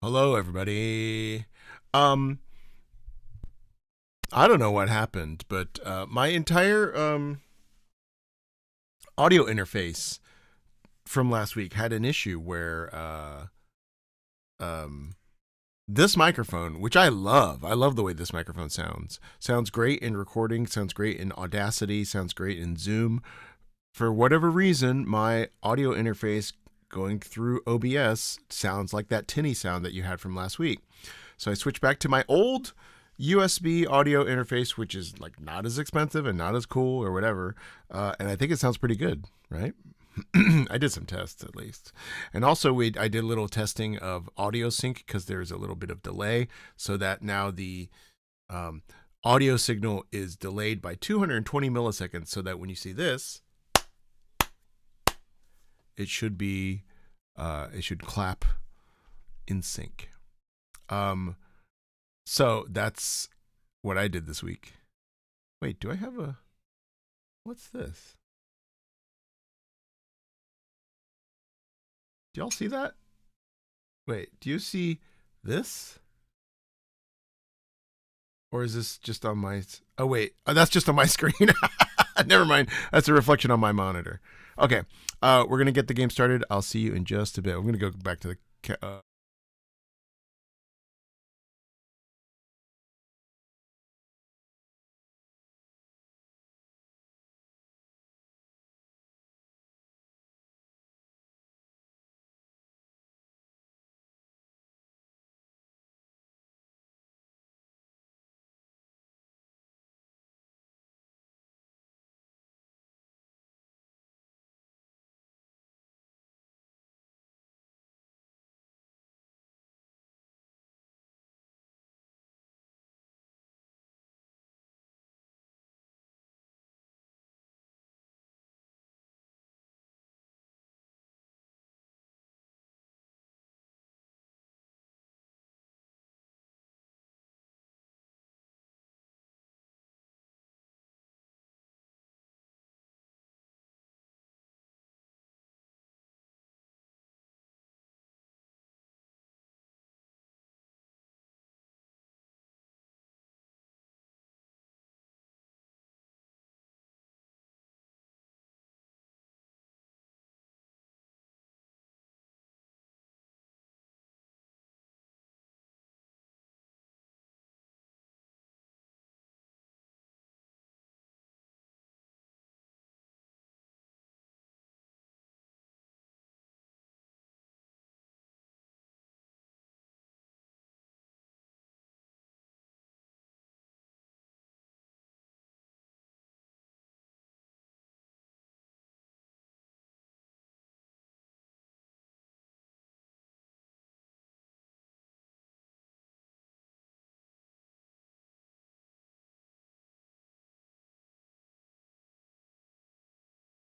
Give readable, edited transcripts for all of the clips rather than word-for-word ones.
Hello, everybody. Um, I don't know what happened, but my entire audio interface from last week had an issue where um, this microphone, which I love the way this microphone sounds great in recording, sounds great in Audacity, sounds great in Zoom. For whatever reason, my audio interface going through OBS sounds like that tinny sound that you had from last week. So I switched back to my old USB audio interface, which is like not as expensive and not as cool or whatever. And I think it sounds pretty good, right? I did some tests at least. And also I did a little testing of audio sync because there's a little bit of delay so that now the um, audio signal is delayed by 220 milliseconds so that when you see this, it should be it should clap in sync. So that's what I did this week. Wait, do I have a what's this? Do y'all see that? Wait, do you see this? Or is this just on my oh wait, that's just on my screen. Never mind. That's a reflection on my monitor. Okay. We're gonna get the game started. I'll see you in just a bit. We're gonna go back to the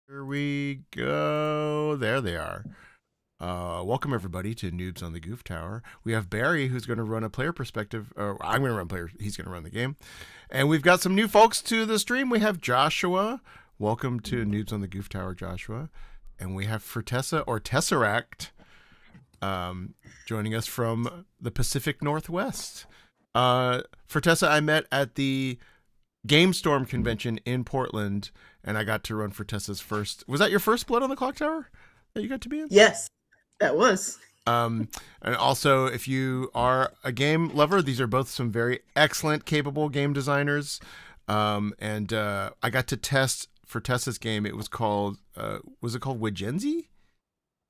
here we go. There they are. Welcome everybody to Noobs on the Goof Tower. We have Barry who's going to run a player perspective. Or I'm going to run player. He's going to run the game, and we've got some new folks to the stream. We have Joshua. Welcome to Noobs on the Goof Tower, Joshua, and we have Fertessa or Tesseract joining us from the Pacific Northwest. Fertessa, I met at the Game Storm convention in Portland, and I got to run Fertessa's first. Was that your first Blood on the Clock Tower that you got to be in? Yes, that was. And also, if you are a game lover, these are both some very excellent, capable game designers. And I got to test Fertessa's game. It was called, was it called Wagenzi?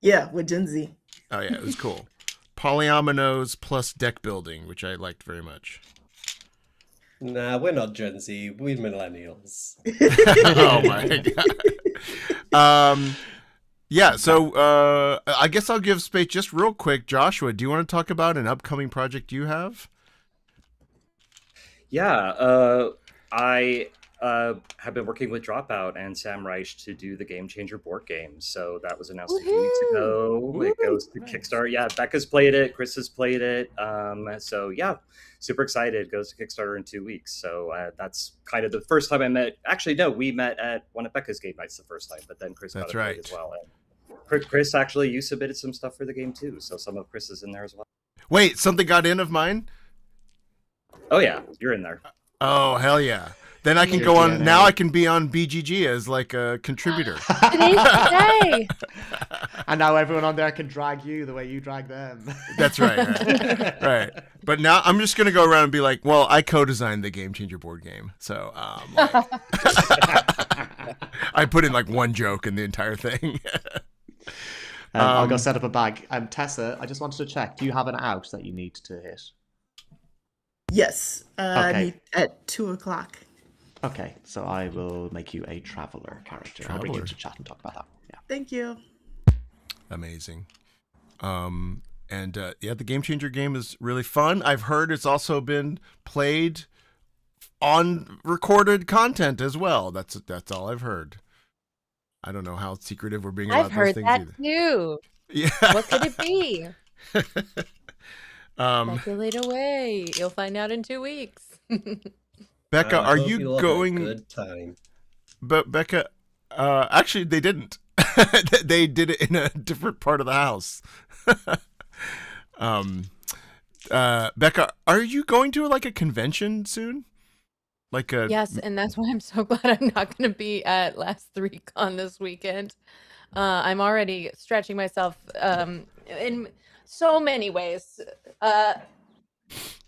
Yeah, with Gen Z. Oh yeah, it was cool. Polyominoes plus deck building, which I liked very much. Nah, we're not Gen Z. We're millennials. Oh my god. Yeah, so I guess I'll give space just real quick. Joshua, do you want to talk about an upcoming project you have? Yeah, I have been working with Dropout and Sam Reich to do the Game Changer board game. So that was announced a few weeks ago. It goes to Kickstarter. Yeah, Becca's played it. Chris has played it. So yeah, super excited. It goes to Kickstarter in 2 weeks. So that's kind of the first time I met. Actually, no, we met at one of Becca's game nights the first time, but then Chris got That's it right as well. And Chris, actually, you submitted some stuff for the game too. So some of Chris is in there as well. Wait, something got in of mine? Oh yeah, you're in there. Oh, hell yeah. Then I can Your go on. DNA. Now I can be on BGG as like a contributor. Today's today. And now everyone on there can drag you the way you drag them. That's right. Right. But now I'm just going to go around and be like, well, I co-designed the Game Changer board game. So like, I put in like one joke in the entire thing. I'll go set up a bag. Tessa, I just wanted to check. Do you have an out that you need to hit? Yes. Okay. Meet at 2:00. Okay, so I will make you a traveler character. I'll bring you Traveler. to chat and talk about that. Yeah. Thank you. Amazing. And yeah, the Game Changer game is really fun. I've heard it's also been played on recorded content as well. That's all I've heard. I don't know how secretive we're being about I've heard those things that either. too. Yeah. What could it be? Um, Speculate away. You'll find out in 2 weeks. Becca, I are hope you you'll have a going? good time. But Becca, actually, they didn't. They did it in a different part of the house. Becca, are you going to like a convention soon? Like a Yes, and that's why I'm so glad I'm not going to be at Last 3Con this weekend. I'm already stretching myself in so many ways.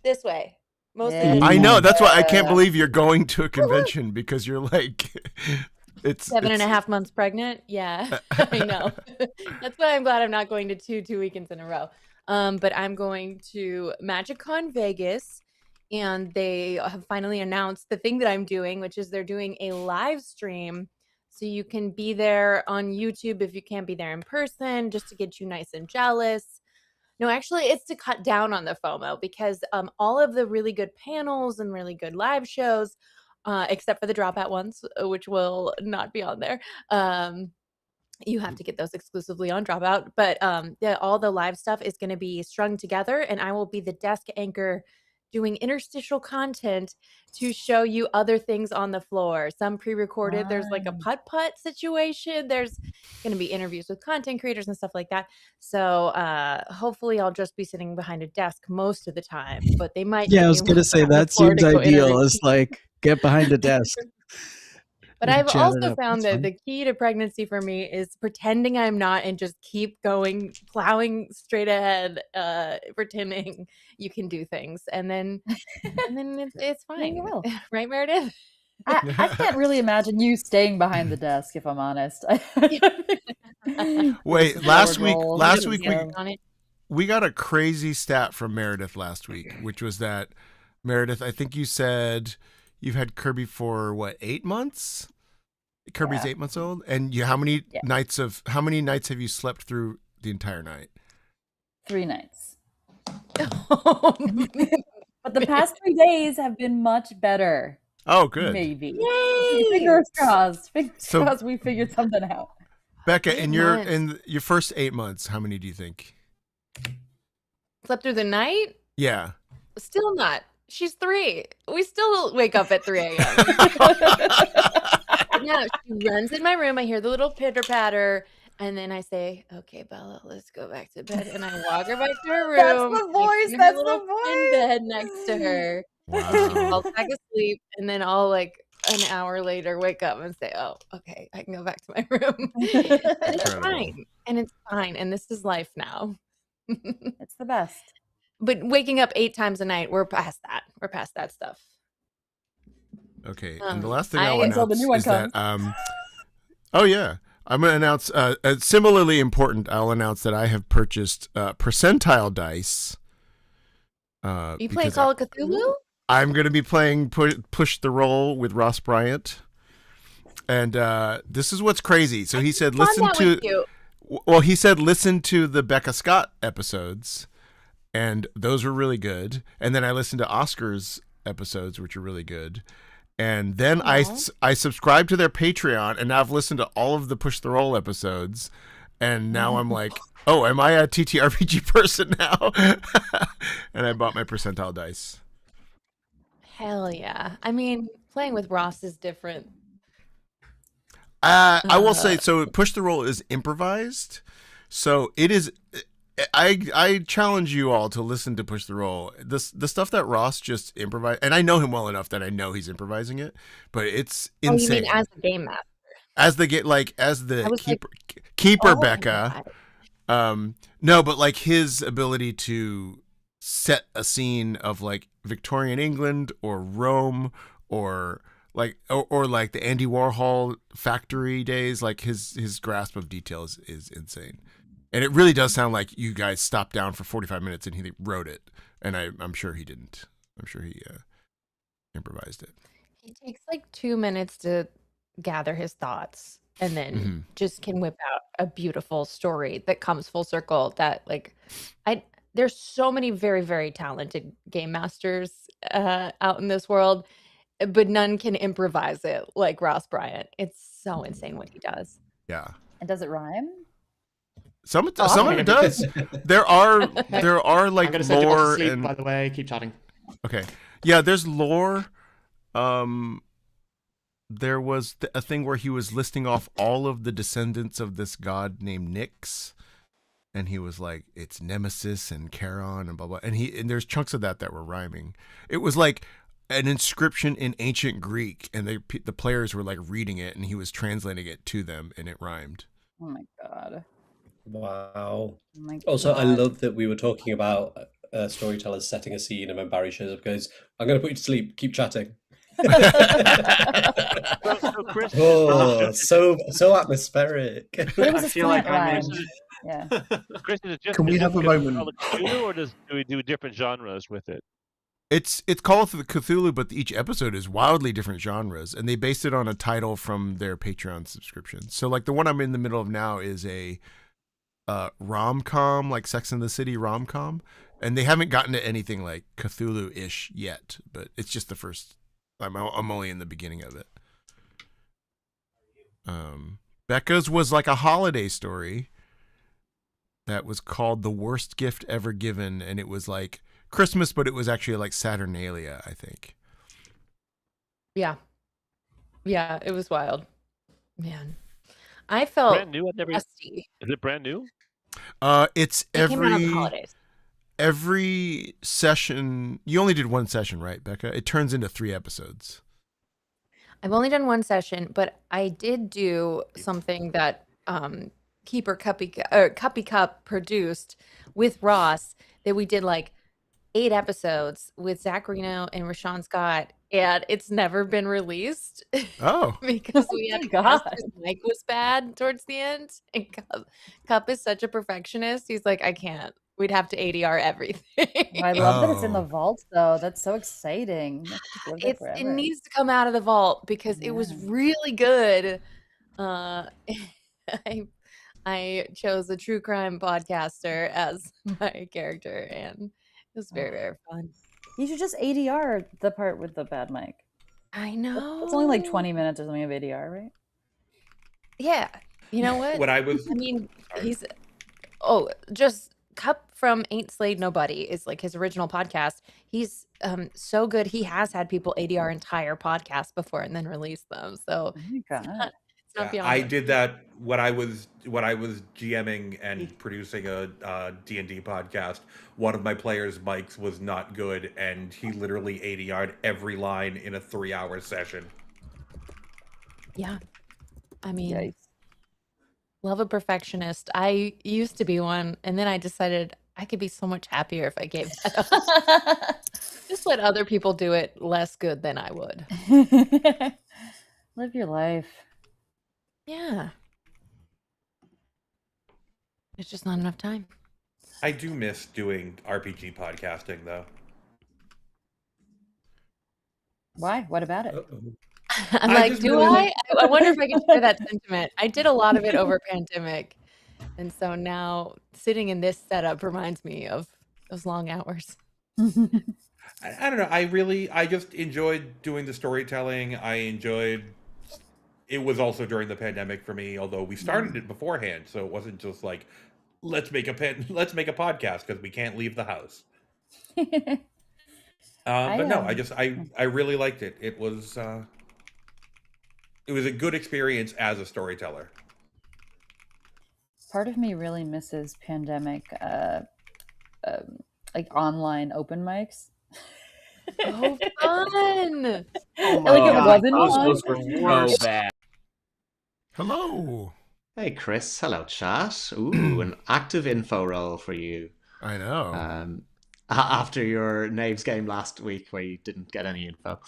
This way. Mostly. Yeah. this I way. know. That's why I can't believe you're going to a convention because you're like, it's 7.5 months pregnant. Yeah, I know. That's why I'm glad I'm not going to two weekends in a row. But I'm going to MagicCon Vegas, and they have finally announced the thing that I'm doing, which is they're doing a live stream. So you can be there on YouTube if you can't be there in person, just to get you nice and jealous. No, actually, it's to cut down on the FOMO because all of the really good panels and really good live shows, except for the dropout ones, which will not be on there. You have to get those exclusively on Dropout. But all the live stuff is going to be strung together, and I will be the desk anchor doing interstitial content to show you other things on the floor. Some pre-recorded. There's like a putt-putt situation. There's going to be interviews with content creators and stuff like that. So hopefully I'll just be sitting behind a desk most of the time, but they might. Yeah, get I was me gonna say on the that floor seems to go ideal. interview. Is like get behind a desk. But and I've chat it also up. found That's that the key to pregnancy for me is pretending I'm not and just keep going, plowing straight ahead, pretending you can do things, and then it's fine, you will. right, Meredith? I can't really imagine you staying behind the desk, if I'm honest. Wait, Support last week role, Yeah. On it. we got a crazy stat from Meredith last week, which was that Meredith, I think you said you've had Kirby for what, 8 months? Kirby's Yeah. 8 months old, and how many Yeah. nights have you slept through the entire night? 3 nights. But the past 3 days have been much better. Oh, good. Maybe. Yay! Fingers crossed. Fingers So- crossed we figured something out. Becca, 8 in months. your first 8 months, how many do you think? Slept through the night? Yeah. Still not. She's 3. We still wake up at 3 a.m. Yeah, she runs in my room. I hear the little pitter patter, and then I say, "Okay, Bella, let's go back to bed." And I walk her back to her That's room. the I voice, put her that's the little twin voice. bed next to her. She Wow. falls back asleep, and then I'll like an hour later wake up and say, "Oh, okay, I can go back to my room." And it's Incredible. fine, and it's fine, and this is life now. It's the best. But waking up 8 times a night, we're past that. We're past that stuff. Okay, and the last thing I'll Until the announce new one is that oh yeah, I'm gonna announce similarly important. I'll announce that I have purchased percentile dice. You play because Call of Cthulhu? I'm gonna be playing Push the Roll with Ross Bryant, and this is what's crazy. So he said, Done listen that to. with you. Well, he said listen to the Becca Scott episodes, and those were really good. And then I listened to Oscar's episodes, which are really good. And then I subscribed to their Patreon, and now I've listened to all of the Push the Roll episodes. And now I'm like, oh, am I a TTRPG person now? And I bought my percentile dice. Hell yeah. I mean, playing with Ross is different. I will say, so Push the Roll is improvised. So it is, I challenge you all to listen to Push the Roll. The stuff that Ross just improvised, and I know him well enough that I know he's improvising it, but it's Oh, you insane. mean as a game master? As the I was like, keeper oh my Becca. God. No, but like his ability to set a scene of like Victorian England or Rome or like the Andy Warhol factory days, like his grasp of details is insane. And it really does sound like you guys stopped down for 45 minutes and he wrote it. And I'm sure he didn't. I'm sure he improvised it. He takes like 2 minutes to gather his thoughts and then just can whip out a beautiful story that comes full circle. That like, there's so many very, very talented game masters out in this world, but none can improvise it like Ross Bryant. It's so insane what he does. Yeah. And does it rhyme? Some of it does. There are like I'm gonna send you off to lore sleep, and by the way. Keep chatting. okay. Yeah, there's lore. There was a thing where he was listing off all of the descendants of this god named Nyx, and he was like, it's Nemesis and Charon and blah blah. And there's chunks of that were rhyming. It was like an inscription in ancient Greek, and the players were like reading it, and he was translating it to them, and it rhymed. Oh my god. Wow. Oh my Also, I God. love that we were talking about storytellers setting a scene, and then Barry shows up and goes, I'm going to put you to sleep. Keep chatting. So Chris, Oh, so atmospheric. But it was I a feel like slant I'm rhyme. Yeah. Chris, is it just Can we is have it a just moment? Call of Cthulhu, or do we do different genres with it? It's Call of Cthulhu, but each episode is wildly different genres, and they based it on a title from their Patreon subscription. So, like the one I'm in the middle of now is a rom-com, like Sex and the City rom-com, and they haven't gotten to anything like Cthulhu-ish yet, but it's just the first. I'm only in the beginning of it. Becca's was like a holiday story that was called The Worst Gift Ever Given, and it was like Christmas, but it was actually like Saturnalia, I think. Yeah, it was wild, man. I felt Brand new. rusty. Is it brand new? It's It came out on the every holidays. every session. You only did one session, right, Becca? It turns into 3 episodes. I've only done one session, but I did do something that Keeper Cuppy Cup produced with Ross, that we did like 8 episodes with Zach Reno and Rashawn Scott, and it's never been released Oh, because Oh we my had God. his mic was bad towards the end. And Cup is such a perfectionist. He's like, I can't. We'd have to ADR everything. I love that it's in the Oh. vault, though. That's so exciting. You have to just live there It forever. needs to come out of the vault because it was Yeah. really good. I chose a true crime podcaster as my character, and it was very, very fun. You should just ADR the part with the bad mic. I know. It's only like 20 minutes or something of ADR, right? Yeah. You know what? When I was I mean, Sorry. just Cup from Ain't Slayed Nobody is like his original podcast. He's so good. He has had people ADR entire podcasts before and then release them. So Oh my God. it's not beyond I him. did that when I was GMing and producing a D&D podcast. One of my players' mics was not good, and he literally ADR'd every line in a 3-hour session. Yeah. I mean, Yikes. love a perfectionist. I used to be one, and then I decided I could be so much happier if I gave that up. Just let other people do it less good than I would. Live your life. Yeah. It's just not enough time. I do miss doing RPG podcasting, though. Why? What about it? I'm I like, just do really I? I wonder if I can share that sentiment. I did a lot of it over pandemic. And so now sitting in this setup reminds me of those long hours. I don't know. I just enjoyed doing the storytelling. It was also during the pandemic for me, although we started it beforehand, so it wasn't just like, let's make a podcast because we can't leave the house. But no, I really liked it. It was a good experience as a storyteller. Part of me really misses pandemic, like online open mics. Oh, fun! Oh my Like it God, wasn't those fun. were worse. Bad. Hello. Hey, Chris. Hello, chat. Ooh, an active info roll for you. I know. After your Knaves game last week where you didn't get any info.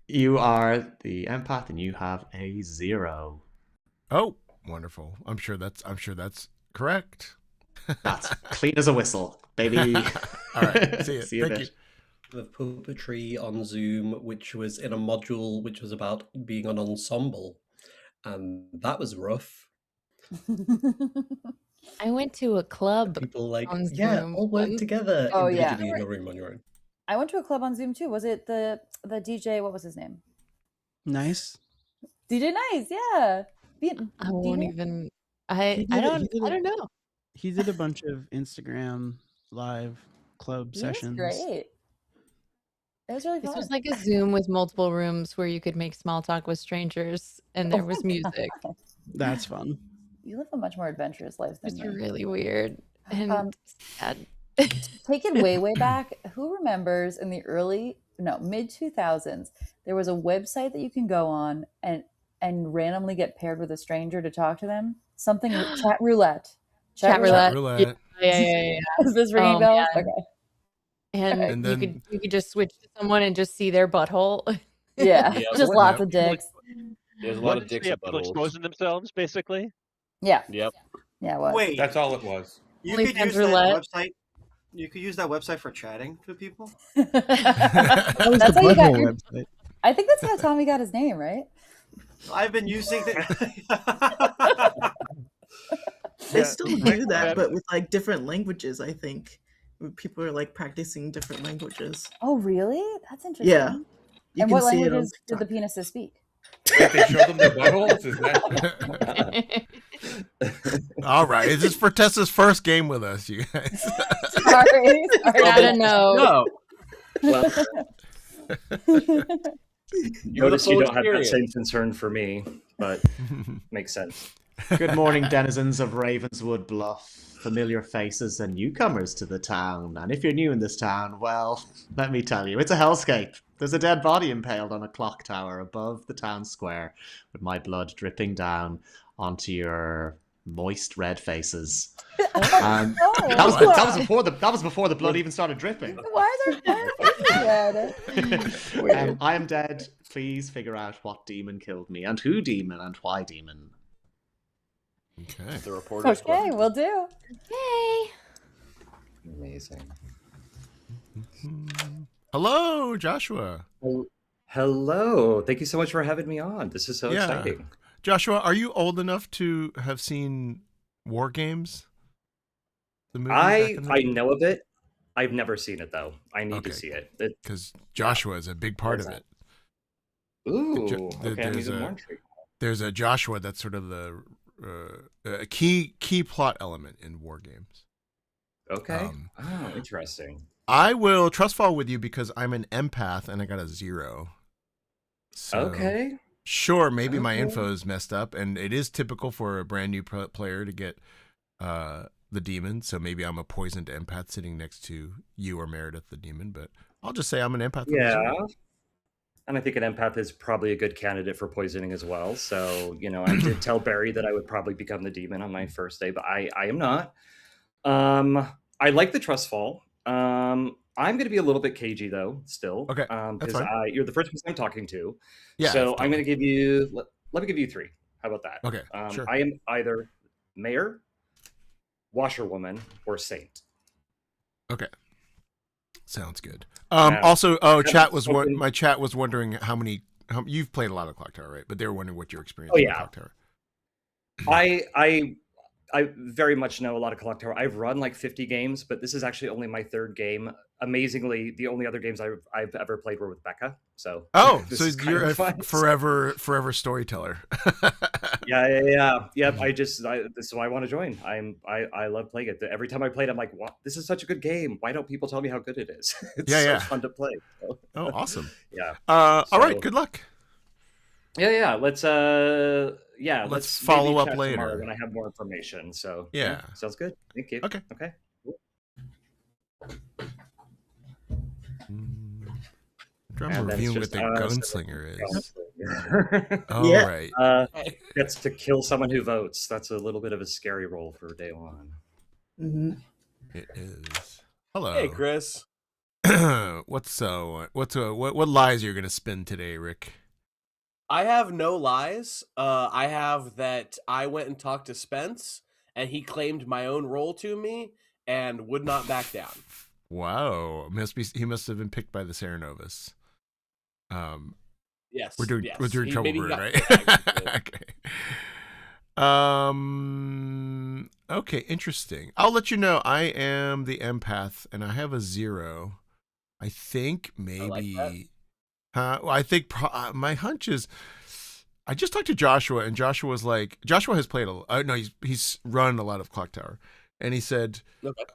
You are the empath and you have a 0. Oh, wonderful. I'm sure that's correct. That's clean as a whistle, baby. All right. See you. See you Thank in a you. bit. The puppetry on Zoom, which was in a module which was about being an ensemble, and that was rough. I went to a club. People like, on yeah, Zoom all work once. together Oh, yeah. individually in your room on your own. I went to a club on Zoom too. Was it the DJ? What was his name? Nice. DJ Nice. Yeah. I won't DJ? even. He I did it- don't know. He did a bunch of Instagram live club He was sessions. great. It was really This fun. was like a Zoom with multiple rooms where you could make small talk with strangers, and there was music. That's fun. You live a much more adventurous life than It's me. really weird and sad. Take it way back. Who remembers in the mid 2000s, there was a website that you can go on and randomly get paired with a stranger to talk to them? Something chat roulette. Chat roulette. Roulette. Yeah. Is this ringing Oh, bells? man. Okay. And then you could just switch to someone and just see their butthole. Yeah. Yeah, Just what- lots Yep. of dicks. There's a What lot of is- dicks yeah, and people buttholes. exposing themselves, basically. Yeah. Yep. Yeah, it was. Wait, that's all it was. You Only could fans use that roulette. website. You could use that website for chatting with people. That was That's the how you got butthole your- website. I think that's how Tommy got his name, right? I've been using the. They still do that, but with like different languages, I think. People are like practicing different languages. Oh, really? That's interesting. Yeah. You And can what see it on languages did the TikTok. penises speak? If they show them their buttholes, is that? All right. This is Fertessa's first game with us, you guys. Sorry. Gotta know. No. Well, You're the notice you full don't have that experience. same concern for me, but makes sense. Good morning, denizens of Ravenswood Bluff, familiar faces and newcomers to the town. And if you're new in this town, well, let me tell you, it's a hellscape. There's a dead body impaled on a clock tower above the town square, with my blood dripping down onto your moist red faces. That was before the blood even started dripping. Why is our faces red? I am dead. Please figure out what demon killed me and who demon and why demon. Okay. The reporter. Okay, we'll do. Yay! Amazing. Hello, Joshua. Hello. Thank you so much for having me on. This is so Yeah. exciting. Joshua, are you old enough to have seen War Games? The movie I know of it. I've never seen it though. I need Okay. to see it. because Joshua is a big part of it. Ooh, there- okay. I'm there's even a- more intrigued. There's a Joshua that's sort of the key plot element in War Games. Okay. Oh, interesting. I will trust fall with you because I'm an empath and I got a 0. So, Okay. Sure, maybe my Okay. info is messed up, and it is typical for a brand new player to get the demon. So maybe I'm a poisoned empath sitting next to you or Meredith the demon, but I'll just say I'm an empath. with a Yeah. 0. And I think an empath is probably a good candidate for poisoning as well. So, I did tell Barry that I would probably become the demon on my first day, but I am not. I like the trust fall. I'm going to be a little bit cagey though, still. Okay, that's Because fine. you're the first person I'm talking to. Yeah, So I'm totally. going to give you. Let me give you 3. How about that? Okay, sure. I am either mayor, washerwoman, or saint. Okay. Sounds good. Now, Also, chat was spoken- my chat was wondering how you've played a lot of Clocktower, right? But they were wondering what your experience Oh, with yeah. Clocktower. I very much know a lot of Clocktower. I've run like 50 games, but this is actually only my 3rd game. Amazingly, the only other games I've ever played were with Becca. So Oh, this so is kind you're of a fun. forever storyteller. Yeah. Yep. This is why I want to join. I love playing it. Every time I play it, I'm like, wow, this is such a good game. Why don't people tell me how good it is? It's Yeah, so yeah. fun to play. So, Oh, awesome. yeah. All right, So- good luck. Yeah. Let's Let's follow maybe up chat later. tomorrow when I have more information. So Yeah. sounds good. Thank you. Okay. Okay. I'm And then it's reviewing what just the us gunslinger and is. Gunslinger. Oh, Yeah. right. Gets to kill someone who votes. That's a little bit of a scary role for day one. Mm-hmm. It is. Hello. Hey, Chris. What lies are you gonna spin today, Rick? I have no lies. I have that I went and talked to Spence, and he claimed my own role to me and would not back down. Wow, he must have been picked by the Serenovus. Yes, we're doing He- trouble maybe he bird, got right? picked. Okay. Okay, interesting. I'll let you know. I am the empath, and I have a 0. I think maybe. Well, I think my hunch is. I just talked to Joshua, and Joshua was like, Joshua has played he's run a lot of Clocktower, and he said, Okay.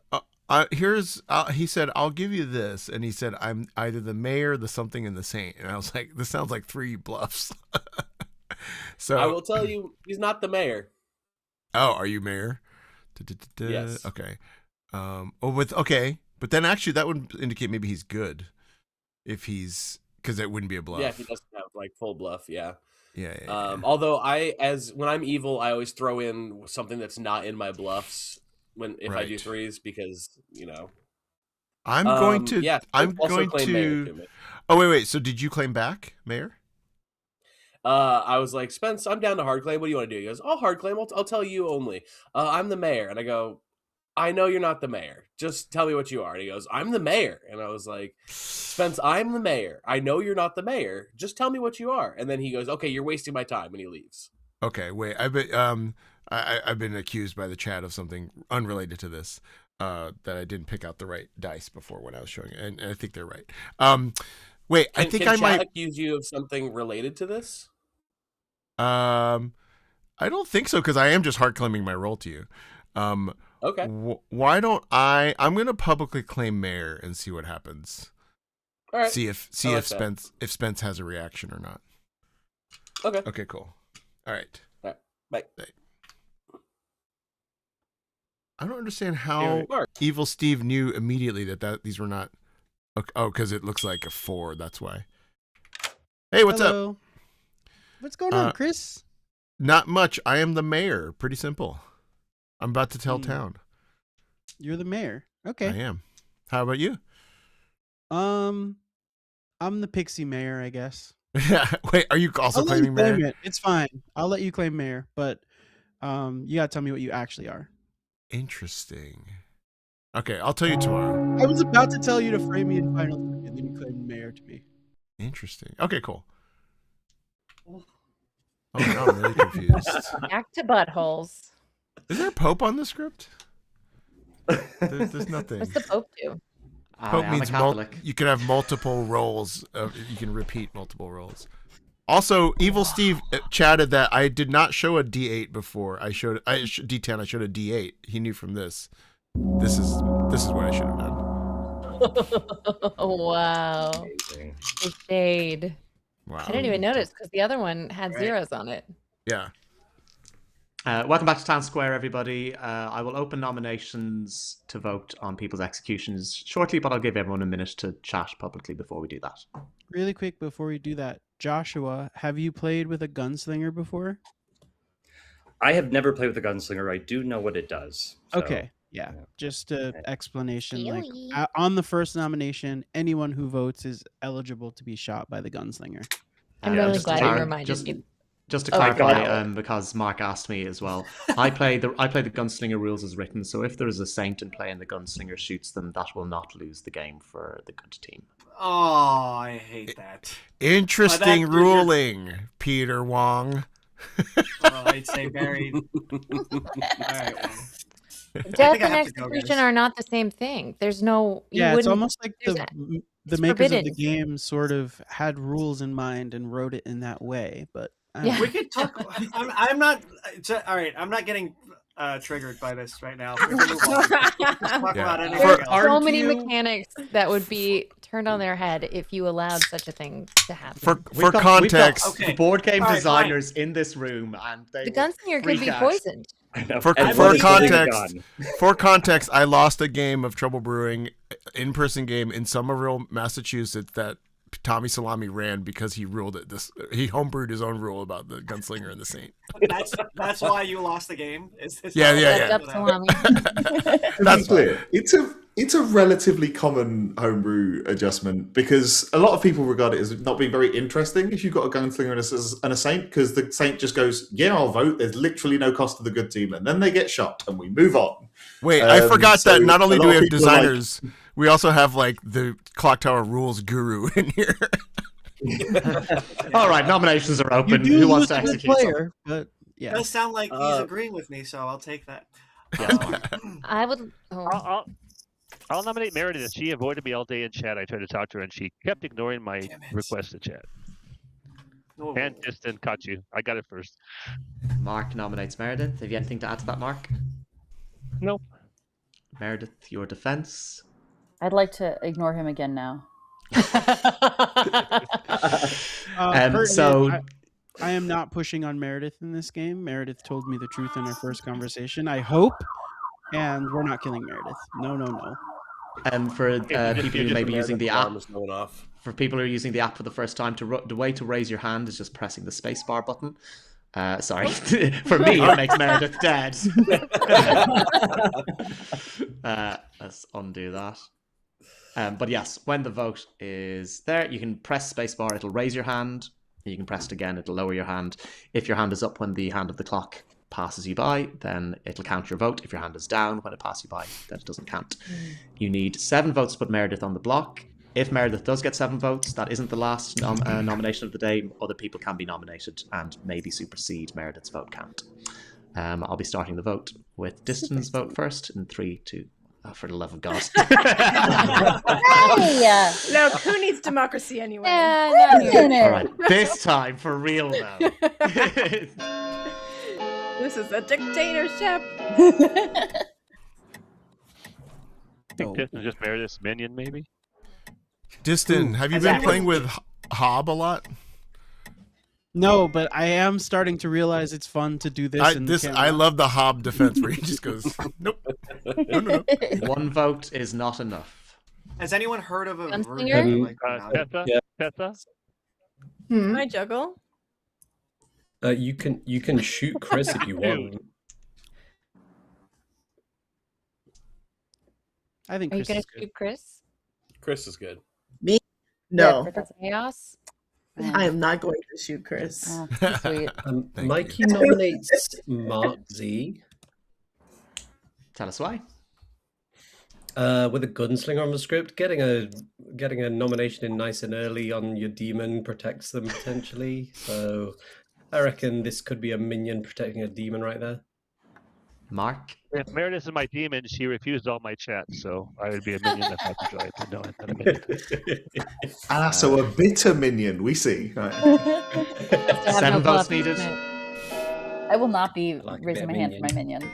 he said, I'll give you this, and he said, I'm either the mayor, the something, and the saint, and I was like, this sounds like 3 bluffs. So I will tell you, he's not the mayor. Oh, are you mayor? Yes. Okay. But then actually that would indicate maybe he's good, because it wouldn't be a bluff. Yeah, he doesn't have like full bluff. Yeah. Yeah. Although when I'm evil, I always throw in something that's not in my bluffs if I do Right. 3s because I'm going to. Yeah, I'm also going claim mayor to me. Oh wait. So did you claim back, mayor? I was like, Spence, I'm down to hard claim. What do you want to do? He goes, I'll hard claim. I'll tell you only. I'm the mayor. And I go, I know you're not the mayor. Just tell me what you are. And he goes, I'm the mayor. And I was like, Spence, I'm the mayor. I know you're not the mayor. Just tell me what you are. And then he goes, okay, you're wasting my time. And he leaves. Okay, wait. I've been accused by the chat of something unrelated to this. That I didn't pick out the right dice before when I was showing it, and I think they're right. Wait, I think I might accuse you of something related to this. I don't think so, because I am just hard claiming my role to you. Okay. Why don't I'm going to publicly claim mayor and see what happens. All right. See if Spence has a reaction or not. Okay. Okay, cool. All right. Bye. I don't understand how Evil Steve knew immediately that these were not. Okay, because it looks like a 4. That's why. Hey, what's up? What's going on, Chris? Not much. I am the mayor. Pretty simple. I'm about to tell town. You're the mayor. Okay. I am. How about you? I'm the pixie mayor, I guess. Wait, are you also claiming mayor? It's fine. I'll let you claim mayor, but you gotta tell me what you actually are. Interesting. Okay, I'll tell you tomorrow. I was about to tell you to frame me in Final 3, and then you claimed mayor to me. Interesting. Okay, cool. Oh, now I'm really confused. Back to buttholes. Is there a Pope on the script? There's nothing. What's the Pope do? Pope means you can have multiple roles. You can repeat multiple roles. Also, Evil Steve chatted that I did not show a D8 before. D10. I showed a D8. He knew from this. This is what I should have done. Wow. Amazing. The shade. Wow. I didn't even notice because the other one had zeros on it. Yeah. Welcome back to Town Square, everybody. I will open nominations to vote on people's executions shortly, but I'll give everyone a minute to chat publicly before we do that. Really quick before we do that, Joshua, have you played with a gunslinger before? I have never played with a gunslinger. I do know what it does. So, okay. Yeah. Just an explanation. Like on the first nomination, anyone who votes is eligible to be shot by the gunslinger. I'm really glad you reminded me. Just to clarify, because Mark asked me as well, I play the gunslinger rules as written. So if there is a saint in play and the gunslinger shoots them, that will not lose the game for the good team. Oh, I hate that. Interesting ruling, Peter Wong. I'd say very. All right. Well. Death and execution are not the same thing. There's no. It's almost like the makers forbidden. of the game sort of had rules in mind and wrote it in that way. But we could talk. I'm not. All right. I'm not getting triggered by this right now. We can move on. Let's talk about anything There's else. so many mechanics that would be turned on their head if you allowed such a thing to happen. For context, the board game designers in this room, and they The gunslinger could be poisoned. For context, I lost a game of Trouble Brewing, in-person game in Somerville, Massachusetts that Tommy Salami ran because he ruled it. He homebrewed his own rule about the gunslinger and the saint. That's why you lost the game. Is this Yeah. That's clear. It's a relatively common homebrew adjustment because a lot of people regard it as not being very interesting if you've got a gunslinger and a saint, because the saint just goes, yeah, I'll vote. There's literally no cost to the good team, and then they get shot, and we move on. Wait, I forgot that not only do we have designers, like, we also have like the Clocktower rules guru in here. All right, nominations are open. Who wants to execute? But yeah, It does sound like he's agreeing with me, so I'll take that. I would. I'll nominate Meredith. She avoided me all day in chat. I tried to talk to her, and she kept ignoring my request to chat. And Distant caught you. I got it first. Mark nominates Meredith. Have you anything to add to that, Mark? No. Meredith, your defense. I'd like to ignore him again now. I am not pushing on Meredith in this game. Meredith told me the truth in our first conversation. I hope, and we're not killing Meredith. No. For people who may be using the app, off. for people who are using the app for the first time, the way to raise your hand is just pressing the spacebar button. Sorry, for me it makes Meredith dead. Let's undo that. But yes, when the vote is there, you can press spacebar. It'll raise your hand. You can press it again. It'll lower your hand. If your hand is up when the hand of the clock passes you by, then it'll count your vote. If your hand is down when it passes you by, then it doesn't count. You need 7 votes to put Meredith on the block. If Meredith does get 7 votes, that isn't the last nomination of the day. Other people can be nominated and maybe supersede Meredith's vote count. I'll be starting the vote with Distance vote first in 3, 2. Oh, for the love of God. Look, who needs democracy anyway? All right, this time for real now. This is a dictatorship. I think this is just Meredith's minion, maybe. Distant, have you been playing with Hob a lot? No, but I am starting to realize it's fun to do this. I love the Hob defense where he just goes, nope. No. 1 vote is not enough. Has anyone heard of a Gunslinger? Tessa? Can I juggle? You can shoot Chris if you want. I think Are you Chris gonna is good. shoot Chris? Chris is good. Me? No. For the chaos? I am not going to shoot Chris. Oh, sweet. Mikey nominates Mark Z. Tell us why. With a gunslinger on the script, getting a nomination in nice and early on your demon protects them potentially. So I reckon this could be a minion protecting a demon right there. Mark? If Meredith is my demon, she refused all my chat, so I would be a minion if I could join. No, I'm not a minion. So a bitter minion, we see. Right. 7 votes needed. I will not be raising my hand for my minion.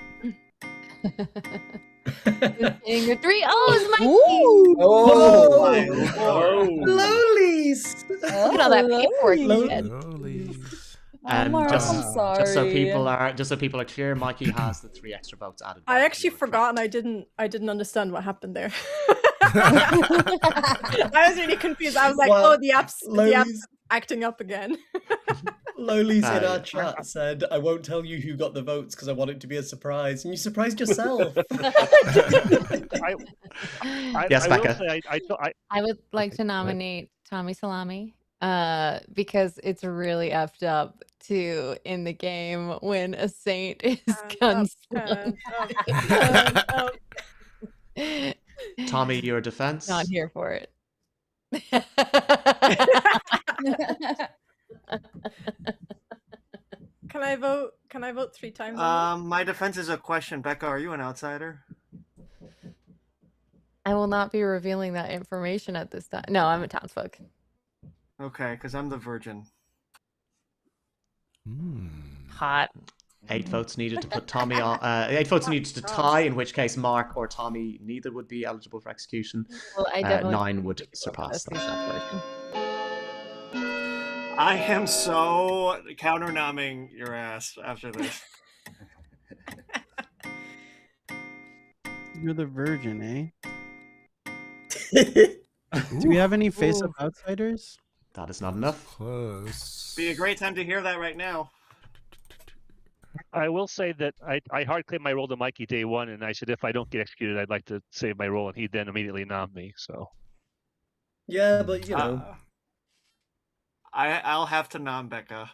Finger 3. Oh, it's Mikey. Lolies. Look at all that paperwork you did. Just so people sorry. are clear, Mikey has the 3 extra votes added. I actually forgot, and I didn't understand what happened there. I was really confused. I was like, Well, the app's acting up again. Loli's in our chat said, I won't tell you who got the votes because I want it to be a surprise. And you surprised yourself. Yes, Becca. I would like to nominate Tommy Salami because it's really effed up to in the game when a saint is gunslinger. Tommy, your defense? Not here for it. Can I vote 3 times? My defense is a question. Becca, are you an outsider? I will not be revealing that information at this time. No, I'm a townsfolk. Okay, because I'm the virgin. Hot. 8 votes needed to put Tommy on. 8 votes needed to tie, in which case Mark or Tommy neither would be eligible for execution. Well, I definitely 9 would surpass that. I am so counter-nomming your ass after this. You're the virgin, eh? Do we have any face-up outsiders? That is not enough. Close. Be a great time to hear that right now. I will say that I hard claimed my role to Mikey day one, and I said if I don't get executed, I'd like to save my role, and he then immediately nommed me. So yeah, but you know, I'll have to nom Becca.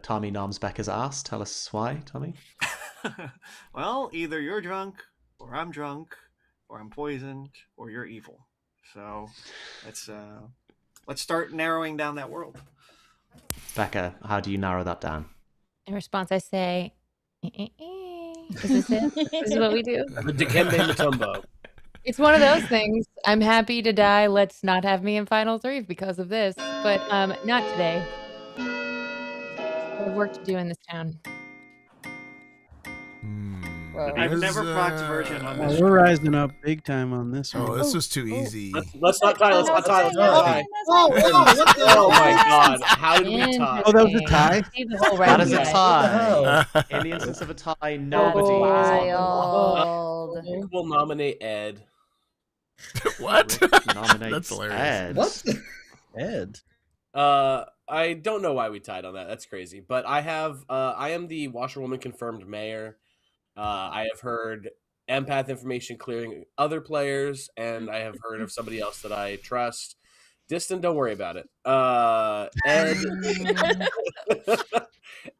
Tommy noms Becca's ass. Tell us why, Tommy. Well, either you're drunk, or I'm drunk, or I'm poisoned, or you're evil. So let's start narrowing down that world. Becca, how do you narrow that down? In response, I say, Is this it? This is what we do? The Dikembe Mutombo. It's one of those things. I'm happy to die. Let's not have me in Final 3 because of this. But not today. I have work to do in this town. I've never procced version on this. We're rising up big time on this one. Oh, this was too easy. Let's not tie. Let's not tie. Let's not tie. Oh my god! How did we tie? Oh, that was a tie? That is a tie. In the instance of a tie, nobody is on the block. We'll nominate Ed. What? Nominate That's hilarious. Ed. What? Ed. I don't know why we tied on that. That's crazy. But I am the washerwoman confirmed mayor. I have heard empath information clearing other players, and I have heard of somebody else that I trust. Distant, don't worry about it.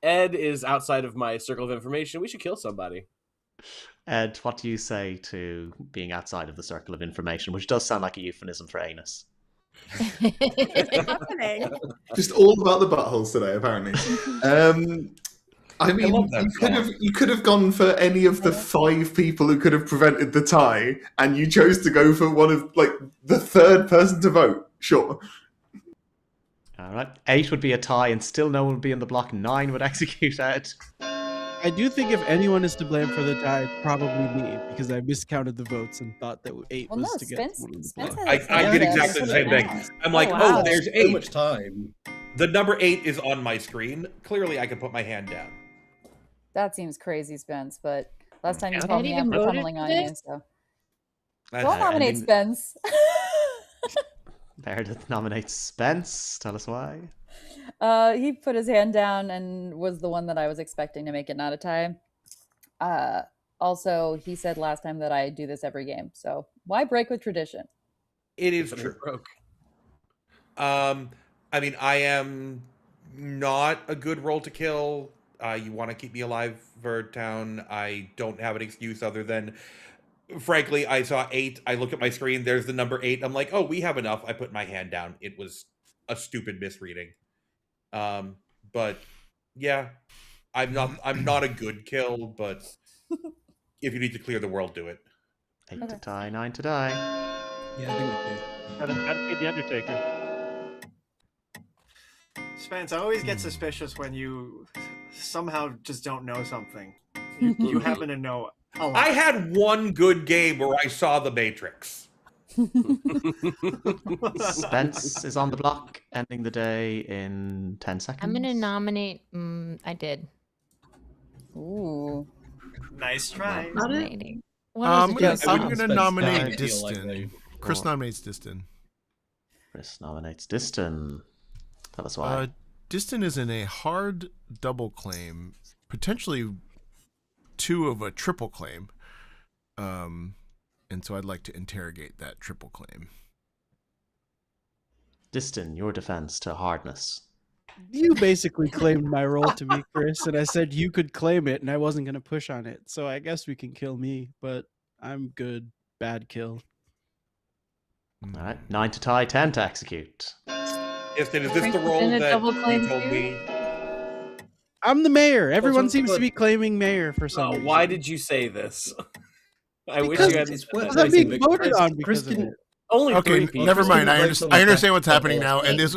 Ed is outside of my circle of information. We should kill somebody. Ed, what do you say to being outside of the circle of information, which does sound like a euphemism for anus? It's happening. Just all about the buttholes today, apparently. I mean, you could have gone for any of the 5 people who could have prevented the tie, and you chose to go for one of the third person to vote. Sure. All right. 8 would be a tie, and still no one would be in the block. 9 would execute Ed. I do think if anyone is to blame for the tie, it's probably me, because I miscounted the votes and thought that 8 was to get one of the block. I did exactly the same thing. I'm like, wow. there's So 8. much time. The number 8 is on my screen. Clearly, I can put my hand down. That seems crazy, Spence, but last time you Yeah. called Ed me even out for voted pummeling for on you, this? so. That's Don't fair. nominate Spence. Meredith nominates Spence. Tell us why. He put his hand down and was the one that I was expecting to make it not a tie. Also, he said last time that I do this every game, so why break with tradition? It is true. I mean, I am not a good role to kill. You want to keep me alive for town. I don't have an excuse other than, frankly, I saw 8. I look at my screen. There's the number 8. I'm like, oh, we have enough. I put my hand down. It was a stupid misreading. But yeah, I'm not a good kill. But if you need to clear the world, do it. 8 to tie, 9 to die. Yeah, I think we do. Gotta be the Undertaker. Spence, I always get suspicious when you somehow just don't know something. You happen to know a lot. I had one good game where I saw the Matrix. Spence is on the block, ending the day in 10 seconds. I'm gonna nominate. I did. Ooh. Nice try. Nominating. I'm What is it? gonna Spence nominate died, I feel like Diston. Chris nominates Diston. Chris nominates Diston. Tell us why. Diston is in a hard double claim, potentially 2 of a triple claim. And so I'd like to interrogate that triple claim. Diston, your defense to hardness. You basically claimed my role to me, Chris, and I said you could claim it, and I wasn't going to push on it. So I guess we can kill me, but I'm good. Bad kill. All right, 9 to tie, 10 to execute. Diston, is this the role that you told me? I'm the mayor. Everyone What's- seems to what- be claiming mayor for some Oh, reason. why did you say this? I wish Because you hadn't it's said what that. I'm being voted on Chris because of it. Only 3 Okay, people. never mind. I Chris understand what's happening now, and this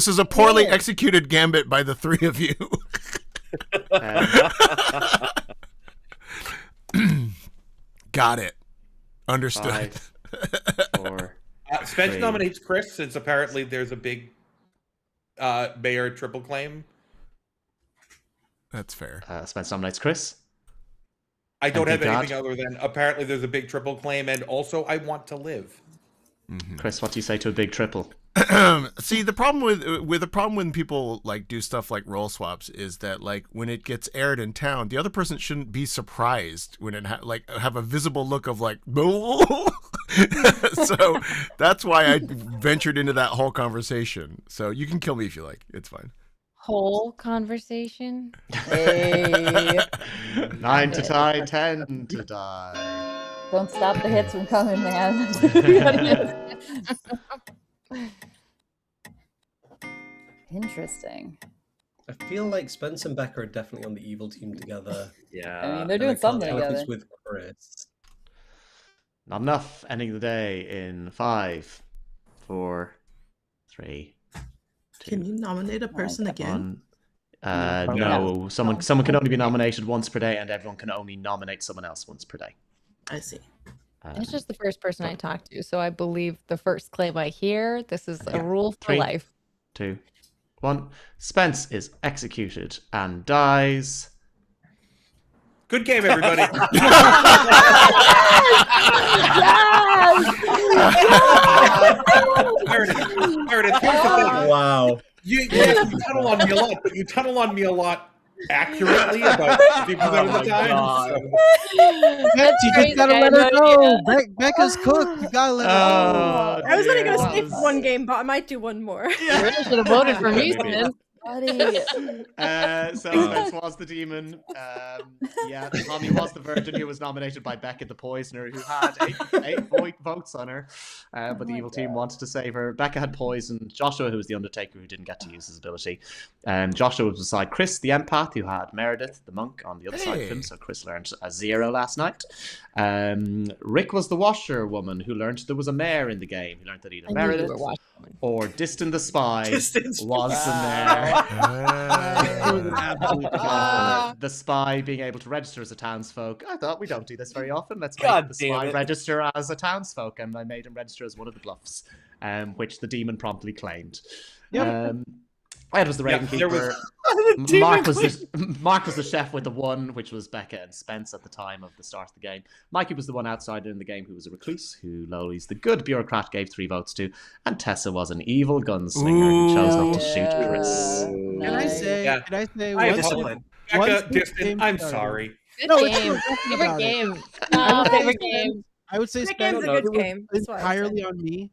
is a poorly executed gambit by the 3 of you. Got it. Understood. 5, 4. Spence 3. nominates Chris since apparently there's a big mayor triple claim. That's fair. Spence nominates Chris. I don't have Empty anything other than apparently there's a big triple claim, and also I want to live. Chris, what do you say to a big triple? See, the problem with the problem when people like do stuff like role swaps is that like when it gets aired in town, the other person shouldn't be surprised when it have a visible look of like so that's why I ventured into that whole conversation. So you can kill me if you like. It's fine. Whole conversation. Hey. 9 to die, 10 to die. Don't stop the hits from coming, man. Interesting. I feel like Spence and Becca are definitely on the evil team together. Yeah. I mean, they're doing something If together. it's with Chris. Not enough. Ending the day in 5, 4, 3. Can you nominate a person again? No. Someone can only be nominated once per day, and everyone can only nominate someone else once per day. I see. It's just the first person I talked to, so I believe the first claim I hear. This is a rule for 3, life. 2, 1. Spence is executed and dies. Good game, everybody. Meredith, here's the thing. Wow. You tunnel on me a lot, but you tunnel on me a lot accurately about 50% of the time. So. Yes, you just gotta let her go. Becca's cooked. You gotta let her go. I was only gonna skip one game, but I might do one more. You really should have voted for me, Spence. So Spence was the demon. Yeah, Tommy was the virgin who was nominated by Becca the poisoner, who had eight votes on her. But the evil team wanted to save her. Becca had poisoned Joshua, who was the Undertaker, who didn't get to use his ability. Joshua was beside Chris, the empath, who had Meredith, the monk, on the other side of him. So Chris learned a 0 last night. Rick was the washerwoman, who learned there was a mayor in the game. He learned that either Meredith or Diston the spy was the mayor. The spy being able to register as a townsfolk. I thought we don't do this very often. Let's make the spy register as a townsfolk, and I made him register as one of the bluffs, which the demon promptly claimed. Ed was the Raven Keeper. Mark was the chef with the 1, which was Becca and Spence at the time of the start of the game. Mikey was the one outsider in the game who was a recluse, who Lowly's the good bureaucrat gave 3 votes to, and Tessa was an evil gunslinger who chose not to shoot Chris. Can I say? Can I say? Becca, Diston, I'm sorry. Good game. Favorite game. Favorite game. I would say That game's a good game. It's entirely on me.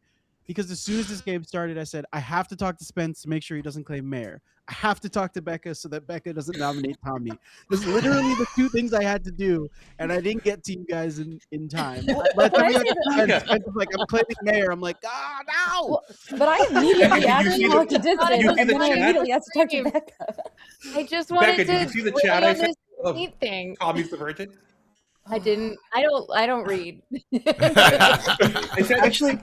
Because as soon as this game started, I said, I have to talk to Spence to make sure he doesn't claim mayor. I have to talk to Becca so that Becca doesn't nominate Tommy. There's literally the 2 things I had to do, and I didn't get to you guys in time. By the time Spence was like, I'm claiming mayor, I'm like, no! But I immediately after you talked to Diston, and then I immediately had to talk to Becca. I just wanted Becca, to did you see the chat I sent? neat thing. Tommy's the virgin? I didn't. I don't read. Actually,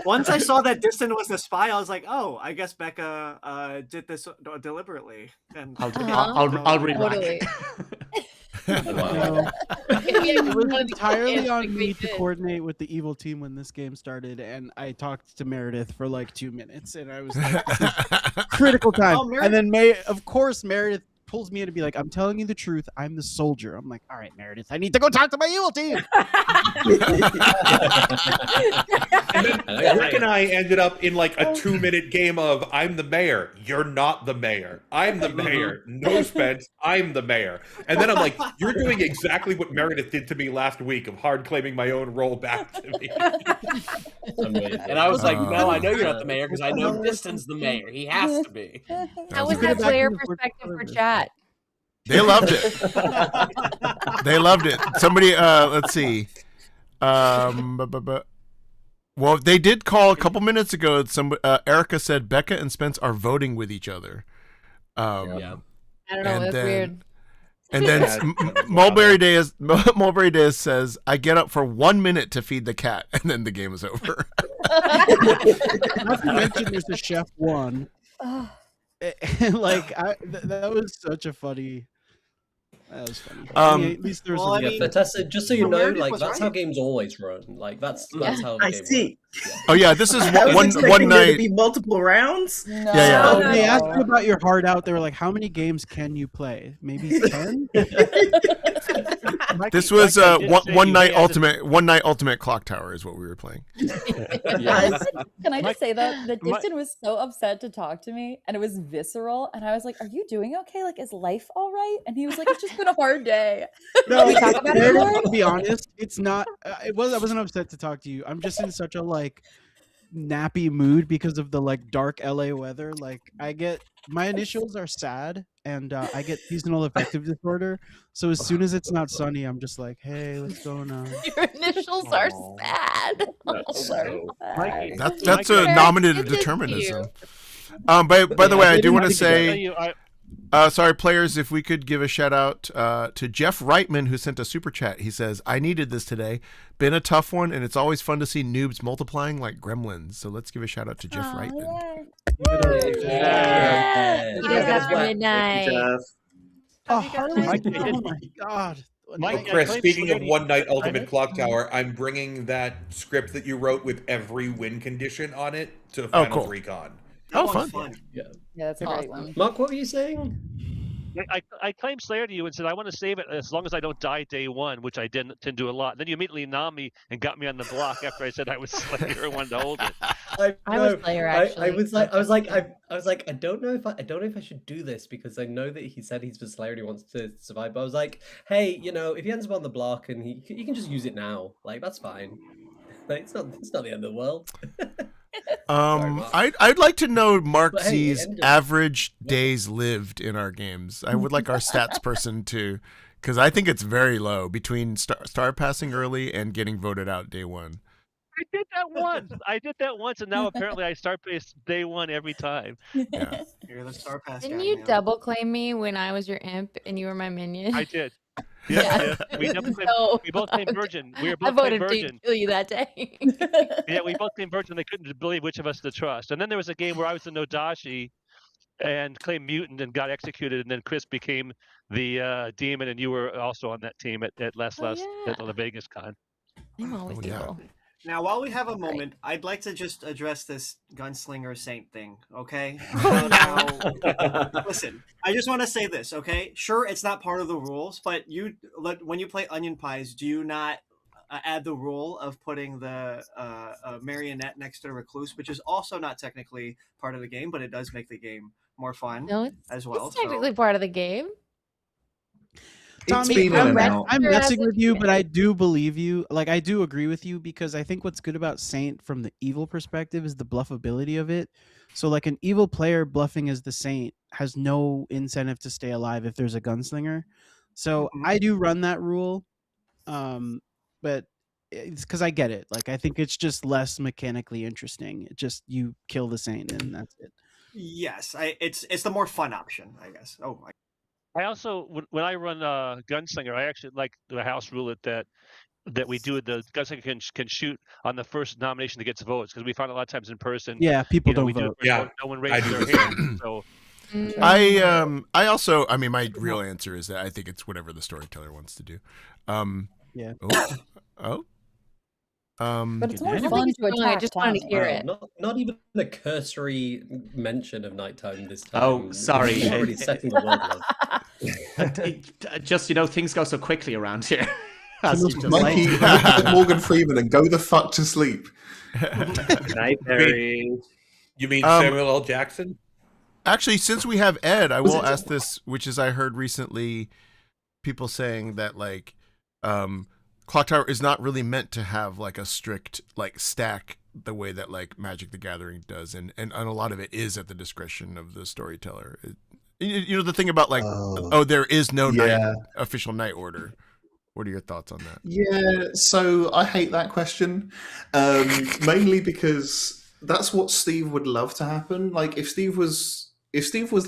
once I saw that Diston was the spy, I was like, "Oh, I guess Becca did this deliberately." And I'll read Totally. It was entirely on me to coordinate with the evil team when this game started, and I talked to Meredith for like 2 minutes, and I was like, critical time. And then of course Meredith pulls me in to be like, I'm telling you the truth, I'm the soldier. I'm like, all right, Meredith, I need to go talk to my evil team. And then Rick and I ended up in like a 2-minute game of I'm the mayor, you're not the mayor. I'm the mayor, no Spence, I'm the mayor. And then I'm like, you're doing exactly what Meredith did to me last week of hard claiming my own role back to me. And I was like, no, I know you're not the mayor because I know Diston's the mayor. He has to be. How was that player perspective for chat? They loved it. They loved it. Somebody, let's see. Well, they did call a couple minutes ago. Erica said Becca and Spence are voting with each other. I don't know. That's weird. And then Mulberry Day says, "I get up for 1 minute to feed the cat, and then the game is over." Not to mention, there's the chef 1. Like that was such a funny. That was funny. I mean, at least there's well, a I mean, Fertessa, just so you know, Meredith like was that's how right. games always run. Like that's how the I game see. works. Oh yeah, this is I was one expecting there to night. be multiple rounds. No. Yeah. Oh, they asked you about your heart out. They were like, "How many games can you play? Maybe 10?" This was one night ultimate Clocktower is what we were playing. Can I just say that Dixon was so upset to talk to me, and it was visceral. And I was like, "Are you doing okay? Like, is life all right?" And he was like, "It's just been a hard day." No, Can we talk about it more? to be honest, it's not. I wasn't upset to talk to you. I'm just in such a like nappy mood because of the like dark LA weather. Like my initials are sad, and I get seasonal affective disorder. So as soon as it's not sunny, I'm just like, "Hey, what's going on?" Your initials are sad. That's a nominative determinism. By the way, I do want to say, sorry, players, if we could give a shout out to Jeff Reitman, who sent a super chat. He says, "I needed this today. Been a tough one, and it's always fun to see noobs multiplying like gremlins." So let's give a shout out to Jeff Reitman. He does that for midnight. Oh my god. Mike, Chris, speaking of One Night Ultimate Clocktower, I'm bringing that script that you wrote with every win condition on it to Finals Recon. Oh, fun. Yeah, that's a great one. Mark, what were you saying? I claimed Slayer to you and said I want to save it as long as I don't die day one, which I didn't do a lot. Then you immediately nommed me and got me on the block after I said I was Slayer and wanted to hold it. I was Slayer actually. I was like, I don't know if I should do this because I know that he said he's for Slayer and he wants to survive. But I was like, hey, if he ends up on the block and he can just use it now, like that's fine. Like, it's not the end of the world. I'd like to know Mark Z's average days lived in our games. I would like our stats person to, because I think it's very low between star passing early and getting voted out day one. I did that once, and now apparently I start base day one every time. Yeah. You're the star pass Didn't guy, you man. double claim me when I was your imp and you were my minion? I did. Yeah. We both claimed Virgin. We were both I voted claimed Virgin. to kill you that day. Yeah, we both claimed Virgin. They couldn't believe which of us to trust. And then there was a game where I was the Nodashi and claimed Mutant and got executed. And then Chris became the Demon, and you were also on that team at the Vegas con. I'm always evil. Now, while we have a moment, I'd like to just address this gunslinger saint thing, okay? Listen, I just want to say this, okay? Sure, it's not part of the rules, but when you play Onion Pies, do you not add the rule of putting the marionette next to the recluse, which is also not technically part of the game, but it does make the game more fun as well. It's technically part of the game. Tommy, I'm messing with you, but I do believe you. Like, I do agree with you because I think what's good about Saint from the evil perspective is the bluffability of it. So, like, an evil player bluffing as the Saint has no incentive to stay alive if there's a gunslinger. So I do run that rule, but it's because I get it. Like, I think it's just less mechanically interesting. It just you kill the Saint and that's it. Yes, it's the more fun option, I guess. Oh my. I also, when I run Gunslinger, I actually like the house rule that we do. The Gunslinger can shoot on the first nomination that gets votes because we find a lot of times in person. Yeah, people don't vote. No one raises their hand. So I also, I mean, my real answer is that I think it's whatever the storyteller wants to do. Yeah. But it's more fun to attack. I just wanted to hear it. Not even a cursory mention of nighttime this time. Oh, sorry. We're already setting the world up. Just, things go so quickly around here. Mikey, look at Morgan Freeman and go the fuck to sleep. Night, Barry. You mean Samuel L. Jackson? Actually, since we have Ed, I will ask this, which is I heard recently people saying that, like, Clocktower is not really meant to have, like, a strict, like, stack the way that, like, Magic the Gathering does. And a lot of it is at the discretion of the storyteller. The thing about, like, there is no official night order. What are your thoughts on that? Yeah, so I hate that question, mainly because that's what Steve would love to happen. Like, if Steve was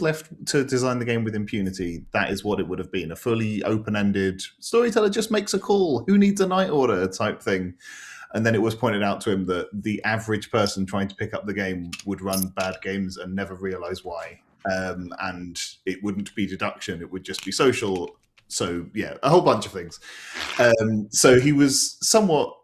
left to design the game with impunity, that is what it would have been. A fully open-ended storyteller just makes a call. Who needs a night order type thing? And then it was pointed out to him that the average person trying to pick up the game would run bad games and never realize why. and it wouldn't be deduction; it would just be social. So yeah, a whole bunch of things. So he was somewhat,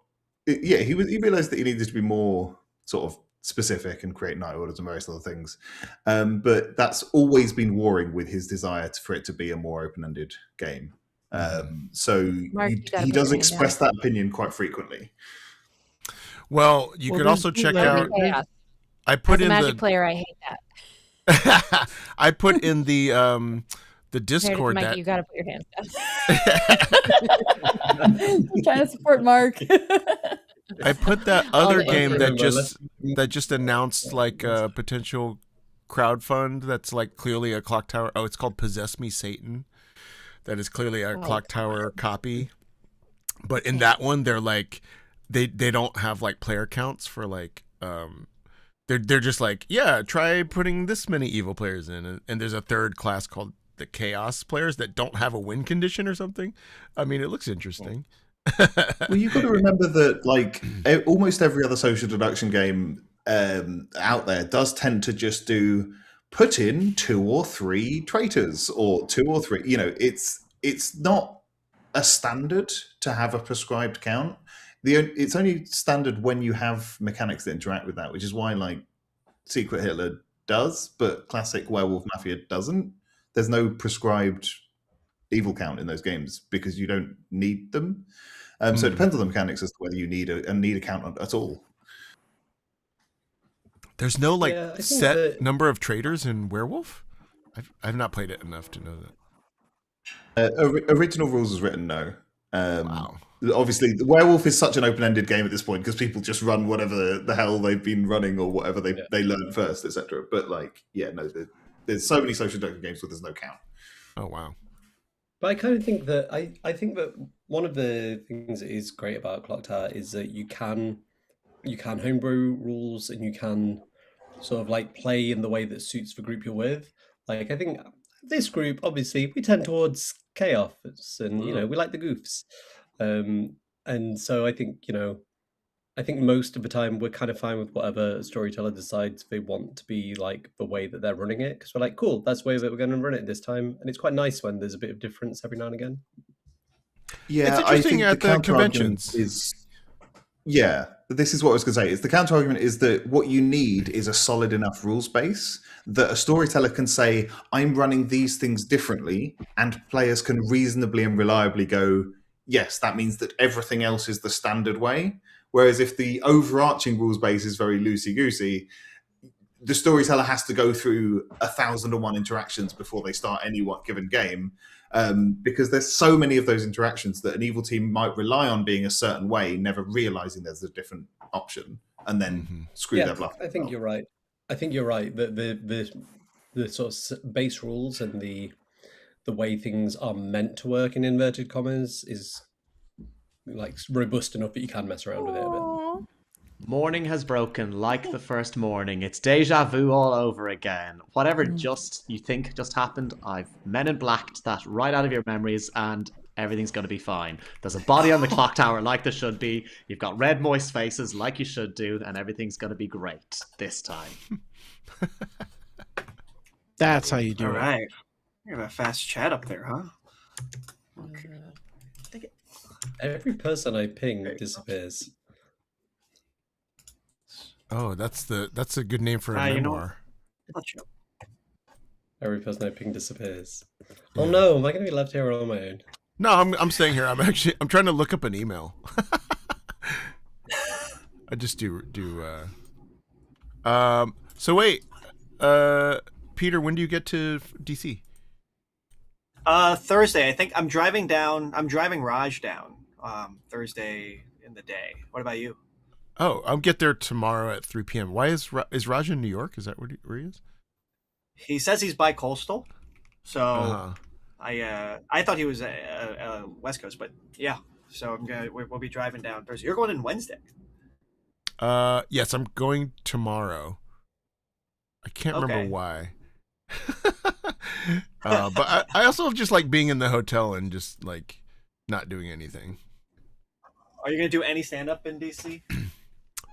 he realized that he needed to be more sort of specific and create night orders and various other things. But that's always been warring with his desire for it to be a more open-ended game. So Mark, he does express that opinion quite frequently. Well, you could also check out. I put As a in Magic the player, I hate that. I put in the Discord Mike, that you got to put your hands down. I'm trying to support Mark. I put that other game that just announced like a potential crowdfund that's like clearly a Clocktower. Oh, it's called Possess Me Satan. That is clearly a Clocktower copy. But in that one, they're like they don't have like player counts for like they're just like, yeah, try putting this many evil players in, and there's a third class called the Chaos players that don't have a win condition or something. I mean, it looks interesting. Well, you've got to remember that like almost every other social deduction game out there does tend to just put in 2 or 3 traitors or 2 or 3. You know, it's not a standard to have a prescribed count. It's only standard when you have mechanics that interact with that, which is why like Secret Hitler does, but classic Werewolf Mafia doesn't. There's no prescribed evil count in those games because you don't need them. So it depends on the mechanics as to whether you need a count at all. There's no like set number of traitors in Werewolf. I've not played it enough to know that. Original rules is written no. Wow. Obviously, the Werewolf is such an open-ended game at this point because people just run whatever the hell they've been running or whatever they learn first, etc. But like, yeah, no, there's so many social deduction games where there's no count. Oh wow. But I kind of think that I think that one of the things that is great about Clocktower is that you can homebrew rules and you can sort of like play in the way that suits the group you're with. Like I think this group, obviously, we tend towards chaos and we like the goofs. And so I think, I think most of the time we're kind of fine with whatever storyteller decides they want to be like the way that they're running it. Because we're like, cool, that's the way that we're going to run it this time. And it's quite nice when there's a bit of difference every now and again. Yeah, it's interesting I think at the conventions. This is what I was going to say. Is the counter argument is that what you need is a solid enough rules base that a storyteller can say, I'm running these things differently, and players can reasonably and reliably go, yes, that means that everything else is the standard way. Whereas if the overarching rules base is very loosey-goosey, the storyteller has to go through 1,001 interactions before they start any given game, because there's so many of those interactions that an evil team might rely on being a certain way, never realizing there's a different option, and then screw their bluff. I think you're right. I think you're right that the sort of base rules and the way things are meant to work in inverted commas is like robust enough that you can mess around with it a bit. Morning has broken like the first morning. It's deja vu all over again. Whatever you think just happened, I've Men in Blacked that right out of your memories, and everything's going to be fine. There's a body on the clock tower like there should be. You've got red moist faces like you should do, and everything's going to be great this time. That's how you do All it. right. You have a fast chat up there, huh? Okay. Every person I ping disappears. Oh, that's a good name for a memoir. Every person I ping disappears. Oh no, am I going to be left here on my own? No, I'm staying here. I'm trying to look up an email. I just do. So wait, Peter, when do you get to DC? Thursday. I think I'm driving down. I'm driving Raj down Thursday in the day. What about you? Oh, I'll get there tomorrow at 3 p.m. Why is Raj in New York? Is that where he is? He says he's bi-coastal, so I thought he was West Coast, but yeah. So we'll be driving down Thursday. You're going in Wednesday. Yes, I'm going tomorrow. I can't remember why. But I also just like being in the hotel and just like not doing anything. Are you going to do any stand-up in DC?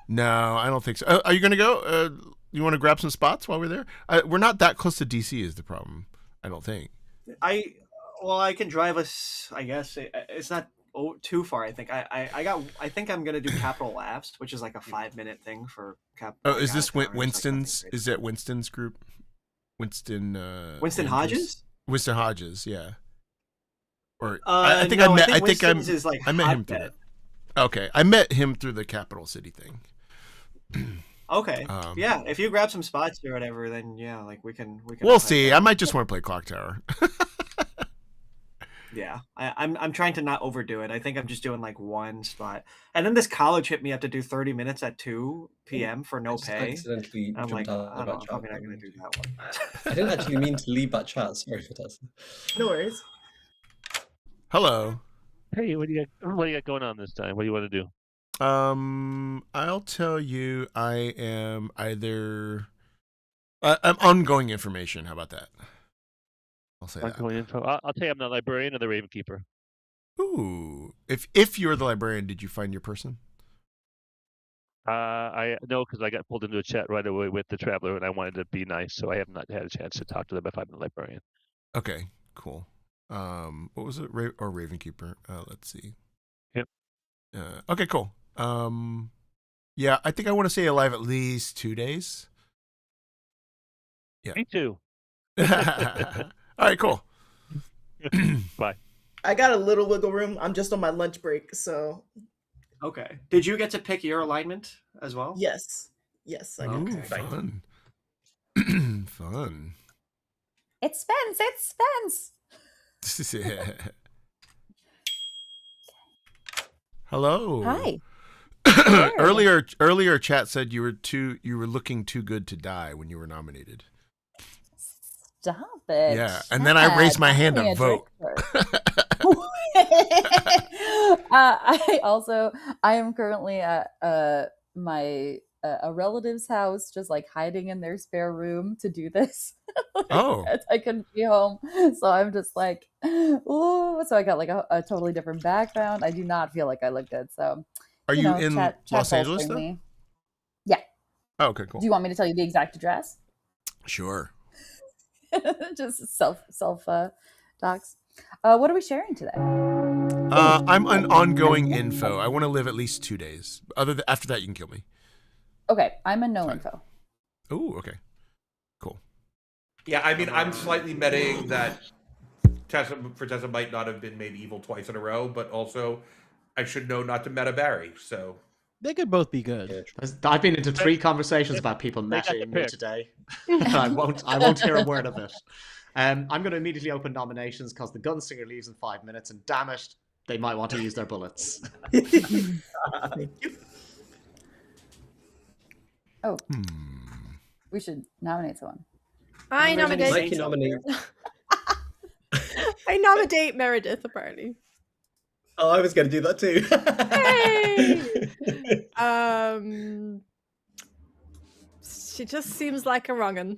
No, I don't think so. Are you going to go? You want to grab some spots while we're there? We're not that close to DC is the problem. I don't think. I can drive us. I guess it's not too far. I think I think I'm gonna do Capital Labs, which is like a 5-minute thing for Cap. Oh, is this Winston's? Is that Winston's group? Winston Hodges. Winston Hodges, yeah. Or I met him through it. Okay, I met him through the Capital City thing. Okay. Yeah, if you grab some spots or whatever, then yeah, like we can. We'll see. I might just want to play Clocktower. Yeah, I'm trying to not overdo it. I think I'm just doing like one spot, and then this college hit me up to do 30 minutes at 2 p.m. for no pay. I'm like, I'm probably not going to do that one. I didn't actually mean to leave that chat. Sorry for that. No worries. Hello. Hey, what do you got going on this time? What do you want to do? I'll tell you. I am either. I'm ongoing information. How about that? I'll say ongoing info. I'll tell you, I'm the librarian or the Raven Keeper. Ooh, if you're the librarian, did you find your person? I know because I got pulled into a chat right away with the Traveler, and I wanted to be nice, so I have not had a chance to talk to them if I'm the librarian. Okay, cool. What was it? Raven Keeper? Let's see. Yep. Okay, cool. Yeah, I think I want to stay alive at least 2 days. Yeah. Me too. All right, cool. Bye. I got a little wiggle room. I'm just on my lunch break, so. Okay. Did you get to pick your alignment as well? Yes. Yes. I got Ooh, fun. Fun. It's Spence. Hello. Hi. Earlier, chat said you were looking too good to die when you were nominated. Stop it. Yeah, and then I raised my hand to vote. I am currently at my a relative's house, just like hiding in their spare room to do this. Oh, I couldn't be home, so I'm just like, ooh. So I got like a totally different background. I do not feel like I look good. So, are you in Los Angeles though? Me. Yeah. Oh, okay, cool. Do you want me to tell you the exact address? Sure. Just self docs. What are we sharing today? I'm an ongoing info. I want to live at least 2 days. After that, you can kill me. Okay, I'm a no info. Oh, okay, cool. Yeah, I mean, I'm slightly betting that Fertessa might not have been made evil twice in a row, but also I should know not to meta Barry. So they could both be good. I've been into 3 conversations about people metaing me today. I won't hear a word of it. I'm going to immediately open nominations because the gunslinger leaves in 5 minutes, and damn it, they might want to use their bullets. Oh, we should nominate someone. I nominate. Mikey nominate. I nominate Meredith. Apparently. Oh, I was going to do that too. Hey! She just seems like a wrong'un.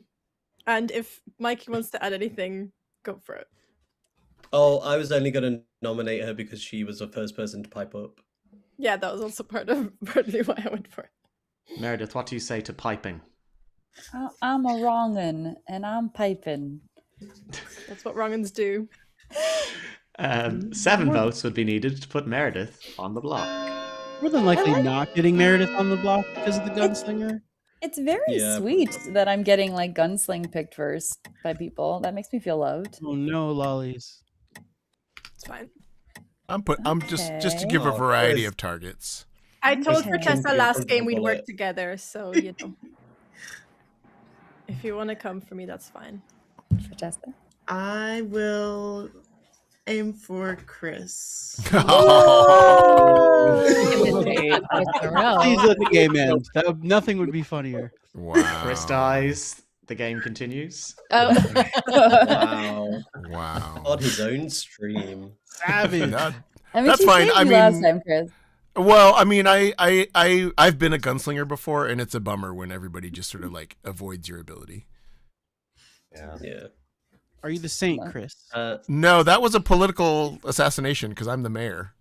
And if Mikey wants to add anything, go for it. Oh, I was only going to nominate her because she was the first person to pipe up. Yeah, that was also partly why I went for it. Meredith, what do you say to piping? I'm a wrong'un, and I'm piping. That's what wrong'uns do. 7 votes would be needed to put Meredith on the block. More than likely not getting Meredith on the block because of the gunslinger. It's very sweet that I'm getting like gunsling picked first by people. That makes me feel loved. Oh no, lollies. It's fine. I'm just to give a variety of targets. I told Fertessa last game we'd work together, so you know. If you want to come for me, that's fine. Fertessa? I will aim for Chris. Please let the game end. Nothing would be funnier. Wow. Chris dies. The game continues. Oh. Wow. On his own stream. Savage. That's fine. I mean, last time, Chris. Well, I mean, I've been a gunslinger before, and it's a bummer when everybody just sort of like avoids your ability. Yeah. Are you the saint, Chris? No, that was a political assassination because I'm the mayor.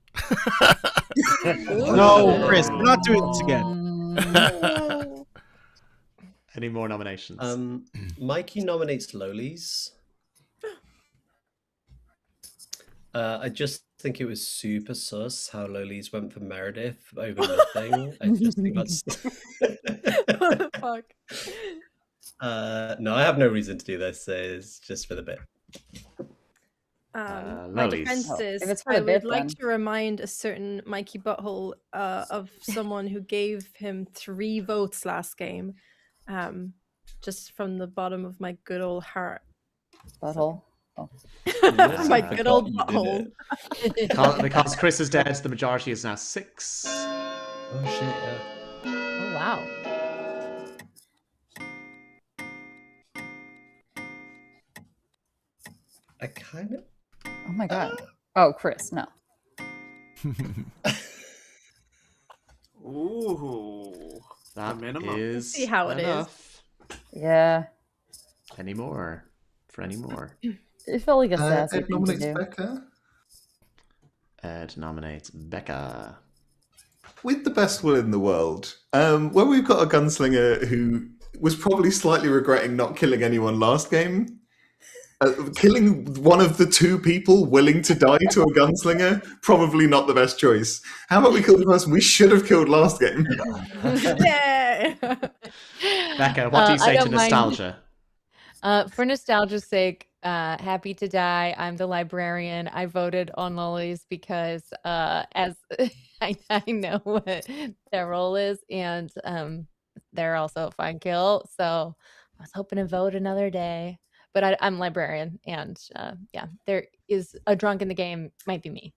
No, Chris, we're not doing this again. Any more nominations? Mikey nominates Lolies. I just think it was super sus how Lolies went for Meredith over nothing. I just think that's. What the fuck? No, I have no reason to do this. It's just for the bit. My Lollies. defense Oh, is if it's for I the bit, would like then. to remind a certain Mikey Butthole of someone who gave him 3 votes last game, just from the bottom of my good old heart. Butthole. Oh. My good old butthole. Because Chris is dead, the majority is now 6. Oh shit! Yeah. Oh wow. I kind of. Oh my god. Oh, Chris, no. Ooh. That minimum. is See how it is. enough. Yeah. Any more? For any more? It felt like a sassy Ed thing to nominates do. Becca. Ed nominates Becca. With the best will in the world, when we've got a gunslinger who was probably slightly regretting not killing anyone last game, killing one of the 2 people willing to die to a gunslinger, probably not the best choice. How about we kill the person we should have killed last game? Yeah. Becca, what do you I say to don't mind. nostalgia? For nostalgia's sake, happy to die. I'm the librarian. I voted on Lollies because as I know what their role is, and they're also a fine kill. So I was hoping to vote another day. But I'm librarian, and yeah, there is a drunk in the game. Might be me.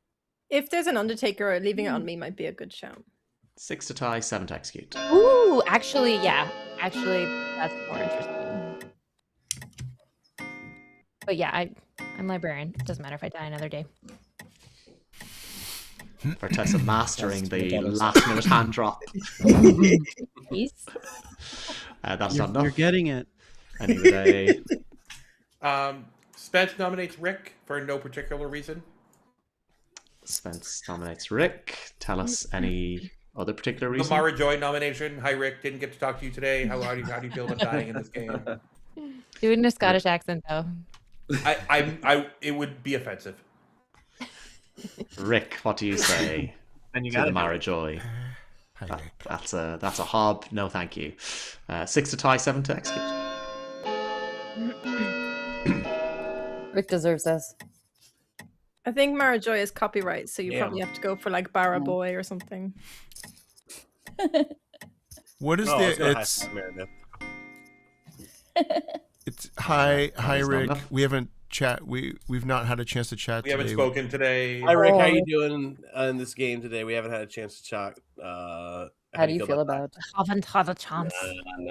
If there's an Undertaker, leaving it on me might be a good shout. 6 to tie, 7 to execute. Ooh, actually, yeah. Actually, that's more interesting. But yeah, I'm librarian. It doesn't matter if I die another day. Fertessa mastering the last minute hand drop. Peace. That's You're, not enough. you're getting it. Any day. Spence nominates Rick for no particular reason. Spence nominates Rick. Tell us any other particular The reason. Mara Joy nomination. Hi, Rick. Didn't get to talk to you today. How do you feel about dying in this game? Do it in a Scottish accent, though. It would be offensive. Rick, what do you say And you to got the Mara Joy? That's a hob. No, thank you. 6 to tie, 7 to execute. Rick deserves this. I think Mara Joy is copyright, so you Yeah. probably have to go for like Barra Boy or something. What is Oh, I was gonna it's high-five Meredith. it's hi is not Rick. enough. We haven't we've not had a chance to chat We haven't today. spoken today. Hi Rick, how Oh. you doing in this game today? We haven't had a chance to chat. How do you feel about it? Haven't had a chance.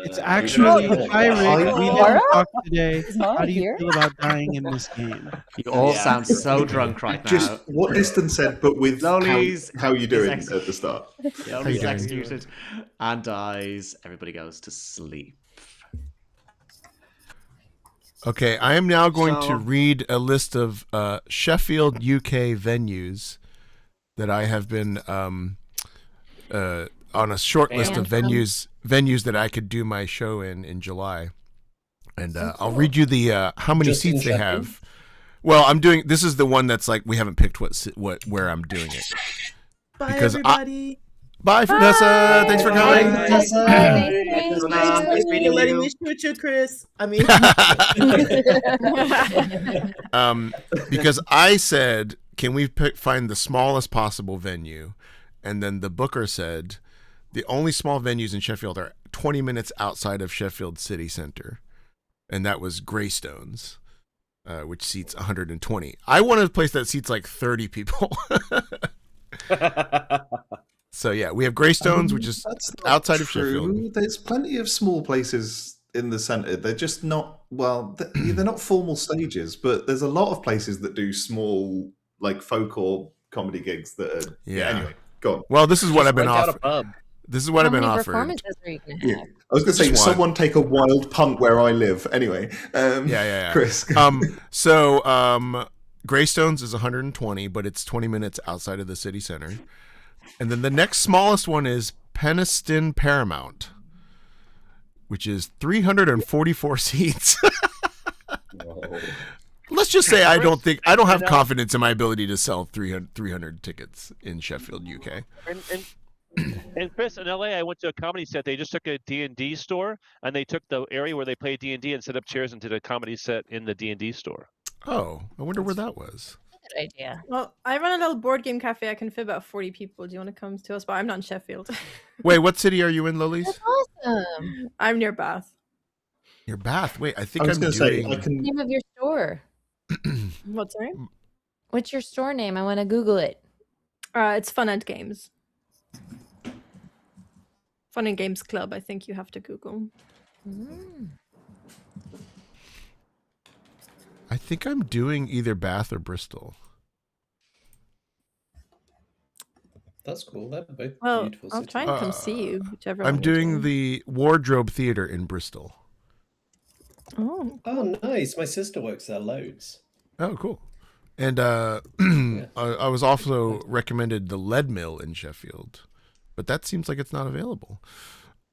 It's actually hi Rick. We Mara? didn't talk today. Is Mara How do you here? feel about dying in this game? You all Yeah. sound so drunk right now. Just what Easton said, but with Lollies how you is doing ex- at the start. Lollies doing? executed and dies. Everybody goes to sleep. Okay, I am now going So- to read a list of Sheffield, UK venues that I have been on a short list of venues that I could do my show in July, and I'll read you the how many Just in seats they Sheffield? have. Well, I'm doing this is the one that's like we haven't picked where I'm doing it. Bye, Because everybody. Bye, Fertessa. Thanks for coming. Nice letting me shoot you, Chris. I mean, Because I said, can we find the smallest possible venue? And then the booker said, the only small venues in Sheffield are 20 minutes outside of Sheffield City Center. And that was Greystones, which seats 120. I wanted a place that seats like 30 people. So yeah, we have Greystones, which is That's not outside of true. Sheffield. There's plenty of small places in the centre. They're just not they're not formal stages, but there's a lot of places that do small like folk or comedy gigs that are Yeah. Anyway, go on. Well, this is what I've been Rent out a offered. pub. This is what How I've been many offered. performances are you gonna have? Yeah. I was going to say, Just one. someone take a wild punt where I live. Anyway, Yeah. Chris. So Greystones is 120, but it's 20 minutes outside of the city center. And then the next smallest one is Penistone Paramount, which is 344 seats. Let's just say I don't have confidence in my ability to sell 300 tickets in Sheffield, UK. And Chris, in LA, I went to a comedy set. They just took a D&D store, and they took the area where they play D&D and set up chairs and did a comedy set in the D&D store. Oh, I wonder where that was. Good idea. Well, I run a little board game cafe. I can fit about 40 people. Do you want to come to us? But I'm not in Sheffield. Wait, what city are you in, Lilies? That's awesome. I'm near Bath. Near Bath. Wait, I think I was I'm going to say, doing. What's the name of your store? What's sorry? What's your store name? I want to Google it. It's Fun and Games. Fun and Games Club. I think you have to Google. I think I'm doing either Bath or Bristol. That's cool. They're both Well, beautiful I'll cities. try and come see you. Whichever. I'm one you're doing the Wardrobe Theater in Bristol. Oh, nice. My sister works there loads. Oh, cool. And I was also recommended the Lead Mill in Sheffield, but that seems like it's not available.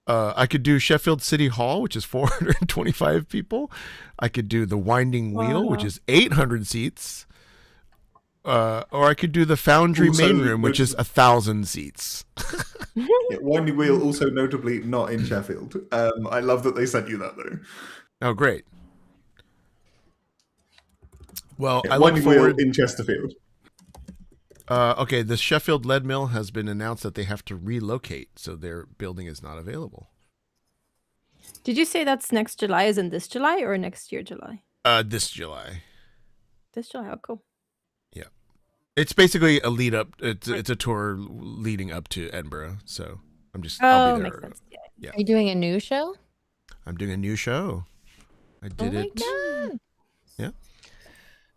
I could do Sheffield City Hall, which is 425 people. I could do the Winding Wheel, which is 800 seats. Or I could do the Foundry Also, Main Room, which is 1,000 seats. Yeah, Winding Wheel, also notably not in Sheffield. I love that they sent you that though. Oh, great. Well, Yeah, I look Winding Wheel forward in Chesterfield. Okay, the Sheffield Lead Mill has been announced that they have to relocate, so their building is not available. Did you say that's next July? Is in this July or next year July? This July. This July. Oh, cool. Yeah, it's basically a lead up. It's a tour leading up to Edinburgh, so I'll be there. Makes sense. Yeah. Are you doing a new show? I'm doing a new show. I did it. God. Yeah.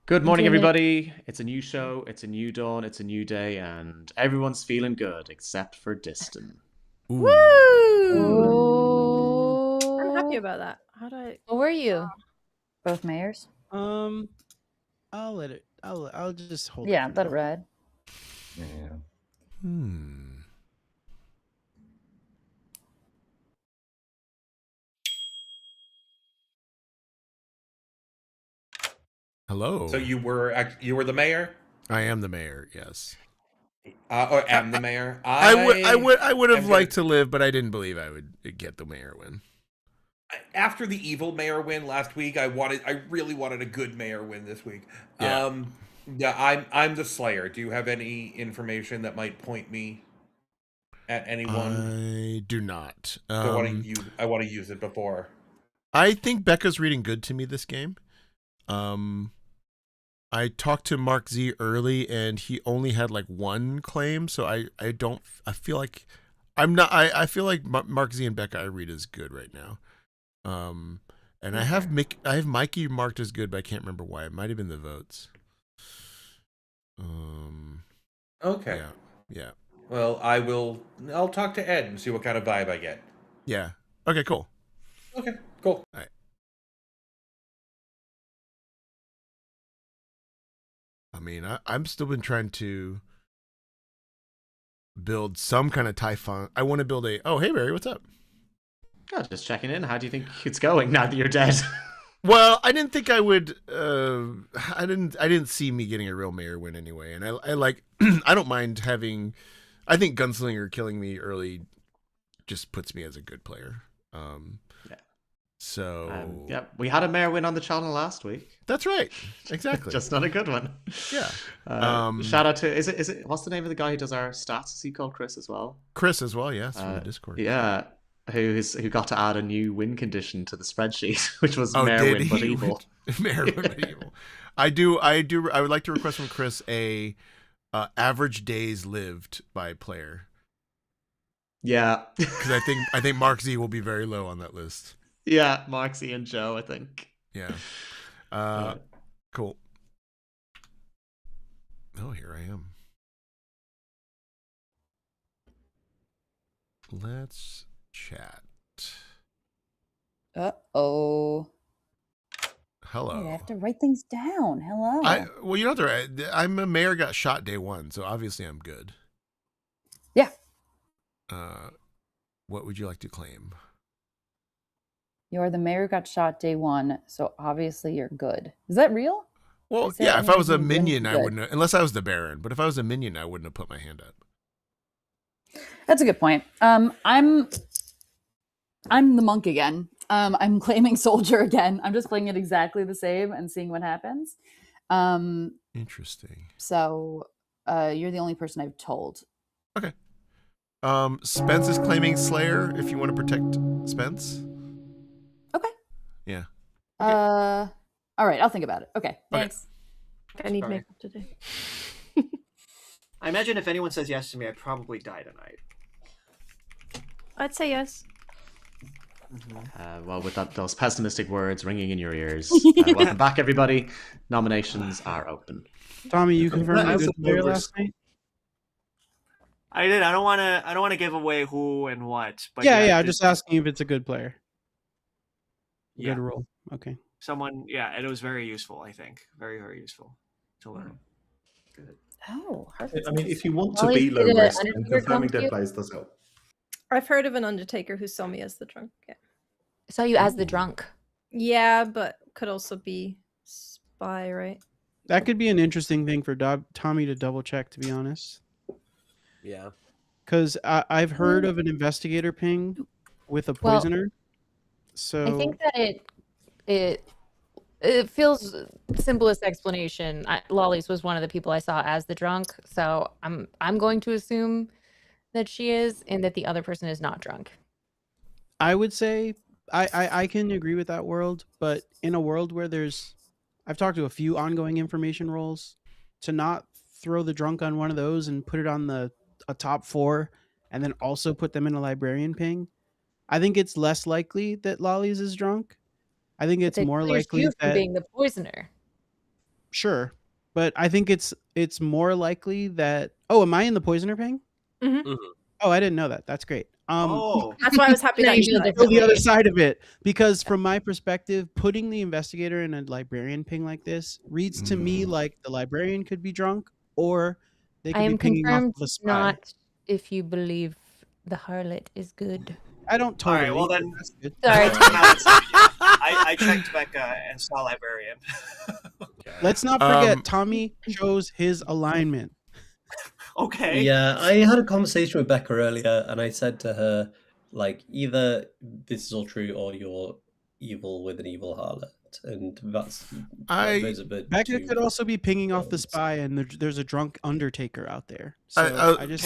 Good morning, Doing it. everybody. It's a new show, it's a new dawn, it's a new day, and everyone's feeling good except for Diston. Woo! I'm happy about that. How do I? Where were you? Both mayors? I'll let it. I'll just hold. Yeah, it. let it ride. Hello. So you were the mayor? I am the mayor. Yes. Or am the mayor? I would have liked to live, but I didn't believe I would get the mayor win. After the evil mayor win last week, I really wanted a good mayor win this week. Yeah. I'm the Slayer. Do you have any information that might point me at anyone? I do not. I want to use it before. I think Becca's reading good to me this game. I talked to Mark Z early, and he only had like one claim, so I feel like I feel like Mark Z and Becca I read as good right now. And I have Mikey marked as good, but I can't remember why. It might have been the votes. Okay. Yeah. Well, I'll talk to Ed and see what kind of vibe I get. Yeah. Okay, cool. Okay, cool. All right. I mean, I'm still been trying to build some kind of Typhon. I want to build oh, hey, Barry, what's up? Oh, just checking in. How do you think it's going now that you're dead? Well, I didn't think I would. I didn't see me getting a real mayor win anyway, and I like. I don't mind having. I think Gunslinger killing me early just puts me as a good player. Yeah. So yeah, we had a mayor win on the channel last week. That's right. Exactly. Just not a good one. Yeah. Shout out to is it what's the name of the guy who does our stats? Is he called Chris as well? Chris as well. Yes, from the Discord. Yeah. Who got to add a new win condition to the spreadsheet, which was mayor win but evil. Mayor win but evil. I would like to request from Chris a average days lived by player. Yeah, because I think Mark Z will be very low on that list. Yeah, Mark Z and Joe, I think. Yeah. Cool. Oh, here I am. Let's chat. Uh-oh. Hello. Hey, I have to write things down. Hello. Well, you don't have to. I'm a mayor got shot day one, so obviously I'm good. Yeah. What would you like to claim? You are the mayor who got shot day 1, so obviously you're good. Is that real? Well, Is there yeah, if I was a any reason minion, I good? wouldn't have, unless I was the Baron. But if I was a minion, I wouldn't have put my hand up. That's a good point. I'm the monk again. I'm claiming soldier again. I'm just playing it exactly the same and seeing what happens. Interesting. So you're the only person I've told. Okay. Spence is claiming Slayer if you want to protect Spence. Okay. Yeah. All right, I'll think about it. Okay, thanks. I need Sorry. makeup today. I imagine if anyone says yes to me, I'd probably die tonight. I'd say yes. Well, with those pessimistic words ringing in your ears, welcome back, everybody. Nominations are open. Tommy, you confirmed That you is good a player low last risk. night? I did. I don't want to give away who and what. But Yeah, I'm there's just asking if it's a good player. Yeah. Good role. Okay. someone. Yeah, and it was very useful. I think very, very useful to learn. Good. Oh, I mean, if you want to Always be low did a risk, then Undertaker confirming come to dead you? players does help. I've heard of an Undertaker who saw me as the drunk. Yeah. I saw you as the drunk. Yeah, but could also be spy, right? That could be an interesting thing for Tommy to double check, to be honest. Yeah. Because I've heard of an investigator ping with a Well, poisoner. So I think that it feels simplest explanation. Lolly's was one of the people I saw as the drunk, so I'm going to assume that she is, and that the other person is not drunk. I would say I can agree with that world, but in a world where I've talked to a few ongoing information roles, to not throw the drunk on one of those and put it on a top 4, and then also put them in a librarian ping. I think it's less likely that Lolly's is drunk. I think it's They more clears likely you from that being the poisoner. sure, but I think it's more likely that. Oh, am I in the poisoner ping? Mm-hmm. Oh, I didn't know that. That's great. That's why I was happy Now that you you know did. Feel the other side of it, because from my perspective, putting the investigator in a librarian ping like this reads to me like the librarian could be drunk, or they I could be am pinging off confirmed of a spy. not if you believe the harlot is good. I don't All totally. right. Well then. That's good. Sorry. I checked Becca and saw librarian. Let's not forget Tommy chose his alignment. Okay. Yeah, I had a conversation with Becca earlier, and I said to her, like, either this is all true or you're evil with an evil harlot, and those are the Becca two. could also be pinging off the spy, and there's a drunk Undertaker out there. So I just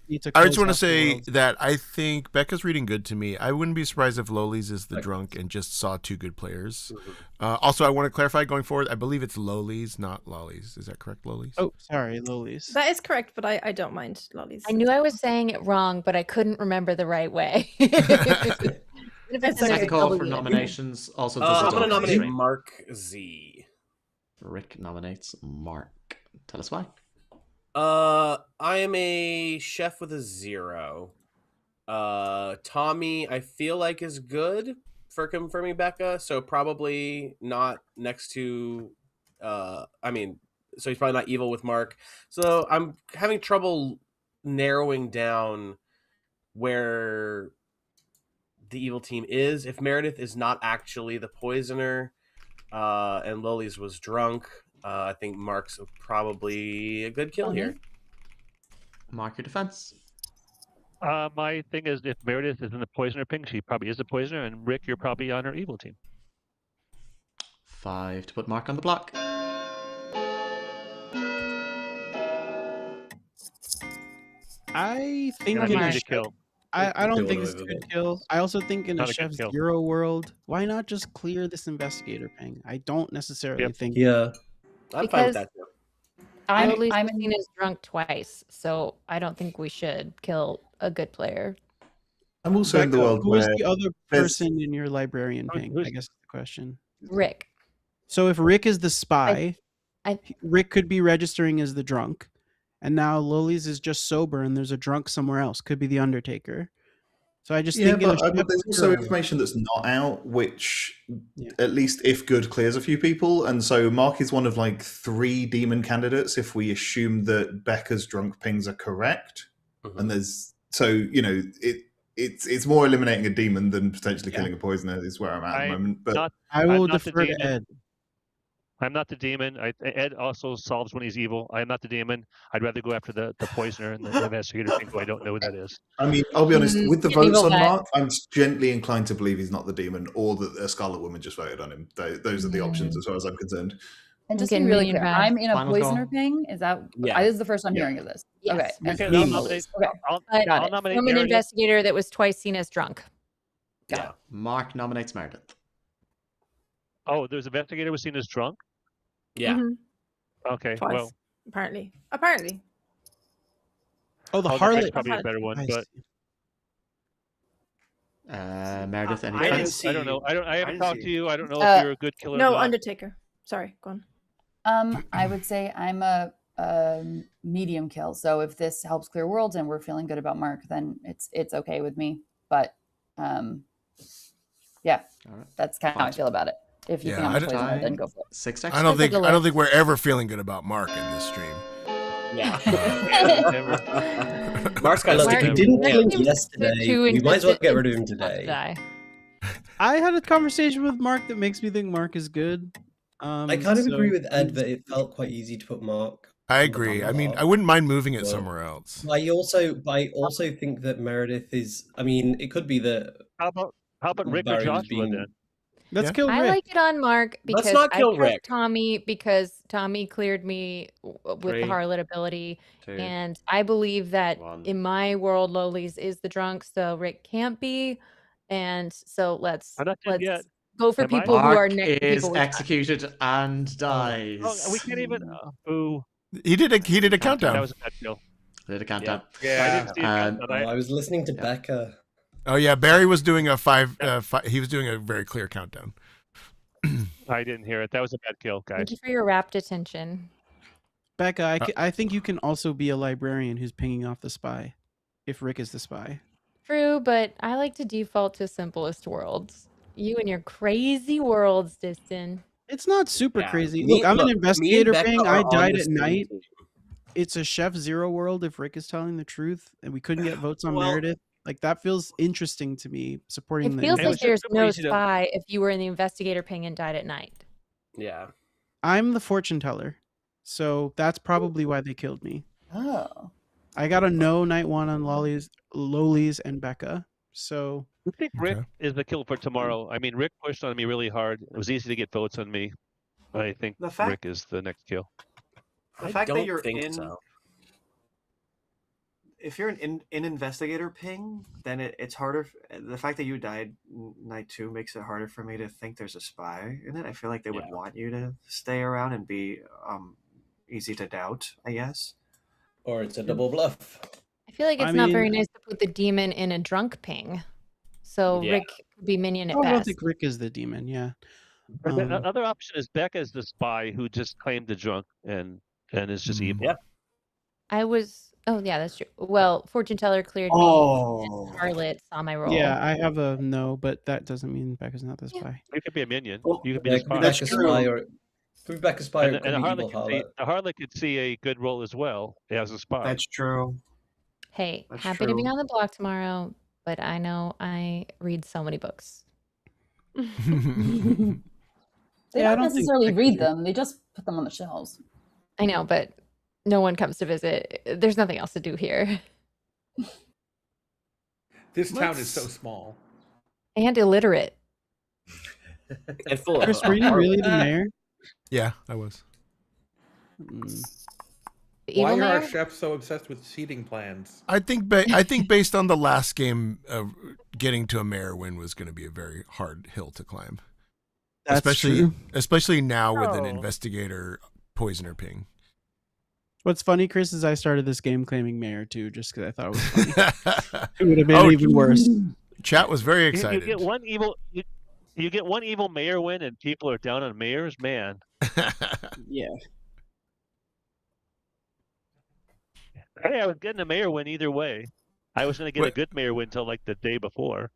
need to. I just want to close out the say world. that I think Becca's reading good to me. I wouldn't be surprised if Loli's is the drunk and just saw 2 good players. Also, I want to clarify going forward. I believe it's Loli's, not Lolly's. Is that correct, Loli's? Oh, sorry, Loli's. That is correct, but I don't mind Lolly's. I knew I was saying it wrong, but I couldn't remember the right way. Second call for nominations. Also, I'm going to nominate Mark Z. Rick nominates Mark. Tell us why. I am a chef with a 0. Tommy, I feel like is good for confirming Becca, so probably not next to. So he's probably not evil with Mark. So I'm having trouble narrowing down where the evil team is. If Meredith is not actually the poisoner, and Loli's was drunk, I think Mark's probably a good kill here. Mark your defense. My thing is, if Meredith is in the poisoner ping, she probably is the poisoner, and Rick, you're probably on her evil team. 5 to put Mark on the block. I think And I in need a to chef, kill. I don't Do think it this is a with good it. kill. I also think in a Not a good Chef kill. Zero world, why not just clear this investigator ping? I don't necessarily think. Yeah. I'm fine with Because that too. I'm I'm seen as drunk twice, so I don't think we should kill a good player. I'm also in the Becca, world who is where the other there's- person in your librarian ping? I guess is the question. Rick. So if Rick is the spy, I- Rick could be registering as the drunk, and now Loli's is just sober, and there's a drunk somewhere else. Could be the Undertaker. So I just Yeah, think in a but Chef there's also Zero- information that's not out, which at least if good clears a few people. And so Mark is one of like 3 demon candidates if we assume that Becca's drunk pings are correct. And there's it it's more eliminating a demon than potentially killing a poisoner is where I'm at the moment. But I will I'm not the defer to demon. Ed. I'm not the demon. Ed also solves when he's evil. I am not the demon. I'd rather go after the poisoner and the investigator thing who I don't know who that is. I mean, I'll be honest, with the An votes evil on guy. Mark, I'm gently inclined to believe he's not the demon or that a Scarlet Woman just voted on him. Those are the options as far as I'm concerned. And just to Okay, be really minion clear, bad. I'm in a Final poisoner call? ping. Is that? Yeah. This is the first I'm Yeah. hearing of this. Yes. Okay. And Okay, me. I'll nominate. Okay. But Got I'll it. nominate from an Meredith. investigator that was twice seen as drunk. Yeah. Mark nominates Meredith. Oh, there's an investigator was seen as drunk. Yeah. Mhm. Okay, Twice. well, Apparently. Oh, the Mike's harlot. probably a better one, I but see. Meredith, any I didn't thoughts? see. I don't know. I haven't didn't talked see- to you. I don't know if you're a good killer. No, or not. Undertaker. Sorry, go on. I would say I'm a medium kill. So if this helps clear worlds and we're feeling good about Mark, then it's okay with me. But yeah, All right. that's kind of how I Fine. feel about it. If you Yeah, think I'm I a don't- poisoner, then go for it. 6 I extra. don't think Take a I don't look. think we're ever feeling good about Mark in this stream. Yeah. Never. Mark's got Look, to if stick we in. didn't Mark kill him seems yesterday, too we might as well invested get rid of him not to today. die. I had a conversation with Mark that makes me think Mark is good. I kind of agree so- with Ed that it felt quite easy to put Mark. I on the agree. I panel mean, of. I wouldn't mind moving it Well, somewhere else. I also think that Meredith is. I mean, it could be that How about Rick or Barry was Joshua being. then? Let's Yeah. kill Rick. I like it on Mark Let's because not I kill trust Rick. Tommy because Tommy cleared me with 3, the harlot ability, 2, and I believe that 1. in my world, Loli's is the drunk, so Rick can't be, and so let's I'm not dead yet. go for Am I? people who are Mark next to is people we trust. executed and dies. Oh, we can't even. Boo. He did a That countdown. was a bad kill. Did a countdown. I Yeah. didn't see it. I was listening to Becca. Oh yeah, Barry was doing a five. He was doing a very clear countdown. I didn't hear it. That was a bad kill, guys. Thank you for your rapt attention. Becca, I think you can also be a librarian who's pinging off the spy, if Rick is the spy. True, but I like to default to simplest worlds. You and your crazy worlds, Distin. It's not super Yeah. crazy. Me- Look, I'm look, an me and investigator Becca ping. are I on died the at same night. team. It's a Chef Zero world if Rick is telling the truth, and we couldn't get votes on Well- Meredith. Like that feels interesting to me. Supporting It the feels It like was investigator. just there's super no easy to- spy if you were in the investigator ping and died at night. Yeah. I'm the fortune teller, so that's probably why they killed me. Oh. I got a no night one on Loli's, and Becca. So I think Rick Okay. is the kill for tomorrow. I mean, Rick pushed on me really hard. It was easy to get votes on me. I think The fact- Rick is the next kill. The I fact don't that you're think in, so. if you're in investigator ping, then it's harder. The fact that you died night 2 makes it harder for me to think there's a spy in it. I feel like they would Yeah. want you to stay around and be easy to doubt, I guess. Or it's a double bluff. I feel like it's I not very mean- nice to put the demon in a drunk ping. So Yeah. Rick could be minion at I don't best. think Rick is the demon. Yeah. But the Um, other option is Becca is the spy who just claimed the drunk and is just evil. Yeah. I was. Oh yeah, that's true. Well, fortune teller cleared me. Oh. And Harlot saw my role. Yeah, I have a no, but that doesn't mean Becca's not the Yeah. spy. You could be a minion. Well, You could be the spy. That's Rebecca true. Spy or Rebecca Spy or And, it could and be the Evil harlot could see a good role as well as a spy. That's true. Hey, That's happy to be true. on the block tomorrow, but I know I read so many books. They Yeah, I don't don't think necessarily Rick read is- them. They just put them on the shelves. I know, but no one comes to visit. There's nothing else to do here. This town is so small. And illiterate. And full of Chris, were you really the mayor? Yeah, I was. Mm. The Why evil are our mayor? chefs so obsessed with seating plans? I think based on the last game, getting to a mayor win was going to be a very hard hill to climb. That's true. Especially now with an Oh. investigator poisoner ping. What's funny, Chris, is I started this game claiming mayor too, just because I thought it was funny. It would have been even worse. Chat was very You excited. get one evil. You get one evil mayor win, and people are down on mayors. Man, Yeah. hey, I was getting a mayor win either way. I was going to get a Wait. good mayor win until like the day before.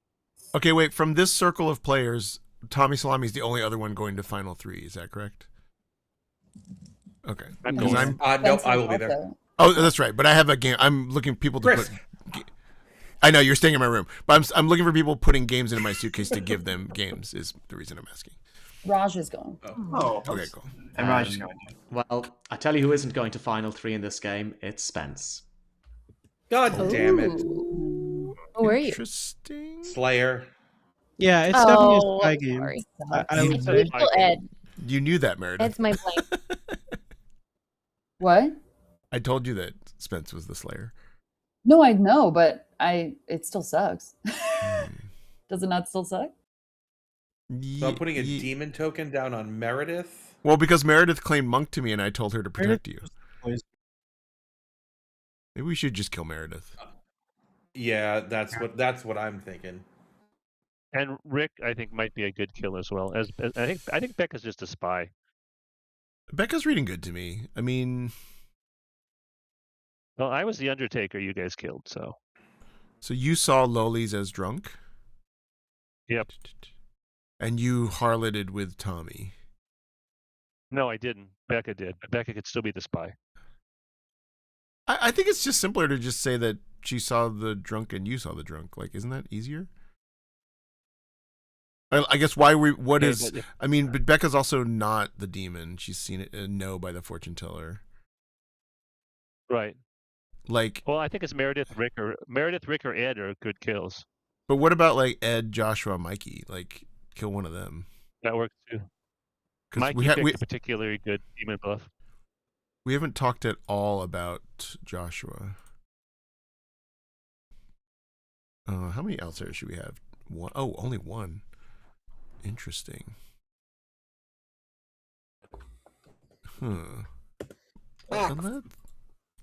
Okay, wait. From this circle of players, Tommy Salami is the only other one going to final 3. Is that correct? Okay. I'm Because going. Nope, I will be there. Also, Oh, that's right. But I have a game. I'm looking people to Chris. put. I know you're staying in my room, but I'm looking for people putting games into my suitcase to give them games. Is the reason I'm asking. Raj is going. Oh, Okay, cool. And Raj is going. Well, I tell you who isn't going to final 3 in this game. It's Spence. God damn it. Who are you? Interesting. Slayer. Yeah, it's definitely a Oh, spy I'm game. sorry. I would I say. feel Ed. You knew that, Meredith. Ed's my blank. What? I told you that Spence was the Slayer. No, I know, but it still sucks. Does it not still suck? So I'm putting a demon token down on Meredith. Well, because Meredith claimed Monk to me, and I told her to protect you. Maybe we should just kill Meredith. Yeah, that's what I'm thinking. And Rick, I think, might be a good kill as well. As I think Becca's just a spy. Becca's reading good to me. I mean, well, I was the Undertaker. You guys killed, so. So you saw Lolies as drunk? Yep. And you harloted with Tommy? No, I didn't. Becca did, but Becca could still be the spy. I think it's just simpler to just say that she saw the drunk and you saw the drunk. Like, isn't that easier? I guess why we what Okay, is but I mean, but Becca's also not the demon. She's seen it no by the fortune teller. Right. Like, well, I think it's Meredith, Rick, or Ed are good kills. But what about like Ed, Joshua, Mikey? Like, kill one of them. That works too. Mikey picked a particularly good demon buff. We haven't talked at all about Joshua. How many outsiders should we have? One. Oh, only one. Interesting.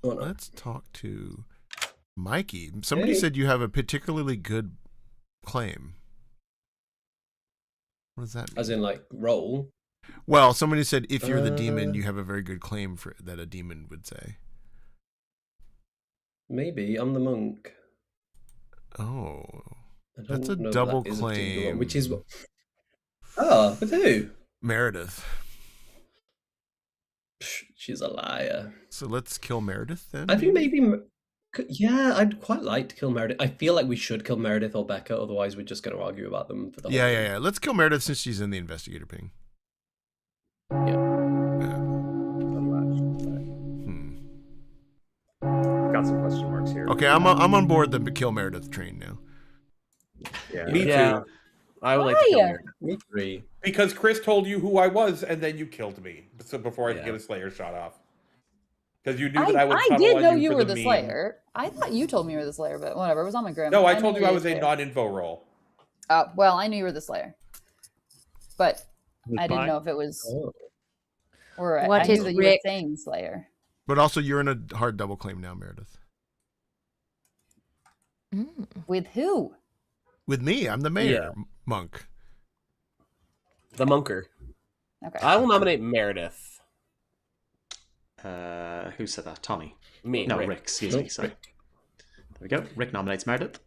Let's talk to Mikey. Somebody said you have a particularly good claim. What does that mean? As in, like, roll? Well, somebody said if you're the demon, you have a very good claim for that a demon would say. Maybe. I'm the monk. Oh. That's a double claim. Which is what? Oh, with who? Meredith. She's a liar. So let's kill Meredith then? I think maybe... Yeah, I'd quite like to kill Meredith. I feel like we should kill Meredith or Becca, otherwise we're just going to argue about them for the whole game. Yeah. Let's kill Meredith since she's in the investigator ping. Got some question marks here. Okay, I'm on board the kill Meredith train now. Yeah. Me too. I would like to kill Meredith. Me three. Because Chris told you who I was, and then you killed me. So before I could get a Slayer shot off. Because you knew that I would I did know you were the Slayer. I thought you told me you were the Slayer, but whatever. It was on my grandma. No, I told you I was a non-info role. Well, I knew you were the Slayer. But I didn't fine. know if it was... Or What I knew is that you were Rick? saying Slayer. But also, you're in a hard double claim now, Meredith. With who? With me, I'm the mayor, Monk. The Monker. Okay. I will nominate Meredith. Who said that? Tommy? Me. No, Rick. Rick. Excuse me. Sorry. There we go. Rick nominates Meredith.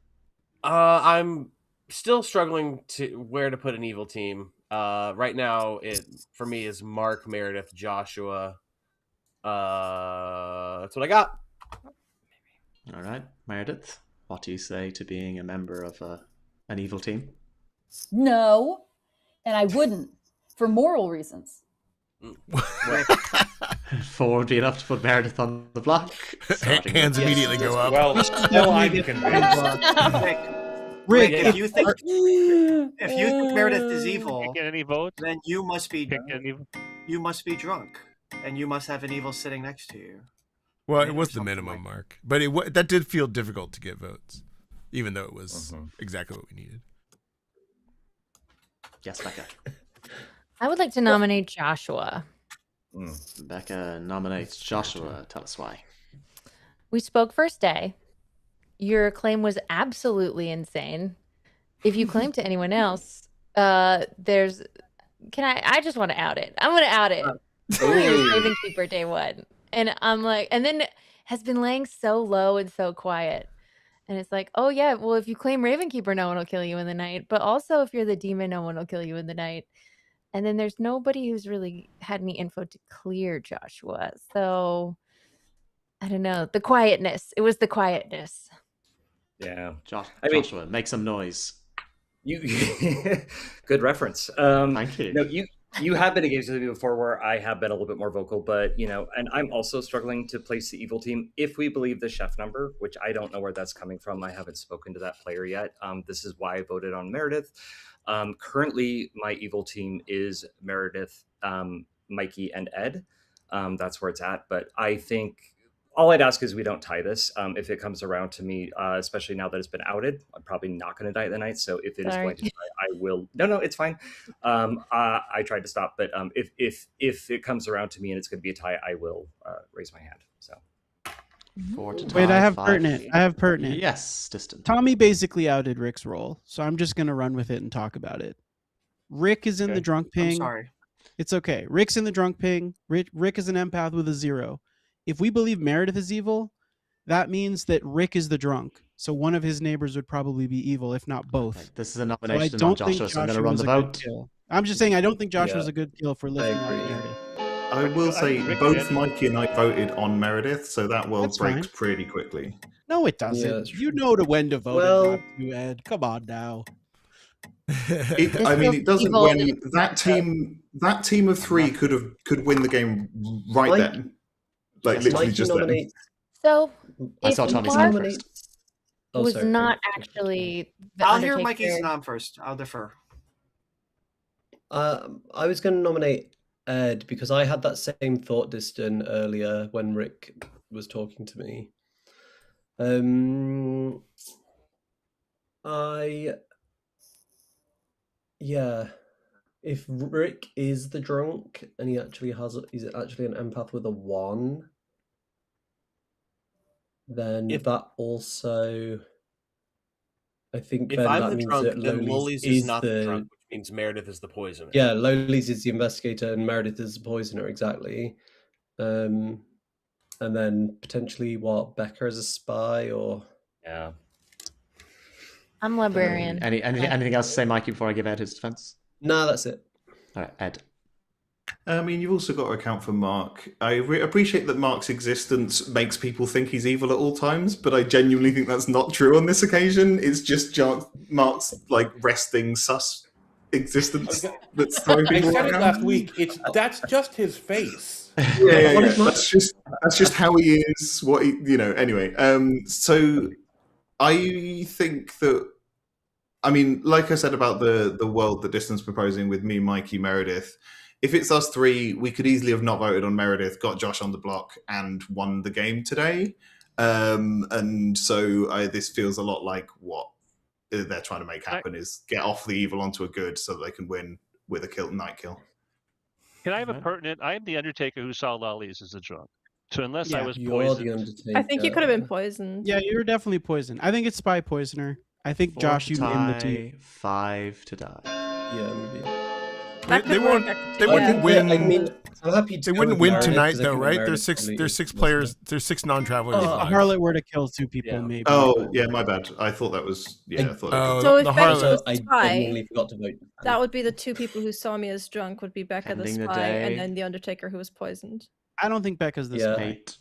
I'm still struggling to where to put an evil team. Right now, it for me is Mark, Meredith, Joshua. That's what I got. All right, Meredith. What do you say to being a member of an evil team? No. And I wouldn't. For moral reasons. 4 would be enough to put Meredith on the block. Hands immediately go up. Well, no, I'm convinced. Rick, if you think Meredith is evil, Get any votes? then you must be drunk, and you must have an evil sitting next to you. Well, it was the minimum mark, but that did feel difficult to get votes, even though it was exactly what we needed. Yes, Becca. I would like to nominate Joshua. Becca nominates Joshua. Tell us why. We spoke first day. Your claim was absolutely insane. If you claim to anyone else, I just want to out it. I'm going to out it. Raven Keeper day one. And I'm like, and then has been laying so low and so quiet. And it's like, oh yeah, well, if you claim Raven Keeper, no one will kill you in the night. But also if you're the demon, no one will kill you in the night. And then there's nobody who's really had any info to clear Joshua. So I don't know. The quietness. It was the quietness. Yeah. Joshua, make some noise. You good reference. Thank you. No, you have been engaged with me before where I have been a little bit more vocal, but and I'm also struggling to place the evil team if we believe the chef number, which I don't know where that's coming from. I haven't spoken to that player yet. This is why I voted on Meredith. Currently, my evil team is Meredith, Mikey, and Ed. That's where it's at. But I think all I'd ask is we don't tie this. If it comes around to me, especially now that it's been outed, I'm probably not going to die at the night. So if it is going to die, I will. No, it's fine. I tried to stop, but if it comes around to me and it's going to be a tie, I will raise my hand. So. Wait, I have pertinent. Yes, distant. Tommy basically outed Rick's role, so I'm just gonna run with it and talk about it. Rick is in the drunk ping. I'm sorry. It's okay. Rick's in the drunk ping. Rick is an empath with a 0. If we believe Meredith is evil, that means that Rick is the drunk. So one of his neighbors would probably be evil, if not both. This is a nomination on Joshua, so I'm going to run the vote. I'm just saying I don't think Joshua's a good kill for lifting out Meredith. I will say both Mikey and I voted on Meredith, so that world breaks pretty quickly. No, it doesn't. You know when to vote and not to, Ed. Come on now. It doesn't when that team of 3 could win the game then. Like literally just then. So I saw Tommy Mark first. was not actually the I'll hear Undertaker. Mikey's nom first. I'll defer. I was going to nominate Ed because I had that same thought distant earlier when Rick was talking to me. If Rick is the drunk and he's actually an empath with a 1, then that also, I think If then I'm that the means drunk, that then Lollies Lollies is not the drunk, which means Meredith is the poisoner. Yeah, Lollies is the investigator and Meredith is the poisoner, exactly. And then potentially Becca is a spy or... Yeah. I'm librarian. Anything else to say, Mikey, before I give Ed his defense? No, that's it. All right, Ed. You've also got to account for Mark. I appreciate that Mark's existence makes people think he's evil at all times, but I genuinely think that's not true on this occasion. It's just Mark's resting sus existence that's throwing I people said it around. last week. That's just his face. Yeah. That's just how he is. Anyway. So I think that. Like I said about the world that Distance proposing with me, Mikey, Meredith. If it's us 3, we could easily have not voted on Meredith, got Josh on the block, and won the game today. And so this feels a lot like what they're trying to make happen is get off the evil onto a good so that they can win with a night kill. Can I have a pertinent? I am the Undertaker who saw Allyse as a drunk. So unless I was You're poisoned, the Undertaker. I think you could have been poisoned. Yeah, you were definitely poisoned. I think it's spy poisoner. I think Josh, you named the team. 5 to die. Yeah, maybe. They wouldn't win. I'm happy they wouldn't win tonight, though, right? There's 6 players. There's 6 non-travelers. If the harlot were to kill 2 people, maybe. Oh, yeah, my bad. I thought that was. Yeah, I thought. So if the Becca was harlot. the spy, genuinely forgot to vote. that would be the 2 people who saw me as drunk would be Becca the Ending the spy and day. then the Undertaker who was poisoned. I don't think Becca's the spy. 8,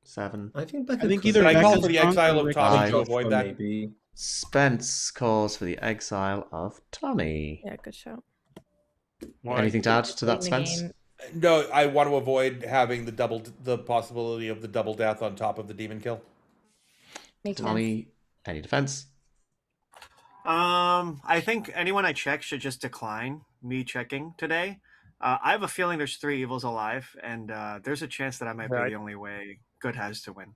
7. I think Becca. I think could- either Can I call Becca's for the drunk exile or of Rick's Tommy drunk. to avoid that? Maybe. Spence calls for the exile of Tommy. Yeah, good shout. Anything to add to that, Spence? No, I want to avoid having the possibility of the double death on top of the demon kill. Tommy, any defense? I think anyone I check should just decline me checking today. I have a feeling there's 3 evils alive, and there's a chance that I might be the only way good has to win.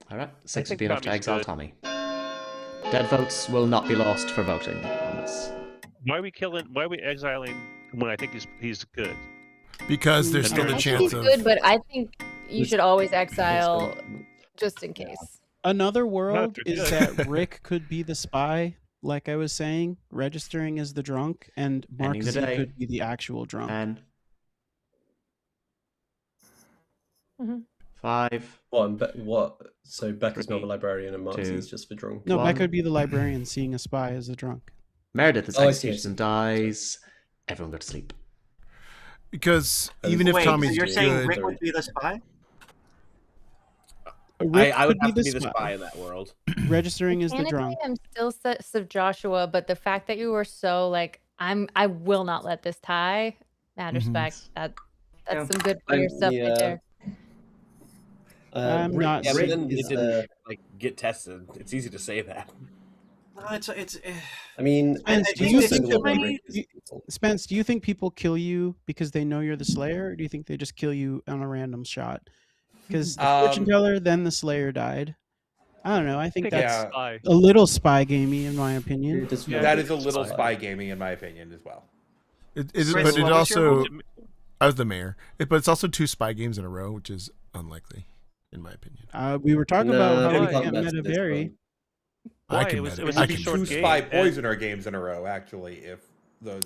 All right, 6 would be think enough to Tommy's exile good. Tommy. Dead votes will not be lost for voting on this. why are we exiling when I think he's good? Because there's still I a think chance he's of. good, but I think you should always exile just in case. Another world they're is good. that Rick could be the spy, like I was saying, registering as the drunk, and Mark Ending the Z day. could be the actual drunk. And Mhm. 5. What? So Becca's not the librarian and Mark 2. is just for drunk. No, 1. Becca would be the librarian seeing a spy as a drunk. Meredith is Oh, I see, I executed see. and dies. Everyone go to sleep. Because even if Wait, Tommy's so you're saying good, Rick would be the spy? Rick I would could have to the be the spy in that world. Registering as the Technically, drunk. I'm still sus of Joshua, but the fact that you were so like, I will not let this tie. Mad respect. That's some good player stuff right there. I'm not. Yeah, but Rick then is, it didn't like get tested. It's easy to say that. I mean, Spence, do I you think think it's that funny- Spence, do you think people kill you because they know you're the Slayer, or do you think they just kill you on a random shot? Because the fortune teller, then the Slayer died. I don't know. I think that's a little spy gamey, in my opinion. That is a little spy gaming, in my opinion, as well. But it also, I was the mayor. But it's also 2 spy games in a row, which is unlikely, in my opinion. We were talking about how we can't Metavari. I can It be 2 spy poisoner games in a row, actually, if the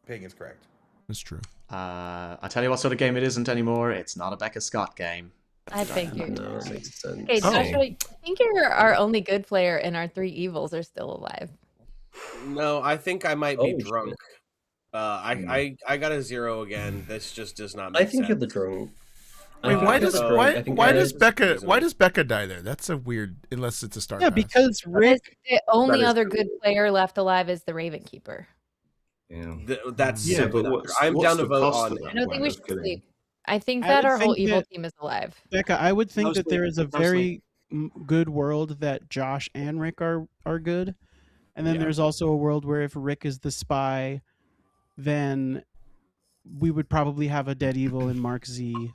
ping is correct. That's true. I'll tell you what sort of game it isn't anymore. It's not a Becca Scott game. I figured. No, it makes sense. Okay, Joshua, I think you're our only good player, and our 3 evils are still alive. No, I think I might be drunk. I got a 0 again. This just does not make sense. I think you're the drunk. Wait, why does Becca die there? That's a weird, unless it's a star. Yeah, because Rick. The only other good player left alive is the Raven Keeper. Yeah, that's Yeah, simply but not what's- true. I'm what's down to the vote cost on. of that? I don't think we Why should killing? sleep. I think I that would our whole think evil that- team is alive. Becca, I would think that Mostly- there is a mostly. very good world that Josh and Rick are good, and then there's also a world where if Rick is the spy, then we would probably have a dead evil in Mark Z.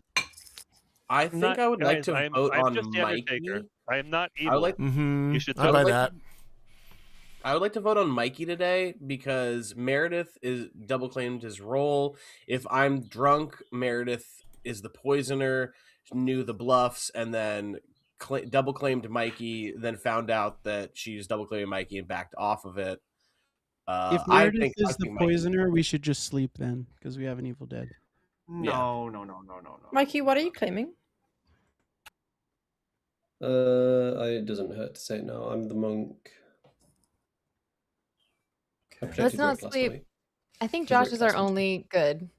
I think I would like to vote I'm on just the Undertaker. Mikey. I am not I evil. would like. You should I buy that. I would like to vote on Mikey today because Meredith is double claimed his role. If I'm drunk, Meredith is the poisoner, knew the bluffs, and then double claimed Mikey. Then found out that she's double claiming Mikey and backed off of it. If I Meredith think is the poisoner, we should just sleep then, because we have an evil dead. No. Mikey, what are you claiming? It doesn't hurt to say no. I'm the monk. I Let's protected not Rick last sleep. night. I think Josh is our only good.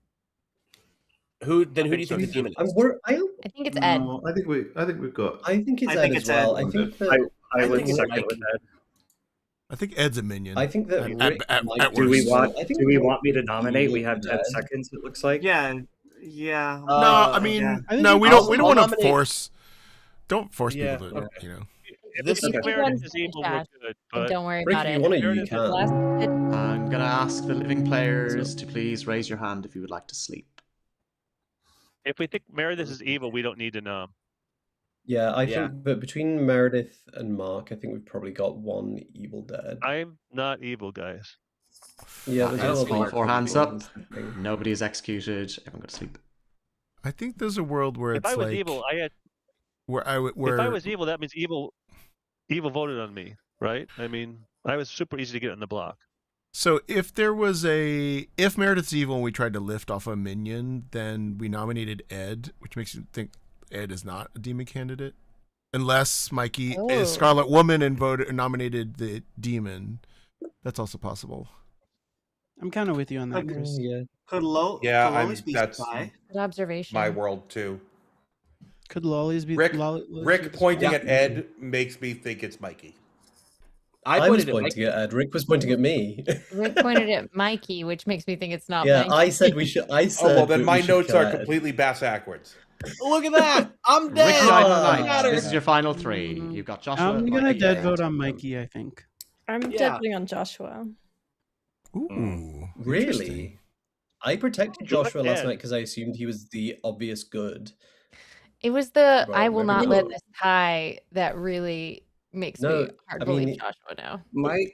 Who do you think the demon is? I think it's Ed. No, I think we've got. I think it's Ed as well. I think that I would think it's second Mikey. with Ed. I think Ed's a minion. I think that Rick might Do we worst. want? I think Do we Rick want me to nominate? We is have 10 dead. seconds. It looks like. Yeah. No, I mean, yeah. I think no, we don't want to nominate- force. Don't force Yeah, people to, okay. you know. This If is anyone's is evil, we're Josh, good. then But don't worry Rick, about if it. you want to, you Meredith is can. Last good. I'm gonna ask the living players to please raise your hand if you would like to sleep. if we think Meredith is evil, we don't need to know. Yeah, I Yeah. think, but between Meredith and Mark, I think we've probably got one evil dead. I'm not evil, guys. Yeah, That there's is a lot all of 4 hands up. thing. Nobody is executed. Everyone go to sleep. I think there's a world where If it's I was like evil, I had. where If I was evil, that means evil voted on me, right? I mean, I was super easy to get on the block. So if Meredith's evil and we tried to lift off a minion, then we nominated Ed, which makes you think Ed is not a demon candidate, unless Mikey is Scarlet Woman and nominated the demon. That's also possible. I'm kind of with you on that, Chris. Yeah. Could Yeah, Lolis be that's spy? Good observation. my world too. Could Lollies be Rick Lollies pointing Yeah. at Ed makes me think it's Mikey. I was pointed at pointing Mikey. at Ed. Rick was pointing at me. Rick pointed at Mikey, which makes me think it's not Yeah, Mikey. I said we should. I said. Oh well, then we my should notes kill are Ed. completely backwards. Look at that! I'm Rick dead. Dynamite, Matter. this is your final 3. You've got Joshua. I'm gonna Mikey, dead and vote on Tim. Mikey, I think. I'm Yeah. definitely on Joshua. Ooh, Really? interesting. I protected Joshua last Ed. night because I assumed he was the obvious good. It was the Well, I will maybe not let not. this tie that really makes No, me hard I to believe mean, Joshua now.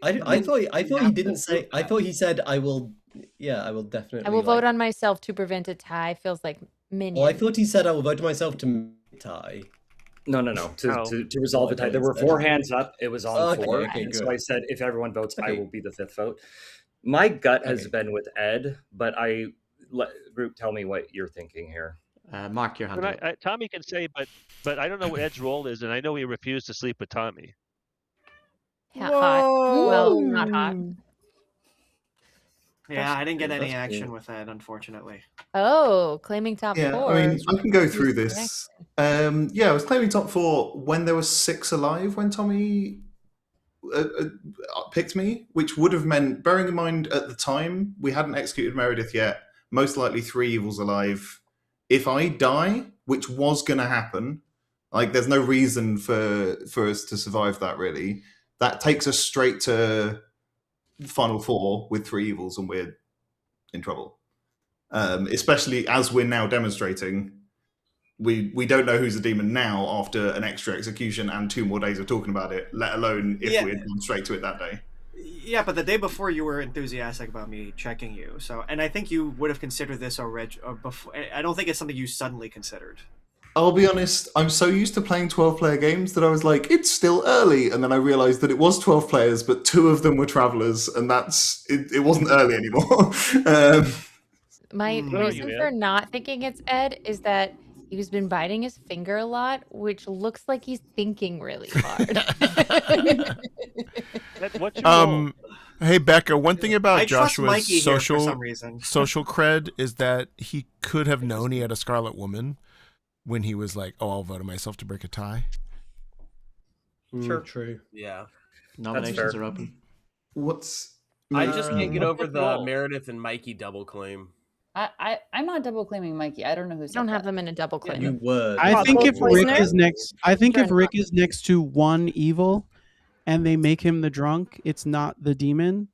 I thought he didn't say. I thought he said I will. Yeah, I will definitely. I will vote on myself to prevent a tie. Feels like minion. Well, I thought he said I will vote myself to tie. No. No. To resolve the tie, there were 4 hands up. It was on Okay, 4, okay, and so good. I said, if everyone votes, I Okay. will be the 5th vote. My gut has Okay. been with Ed, but Root, tell me what you're thinking here. Mark your hand. And up. Tommy can say, but I don't know what Ed's role is, and I know he refused to sleep with Tommy. Yeah, hot. Well, not hot. Yeah, I didn't get any That's action cool. with that, unfortunately. Oh, claiming top Yeah, 4. I mean, I can go through this Yeah, I was claiming top 4 when there were 6 alive when Tommy picked me, which would have meant, bearing in mind at the time we hadn't executed Meredith yet, most likely 3 evils alive. If I die, which was going to happen, like there's no reason for us to survive that really. That takes us straight to final 4 with 3 evils, and we're in trouble. Especially as we're now demonstrating. We don't know who's a demon now after an extra execution and 2 more days of talking about it, let alone if we had gone straight to it that day. Yeah, but the day before you were enthusiastic about me checking you, so, and I think you would have considered this already. Or before, I don't think it's something you suddenly considered. I'll be honest, I'm so used to playing 12-player games that I was like, it's still early, and then I realized that it was 12 players, but 2 of them were travelers, and it wasn't early anymore. My reason for not thinking it's Ed is that he's been biting his finger a lot, which looks like he's thinking really hard. What's your role? Hey Becca, one thing about I trust Mikey Joshua's here for some reason. social cred is that he could have known he had a Scarlet Woman when he was like, "Oh, I'll vote myself to break a tie." Sure, true. Yeah, Nominations are open. I just can't get over what's the your role? Meredith and Mikey double claim. I'm not double claiming Mikey. I don't know who's. Don't have them in a double claim. You were. I think if Rick Poisoner? is next, I think Sure if Rick is next to one evil, and they make him the drunk, it's not the demon.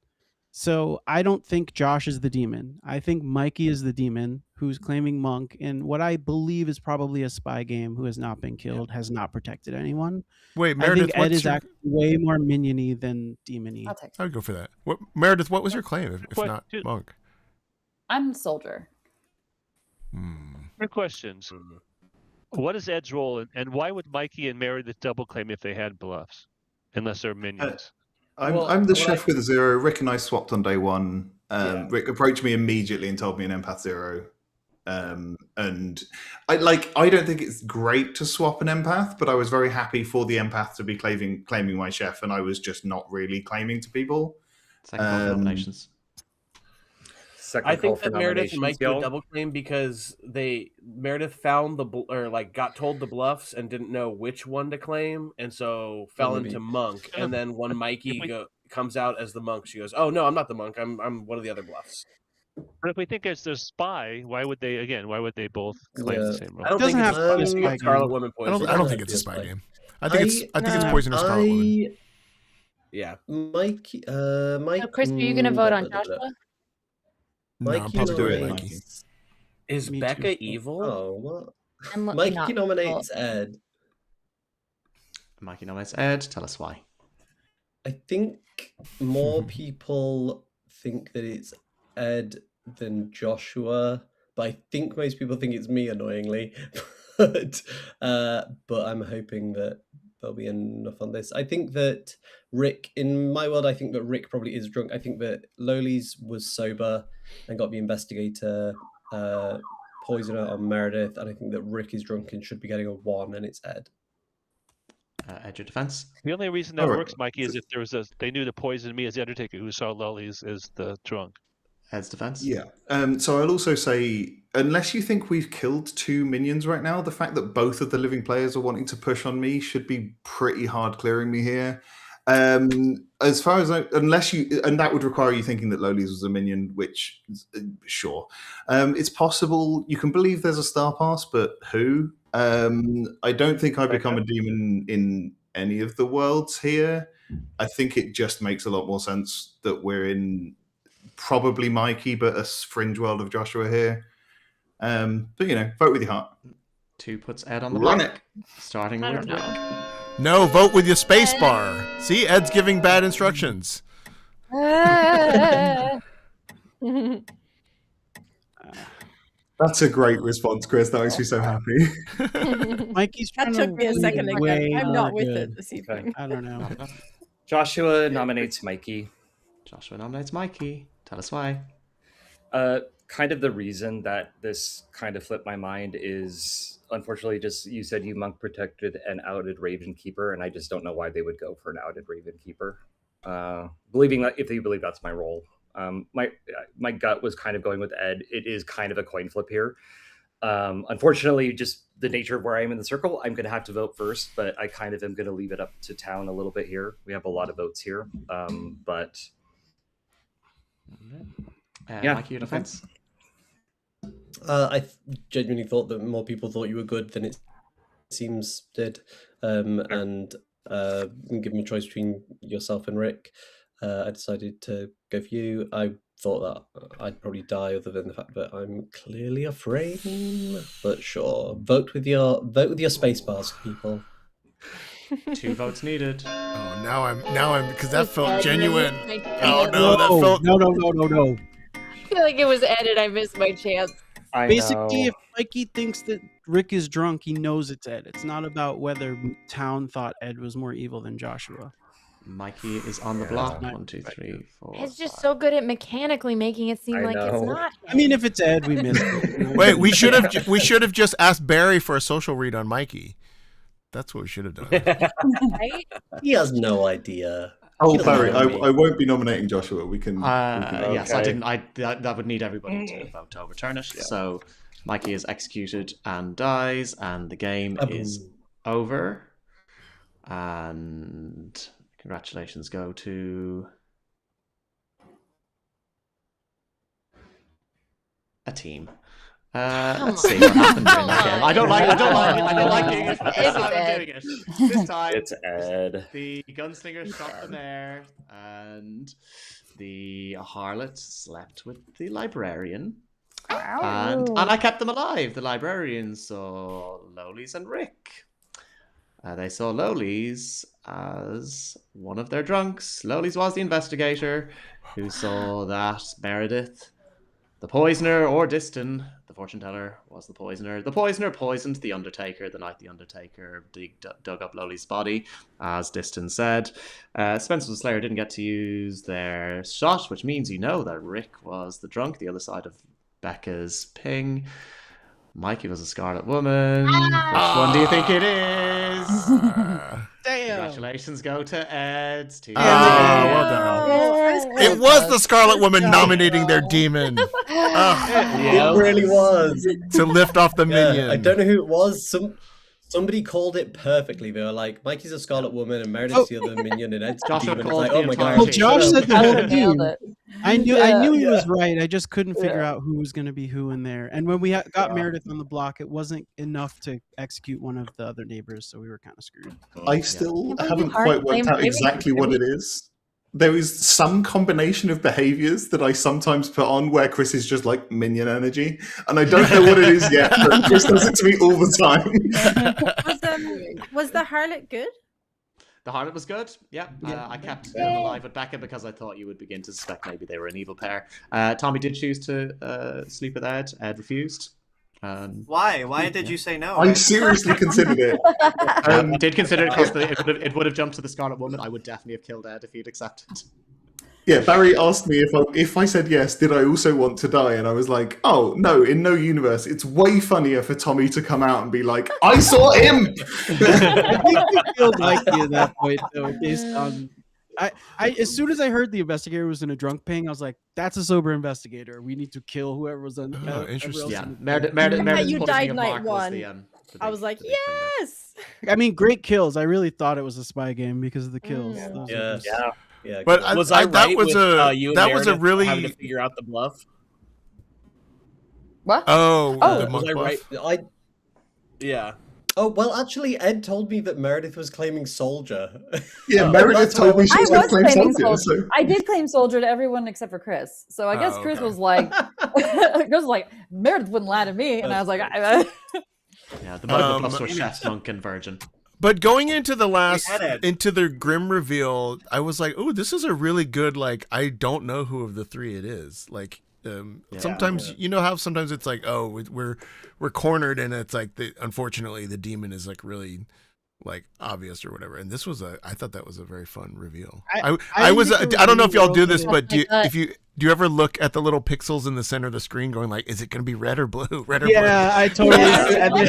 So I don't think Josh is the demon. I think Mikey is the demon who's claiming Monk in what I believe is probably a spy game, who has not been killed, has not protected anyone. Wait, I Meredith, think Ed is actually way more miniony than demony. I would go for that. What, Meredith? What was your claim, if not Monk? I'm soldier. More questions. What is Ed's role, and why would Mikey and Meredith double claim if they had bluffs, unless they're minions? I'm the chef with a 0. Rick and I swapped on day 1. Rick approached me immediately and told me an empath 0. And I don't think it's great to swap an empath, but I was very happy for the empath to be claiming my chef, and I was just not really claiming to people. Second call for nominations. I think that Meredith might do a double claim because Meredith found got told the bluffs and didn't know which one to claim, and so fell into Monk. And then when Mikey comes out as the Monk, she goes, "Oh no, I'm not the Monk. I'm one of the other bluffs." But if we think it's the spy, why would they both claim the same role? I don't think it's a Scarlet Woman poison. I don't think it's a spy game. I think it's Poison or Scarlet Woman. Yeah, Mikey. Chris, are you going to vote on Joshua? No, I'm probably doing Mikey. Is Becca evil? Oh, what? Mikey nominates Ed. Mikey nominates Ed. Tell us why. I think more people think that it's Ed than Joshua, but I think most people think it's me, annoyingly. but I'm hoping that there'll be enough on this. I think that Rick, in my world, I think that Rick probably is drunk. I think that Loli's was sober and got the investigator poisoner on Meredith, and I think that Rick is drunk and should be getting a 1, and it's Ed. Ed, your defense. The only reason that works, Mikey, is if there was they knew to poison me as the Undertaker, who saw Lollies as the drunk. Ed's defense. Yeah. So I'll also say, unless you think we've killed 2 minions right now, the fact that both of the living players are wanting to push on me should be pretty hard clearing me here. As far as unless you, and that would require you thinking that Loli's was a minion, which sure, it's possible. You can believe there's a star pass, but who? I don't think I become a demon in any of the worlds here. I think it just makes a lot more sense that we're in probably Mikey, but a fringe world of Joshua here. But vote with your heart. 2 puts Ed on the Run block. Starting with Rick. No, vote with your space bar. See, Ed's giving bad instructions. That's a great response, Chris. That makes me so happy. Mikey's That took me a second to get. I'm not with it this evening. I don't know. Joshua nominates Mikey. Joshua nominates Mikey. Tell us why. Kind of the reason that this kind of flipped my mind is, unfortunately, just you said you Monk protected an outed Raven Keeper, and I just don't know why they would go for an outed Raven Keeper. Believing that, if they believe that's my role. My gut was kind of going with Ed. It is kind of a coin flip here. Unfortunately, just the nature of where I am in the circle, I'm going to have to vote first, but I kind of am going to leave it up to town a little bit here. We have a lot of votes here, but yeah, Mikey, your defense. I genuinely thought that more people thought you were good than it seems did, and given me a choice between yourself and Rick, I decided to go for you. I thought that I'd probably die, other than the fact that I'm clearly a frame. But sure, vote with your space bars, people. 2 votes needed. Oh, now I'm because that felt genuine. Oh no, that felt no. I feel like it was Ed and I missed my chance. Basically, if Mikey thinks that Rick is drunk, he knows it's Ed. It's not about whether town thought Ed was more evil than Joshua. Mikey is on the block. 1, 2, 3, 4. Ed's just so good at mechanically making it seem like it's not. I mean, if it's Ed, we missed it. Wait, we should have just asked Barry for a social read on Mikey. That's what we should have done. Right? He has no idea. Oh, Barry, I won't be nominating Joshua. We can. Yes, I didn't. That would need everybody to vote to overturn it. Yeah. So Mikey is executed and dies, and the game is over. And congratulations go to a team. Let's see what happened during that game. I don't like doing it. But this time I'm doing it. This time it's Ed. The gunslinger shot the mayor, and the harlot slept with the librarian. And I kept them alive. The librarians saw Lowlies and Rick. They saw Lowlies as one of their drunks. Lowlies was the investigator who saw that Meredith, the poisoner, or Diston, the fortune teller, was the poisoner. The poisoner poisoned the Undertaker the night the Undertaker dug up Lowly's body, as Diston said. Spencer the Slayer didn't get to use their shot, which means you know that Rick was the drunk, the other side of Becca's ping. Mikey was a Scarlet Woman. Which one do you think it is? Damn. Congratulations go to Ed. Well done. It was the Scarlet Woman nominating their demon. It really was. To lift off the minion. I don't know who it was. Somebody called it perfectly. They were like, Mikey's a Scarlet Woman and Meredith's the other minion and Ed's the demon. It's like, oh my god. Well, Josh said the whole team. I knew he was right. I just couldn't figure out who was going to be who in there. And when we got Meredith on the block, it wasn't enough to execute one of the other neighbors, so we were kind of screwed. I still haven't quite worked out exactly what it is. There is some combination of behaviors that I sometimes put on where Chris is just like minion energy, and I don't know what it is yet, but Chris does it to me all the time. Was the harlot good? The harlot was good. Yeah. I kept them alive with Becca because I thought you would begin to suspect maybe they were an evil pair. Tommy did choose to sleep with Ed. Ed refused. Why? Why did you say no? I seriously considered it. Did consider it because it would have jumped to the Scarlet Woman. I would definitely have killed Ed if he'd accepted. Yeah, Barry asked me if I said yes, did I also want to die? And I was like, oh, no, in no universe. It's way funnier for Tommy to come out and be like, I saw him! I think you killed Mikey at that point, though, based on... I as soon as I heard the investigator was in a drunk ping, I was like, that's a sober investigator. We need to kill whoever was on... interesting. Yeah, Meredith You died night one. I was like, yes! I mean, great kills. I really thought it was a spy game because of the kills. Yeah, but was I right that was with, you and that was a Meredith really having to figure out the bluff? What? The monk was I bluff. right? Yeah. Oh, well, actually, Ed told me that Meredith was claiming solder. Yeah, Meredith told me she was going to claim soldier. So. I did claim soldier to everyone except for Chris. So I guess Chris was like, Meredith wouldn't lie to me. And I was like, yeah, the monk plus were chef, monk, and virgin. But going into the grim reveal, I was like, "Oh, this is a really good. Like, I don't know who of the three it is. Like, sometimes you know how sometimes it's like, oh, we're cornered, and it's like unfortunately the demon is like really like obvious or whatever. And this was I thought that was a very fun reveal. I don't know if y'all do this, but do you ever look at the little pixels in the center of the screen, going like, is it going to be red or blue? Red or blue? Yeah, I totally. And then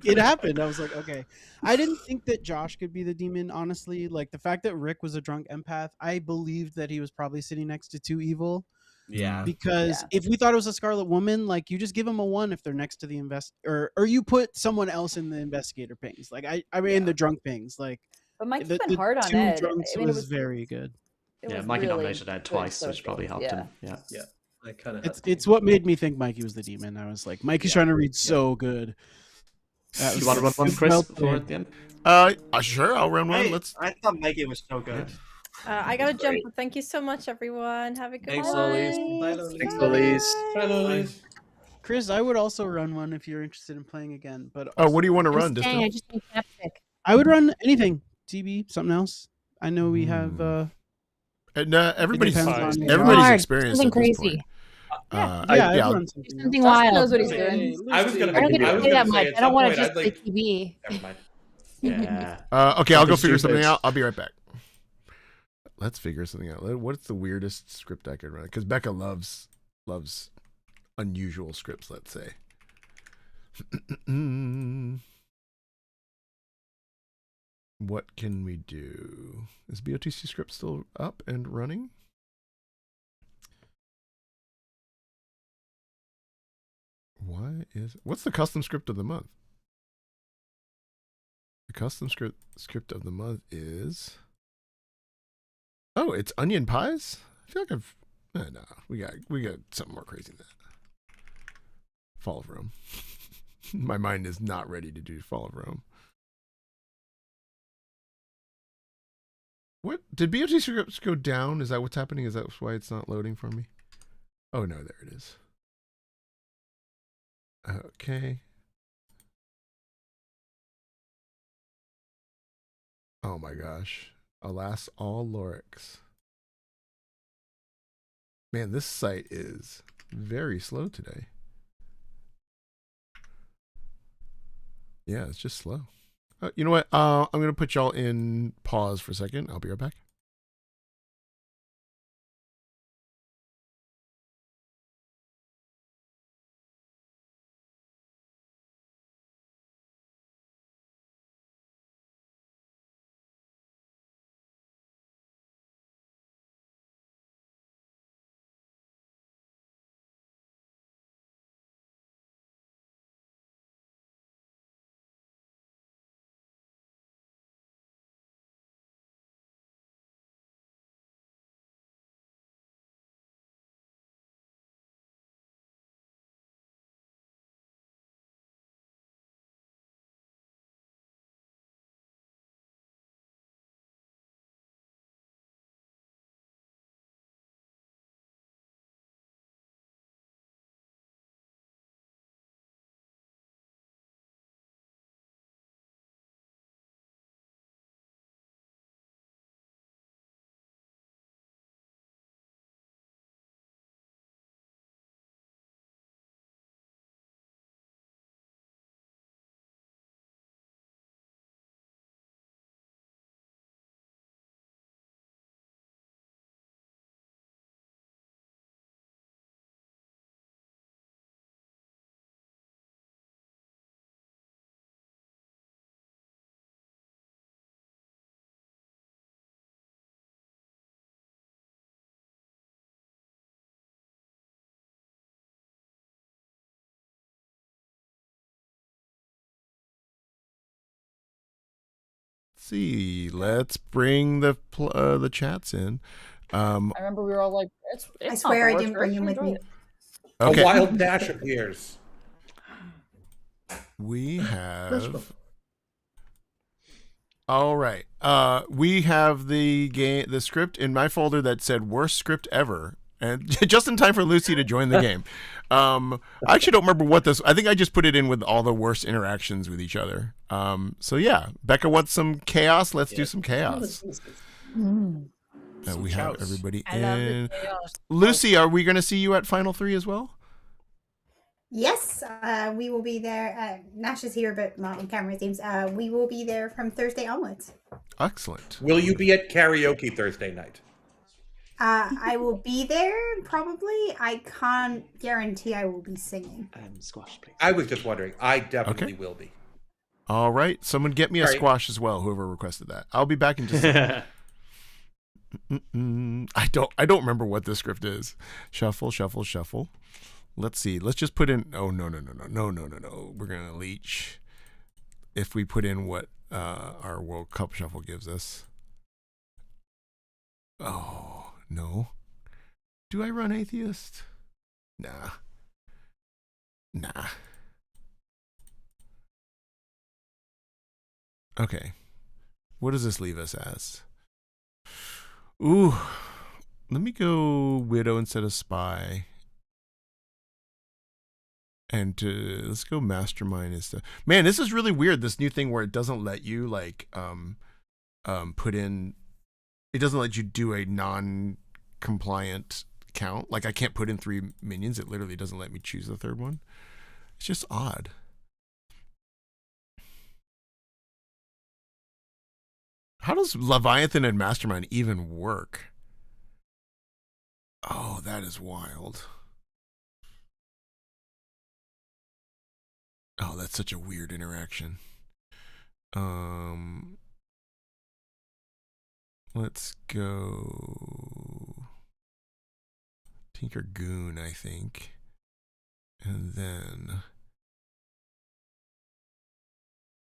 it happened. I was like, okay. I didn't think that Josh could be the demon, honestly. Like the fact that Rick was a drunk empath, I believed that he was probably sitting next to two evil. Yeah. Because if we thought it was a Scarlet Woman, like you just give them a 1 if they're next to the or you put someone else in the investigator pings. Like I mean in the drunk pings. Like But Mikey's the, been the hard on 2 Ed. drunks I mean, was very good. Yeah, was Mikey really nominated Ed good twice, which sourcing. probably helped him. Yeah. Yeah. I kind of It's what made me think Mikey was the demon. I was like, Mikey's trying to read so good. You want to run one, Chris, before at the end? Sure, I'll run one. Let's. I thought Mikey was so good. I gotta jump. But thank you so much, everyone. Have a good Thanks, one. Allyse. Bye, Allyse. Thanks, Allyse. Bye, Allyse. Chris, I would also run one if you're interested in playing again. But What do you want to run? Dang, I just need chapstick. I would run anything. TB, something else. I know we have. Everybody's depends on- everybody's experienced Something at this crazy. point. Yeah, I'll- everyone's Do something Josh wild. knows what he's doing. I was gonna. I don't get to play that much. At I don't some want point, to just I'd play like. TV. Never mind. Yeah. Okay, I'll go Something figure something stupid. out. I'll be right back. Let's figure something out. What's the weirdest script I could run? Because Becca loves unusual scripts. Let's say. What can we do? Is BOTC script still up and running? What's the custom script of the month? The custom script of the month is. Oh, it's onion pies. I feel like no, we got something more crazy than that. Fall of Rome. My mind is not ready to do Fall of Rome. What did BOT scripts go down? Is that what's happening? Is that why it's not loading for me? Oh no, there it is. Okay. Oh my gosh. Alas, all Lorix. Man, this site is very slow today. Yeah, it's just slow. You know what? I'm going to put y'all in pause for a second. I'll be right back. See, let's bring the chats in. I remember we were all like, it's I not swear the I worst didn't bring him with version, me. Okay. A wild dash appears. We have. All right. We have the script in my folder that said worst script ever, and just in time for Lucy to join the game. I actually don't remember what this. I think I just put it in with all the worst interactions with each other. So yeah, Becca wants some chaos. Let's do some chaos. We have everybody in. Lucy, are we going to see you at Final 3 as well? Yes, we will be there. Nash is here, but not on camera, it seems. We will be there from Thursday onwards. Excellent. Will you be at karaoke Thursday night? I will be there, probably. I can't guarantee I will be singing. Squash, please. I was just wondering. I definitely will be. All right. Someone get me a All right. squash as well, whoever requested that. I'll be back in just a second. I don't remember what this script is. Shuffle, shuffle, shuffle. Let's see. Let's just put in. Oh no. We're gonna leech. If we put in what our World Cup shuffle gives us. Oh no. Do I run atheist? Nah. Okay. What does this leave us as? Ooh. Let me go widow instead of spy. And let's go mastermind instead. Man, this is really weird. This new thing where it doesn't let you like put in. It doesn't let you do a non-compliant count. Like I can't put in 3 minions. It literally doesn't let me choose the third one. It's just odd. How does Leviathan and Mastermind even work? Oh, that is wild. Oh, that's such a weird interaction. Let's go Tinker Goon, I think. And then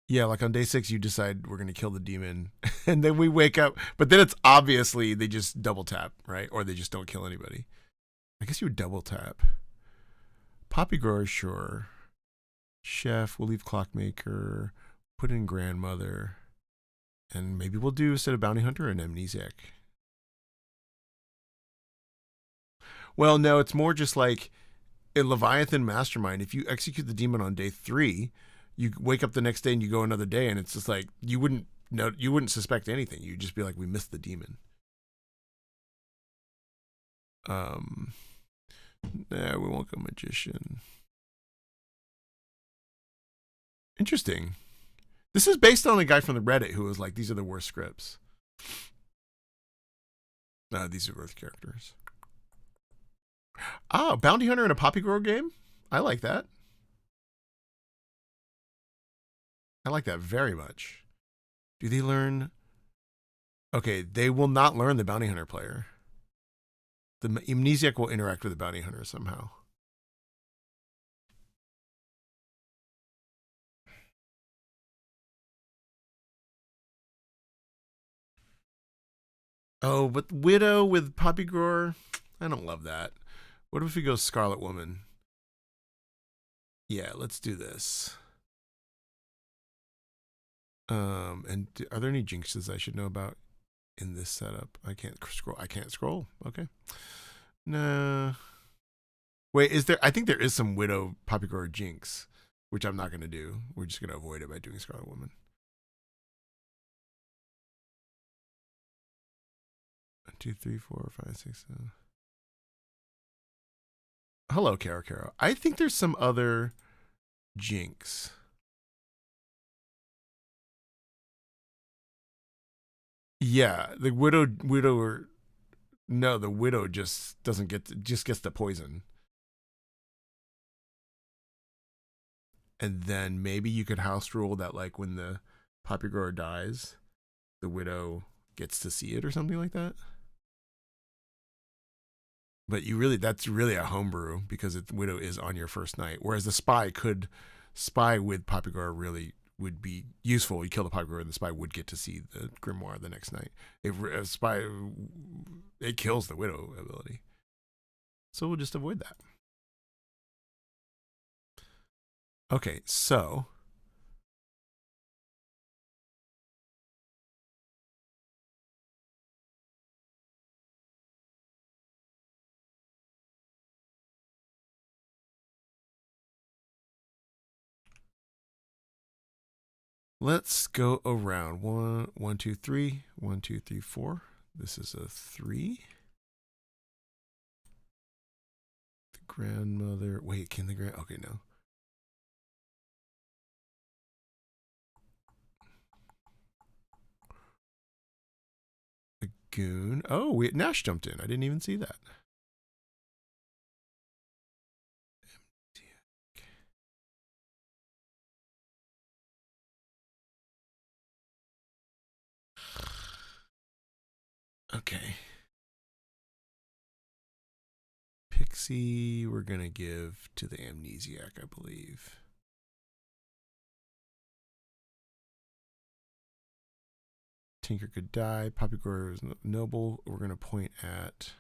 yeah, like on day 6 you decide we're going to kill the demon and then we wake up, but then it's obviously they just double tap, right? Or they just don't kill anybody. I guess you would double tap. Poppy Grower, sure. Chef, we'll leave Clockmaker, put in Grandmother, and maybe we'll do instead of Bounty Hunter an Amnesiac. Well, no, it's more just like in Leviathan Mastermind, if you execute the demon on day 3, you wake up the next day and you go another day, and it's just like you wouldn't suspect anything. You'd just be like, we missed the demon. Nah, we won't go Magician. Interesting. This is based on a guy from the Reddit who was like, these are the worst scripts. These are worth characters. Ah, Bounty Hunter in a Poppy Grower game? I like that. I like that very much. Do they learn? Okay, they will not learn the Bounty Hunter player. The Amnesiac will interact with the Bounty Hunter somehow. Oh, but Widow with Poppy Grower? I don't love that. What if we go Scarlet Woman? Yeah, let's do this. And are there any jinxes I should know about in this setup? I can't scroll. Okay. Nah. Wait, is there? I think there is some Widow Poppy Grower jinx, which I'm not going to do. We're just going to avoid it by doing Scarlet Woman. 1, 2, 3, 4, 5, 6, 7. Hello, Caro. I think there's some other jinx. Yeah, the widow no, the widow just doesn't just gets the poison. And then maybe you could house rule that like when the Poppy Grower dies, the widow gets to see it or something like that. But that's really a homebrew because the widow is on your first night. Whereas the spy with Poppy Grower really would be useful. You kill the Poppy Grower and the spy would get to see the grimoire the next night. If a spy, it kills the widow ability. So we'll just avoid that. Okay, so let's go around. 1, 1, 2, 3. 1, 2, 3, 4. This is a 3. The grandmother. Wait, can the okay, no. The goon. Oh, Nash jumped in. I didn't even see that. Okay. Pixie, we're going to give to the amnesiac, I believe. Tinker could die. Poppygore is noble. We're going to point at...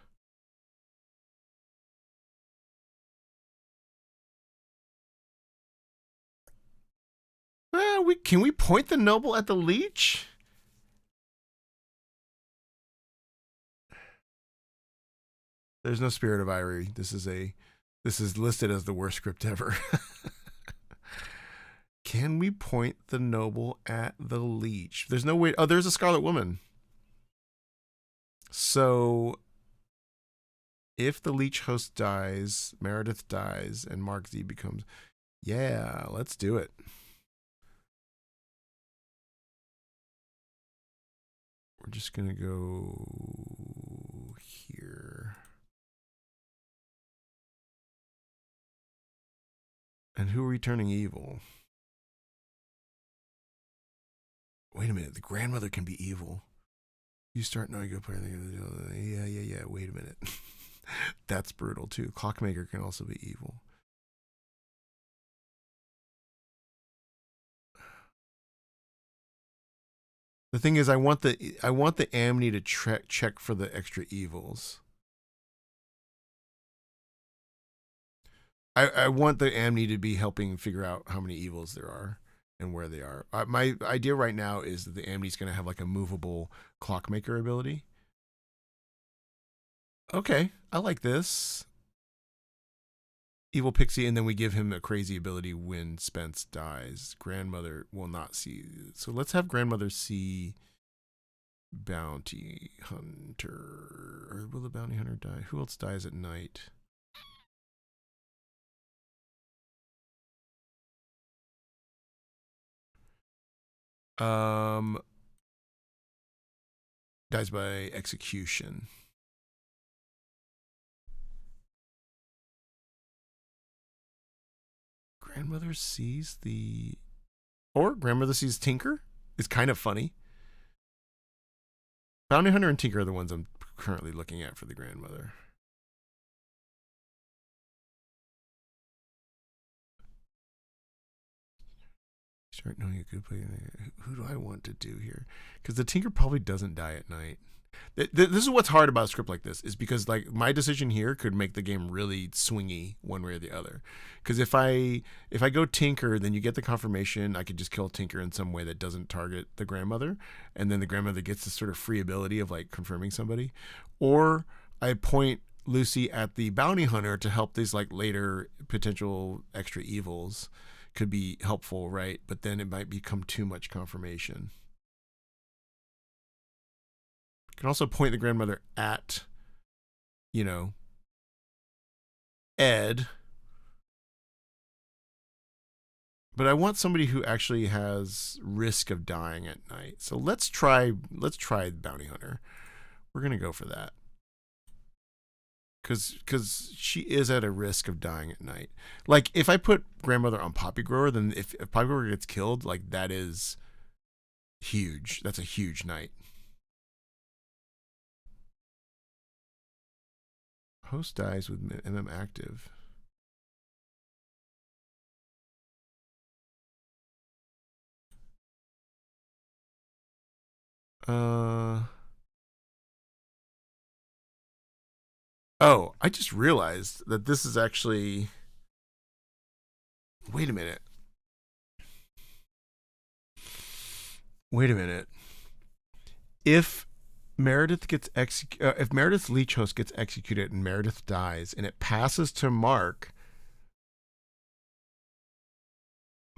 Can we point the noble at the leech? There's no Spirit of Irie. This is listed as the worst script ever. Can we point the noble at the leech? There's no way. Oh, there's a Scarlet Woman. So if the leech host dies, Meredith dies, and Mark Z becomes... Yeah, let's do it. We're just going to go here. And who are we turning evil? Wait a minute. The grandmother can be evil. You start knowing you go play. Yeah. Wait a minute. That's brutal too. Clockmaker can also be evil. The thing is, I want the Amni to check for the extra evils. I want the Amni to be helping figure out how many evils there are and where they are. My idea right now is that the Amni's going to have like a movable Clockmaker ability. Okay, I like this. Evil Pixie, and then we give him a crazy ability when Spence dies. Grandmother will not see. So let's have Grandmother see Bounty Hunter. Or will the Bounty Hunter die? Who else dies at night? Dies by execution. Grandmother sees Grandmother sees Tinker? It's kind of funny. Bounty Hunter and Tinker are the ones I'm currently looking at for the grandmother. Start knowing a good play. Who do I want to do here? Because the Tinker probably doesn't die at night. This is what's hard about a script like this, is because like my decision here could make the game really swingy one way or the other. Because if I go Tinker, then you get the confirmation I could just kill Tinker in some way that doesn't target the grandmother, and then the grandmother gets this sort of free ability of like confirming somebody. Or I point Lucy at the bounty hunter to help these like later potential extra evils. Could be helpful, right? But then it might become too much confirmation. You can also point the grandmother at, Ed. But I want somebody who actually has risk of dying at night. So let's try Bounty Hunter. We're going to go for that. Because she is at a risk of dying at night. Like, if I put grandmother on Poppy Grower, then if Poppy Grower gets killed, like, that is huge. That's a huge night. Host dies with MM active. Oh, I just realized that this is actually... Wait a minute. If Meredith gets if Meredith's leech host gets executed and Meredith dies and it passes to Mark...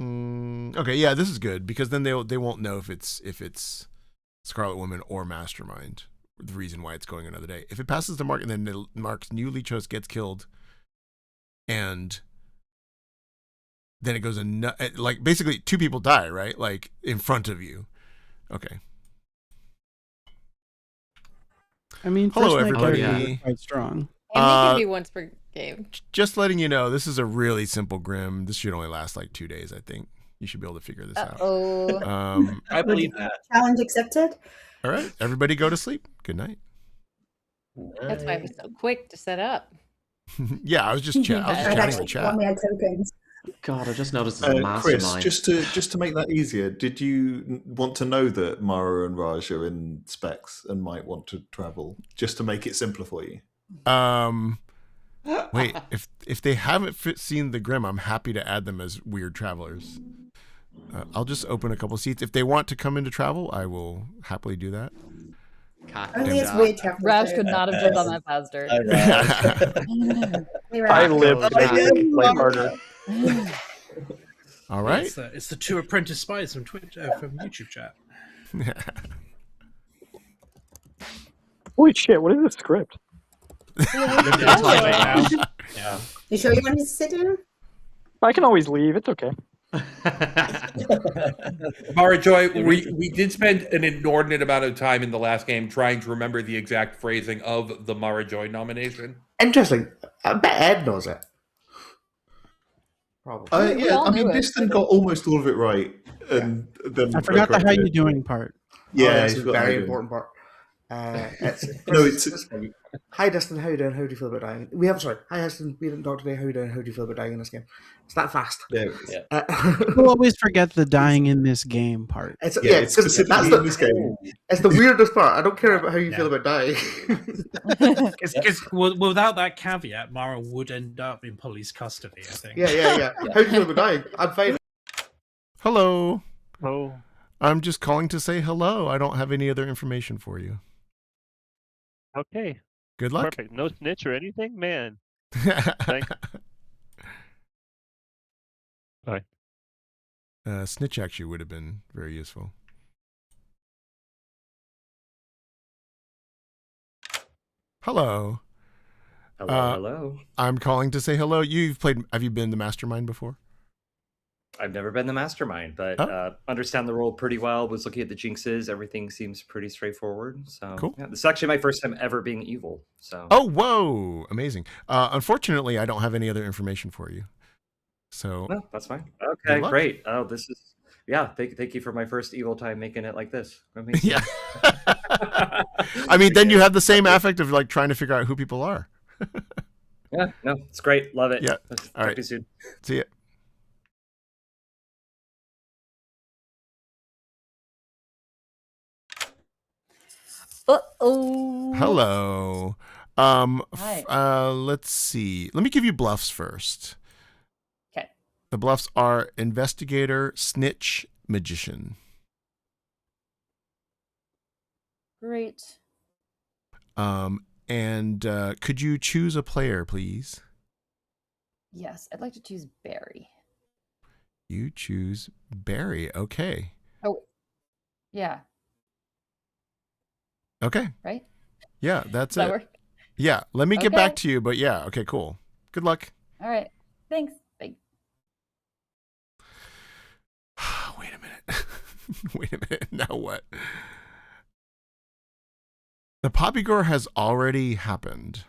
okay, yeah, this is good, because then they won't know if it's Scarlet Woman or Mastermind. The reason why it's going another day. If it passes to Mark and then Mark's new leech host gets killed, and then it goes like basically two people die, right? Like in front of you. Okay. I mean, hello first everybody. Is quite strong. And they can be once per game. Just letting you know, this is a really simple Grim. This should only last like 2 days, I think. You should be able to figure this out. Oh, I believe that. Challenge accepted. All right, everybody go to sleep. Good night. That's why I was so quick to set up. Yeah, I was just chatting with chat. When we had tokens. God, I just noticed there's a mastermind. Chris, just to make that easier, did you want to know that Mara and Raj are in specs and might want to travel, just to make it simpler for you? Wait, if they haven't seen the Grim, I'm happy to add them as weird travelers. I'll just open a couple seats. If they want to come into travel, I will happily do that. Only it's weird travelers. Raj could not have jumped on that faster. I lived to make it play harder. All right. It's the two apprentice spies from Twitch, from YouTube chat. Holy shit! What is this script? Yeah. You sure you want me to sit down? I can always leave. It's okay. Mara Joy, we did spend an inordinate amount of time in the last game trying to remember the exact phrasing of the Mara Joy nomination. Interesting. I bet Ed knows it. Probably. Yeah, I mean, Diston got almost all of it right, and then I forgot the how you doing part. Yeah, it's a very important part. Hi Dustin, how you doing? How do you feel about dying? Hi Dustin, we didn't talk today. How you doing? How do you feel about dying in this game? It's that fast. People always forget the dying in this game part. It's specifically in this game. It's the weirdest part. I don't care about how you feel about dying. Without that caveat, Mara would end up in police custody, I think. Yeah. How do you feel about dying? I'm fine. Hello. Oh. I'm just calling to say hello. I don't have any other information for you. Okay. Good luck. Perfect. No snitch or anything, man. Thanks. Bye. Snitch actually would have been very useful. Hello. Hello. I'm calling to say hello. Have you been the mastermind before? I've never been the mastermind, but understand the role pretty well. Was looking at the jinxes. Everything seems pretty straightforward. So cool. Yeah, this is actually my first time ever being evil. So whoa, amazing. Unfortunately, I don't have any other information for you. So no, that's fine. Okay, great. Oh, this is Thank you for my first evil time making it like this. Amazing. Yeah. I mean, then you have the same affect of like trying to figure out who people are. Yeah, no, it's great. Love it. Yeah. All right. Talk to you soon. See ya. Uh-oh. Hello. Hi. Let's see. Let me give you bluffs first. Okay. The bluffs are investigator, snitch, magician. Great. And could you choose a player, please? Yes, I'd like to choose Barry. You choose Barry. Okay. Oh, yeah. Okay. Right? Yeah, that's Does that it. work? Yeah, let me get back Okay. to you, but yeah, okay, cool. Good luck. All right. Thanks. Bye. Wait a minute. Wait a minute. Now what? The Poppygore has already happened.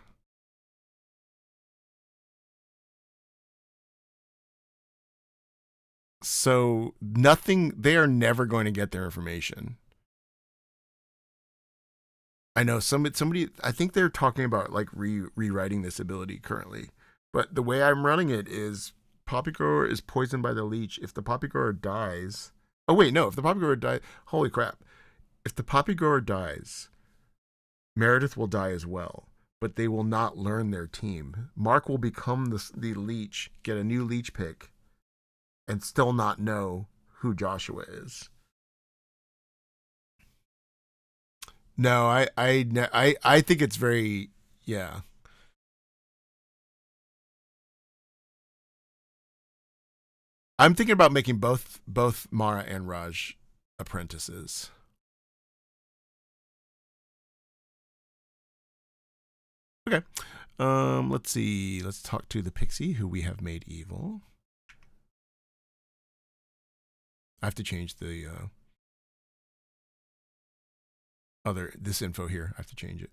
So they are never going to get their information. I know somebody, I think they're talking about like rewriting this ability currently, but the way I'm running it is Poppygore is poisoned by the leech. If the Poppygore dies, oh wait, no, if the Poppygore dies, holy crap. If the Poppygore dies, Meredith will die as well, but they will not learn their team. Mark will become the leech, get a new leech pick, and still not know who Joshua is. No, I think it's very, yeah. I'm thinking about making both Mara and Raj apprentices. Okay. Let's see. Let's talk to the pixie who we have made evil. I have to change the this info here. I have to change it.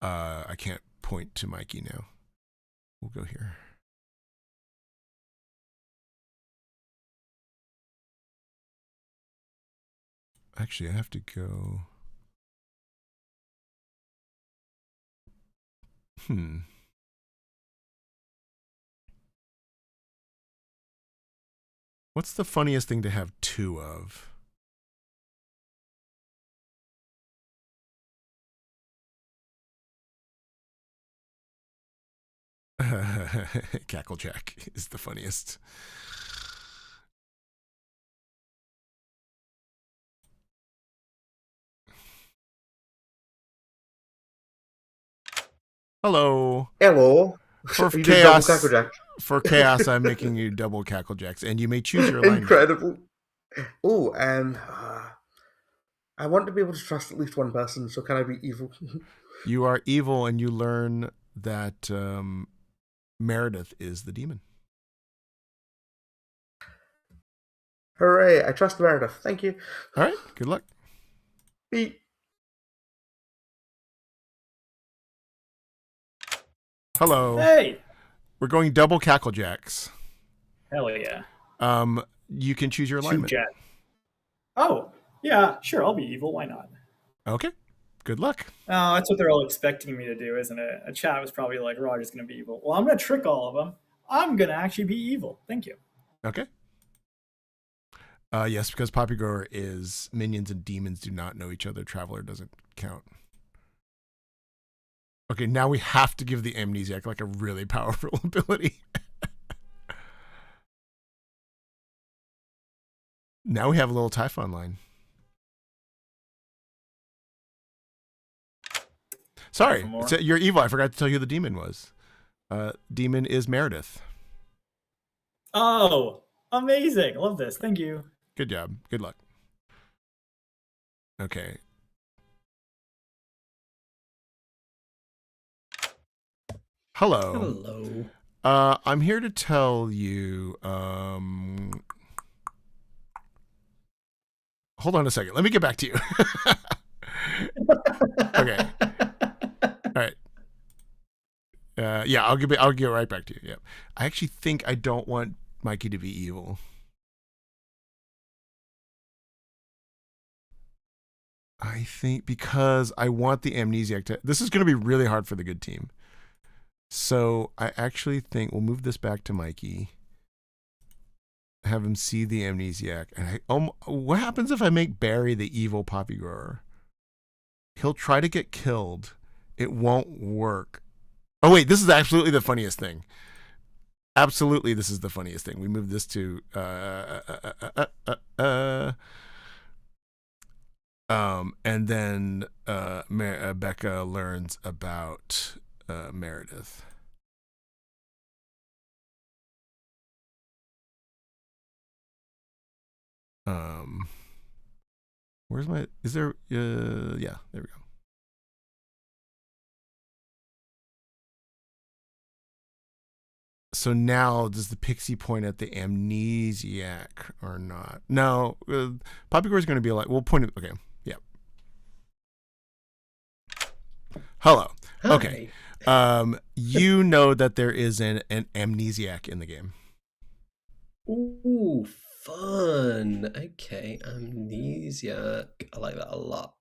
I can't point to Mikey now. We'll go here. Actually, I have to go. What's the funniest thing to have two of? Cacklejack is the funniest. Hello. Hello. For You did double chaos, Cacklejack. for chaos, I'm making you double Cacklejacks, and you may choose your alignment. Incredible. Oh, I want to be able to trust at least one person, so can I be evil? You are evil, and you learn that Meredith is the demon. Hooray, I trust Meredith. Thank you. All right, good luck. Beep. Hello. Hey. We're going double Cacklejacks. Hell yeah. You can choose your alignment. Shoot, Jet. Oh, yeah, sure, I'll be evil. Why not? Okay. Good luck. Oh, that's what they're all expecting me to do, isn't it? A chat was probably like, Roger's going to be evil. Well, I'm going to trick all of them. I'm going to actually be evil. Thank you. Okay. Yes, because Poppy Grower is minions and demons do not know each other. Traveler doesn't count. Okay, now we have to give the Amnesiac like a really powerful ability. Now we have a little Typhon line. Sorry, you're evil. I forgot to tell you who the demon was. Demon is Meredith. Oh, amazing. Love this. Thank you. Good job. Good luck. Okay. Hello. Hello. I'm here to tell you. Hold on a second. Let me get back to you. Okay. All right. Yeah, I'll get right back to you. Yeah. I actually think I don't want Mikey to be evil. I think because I want the Amnesiac to. This is going to be really hard for the good team. So I actually think we'll move this back to Mikey. Have him see the Amnesiac. And what happens if I make Barry the evil Poppy Grower? He'll try to get killed. It won't work. Oh wait, this is absolutely the funniest thing. Absolutely, this is the funniest thing. We move this to and then Becca learns about Meredith. Where's my? Is there? Yeah, there we go. So now, does the pixie point at the Amnesiac or not? No, Poppy Grower is going to be like. We'll point it. Okay, yeah. Hello. Hi. Okay. You know that there is an Amnesiac in the game. Ooh, fun. Okay, Amnesiac. I like that a lot.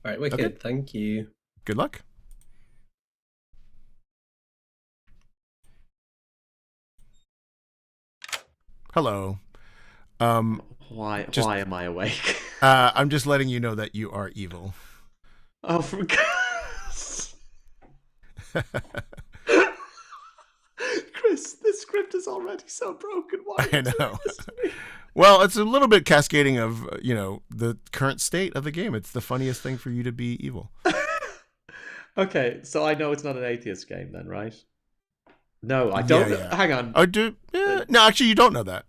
All right, wicked. Okay. Thank you. Good luck. Hello. Why am I awake? I'm just letting you know that you are evil. Oh, for God's Chris, this script is already so broken. Why? I know. Well, it's a little bit cascading of, the current state of the game. It's the funniest thing for you to be evil. Okay, so I know it's not an atheist game then, right? No, I don't. Yeah. Hang on. Oh, do yeah. No, actually, you don't know that.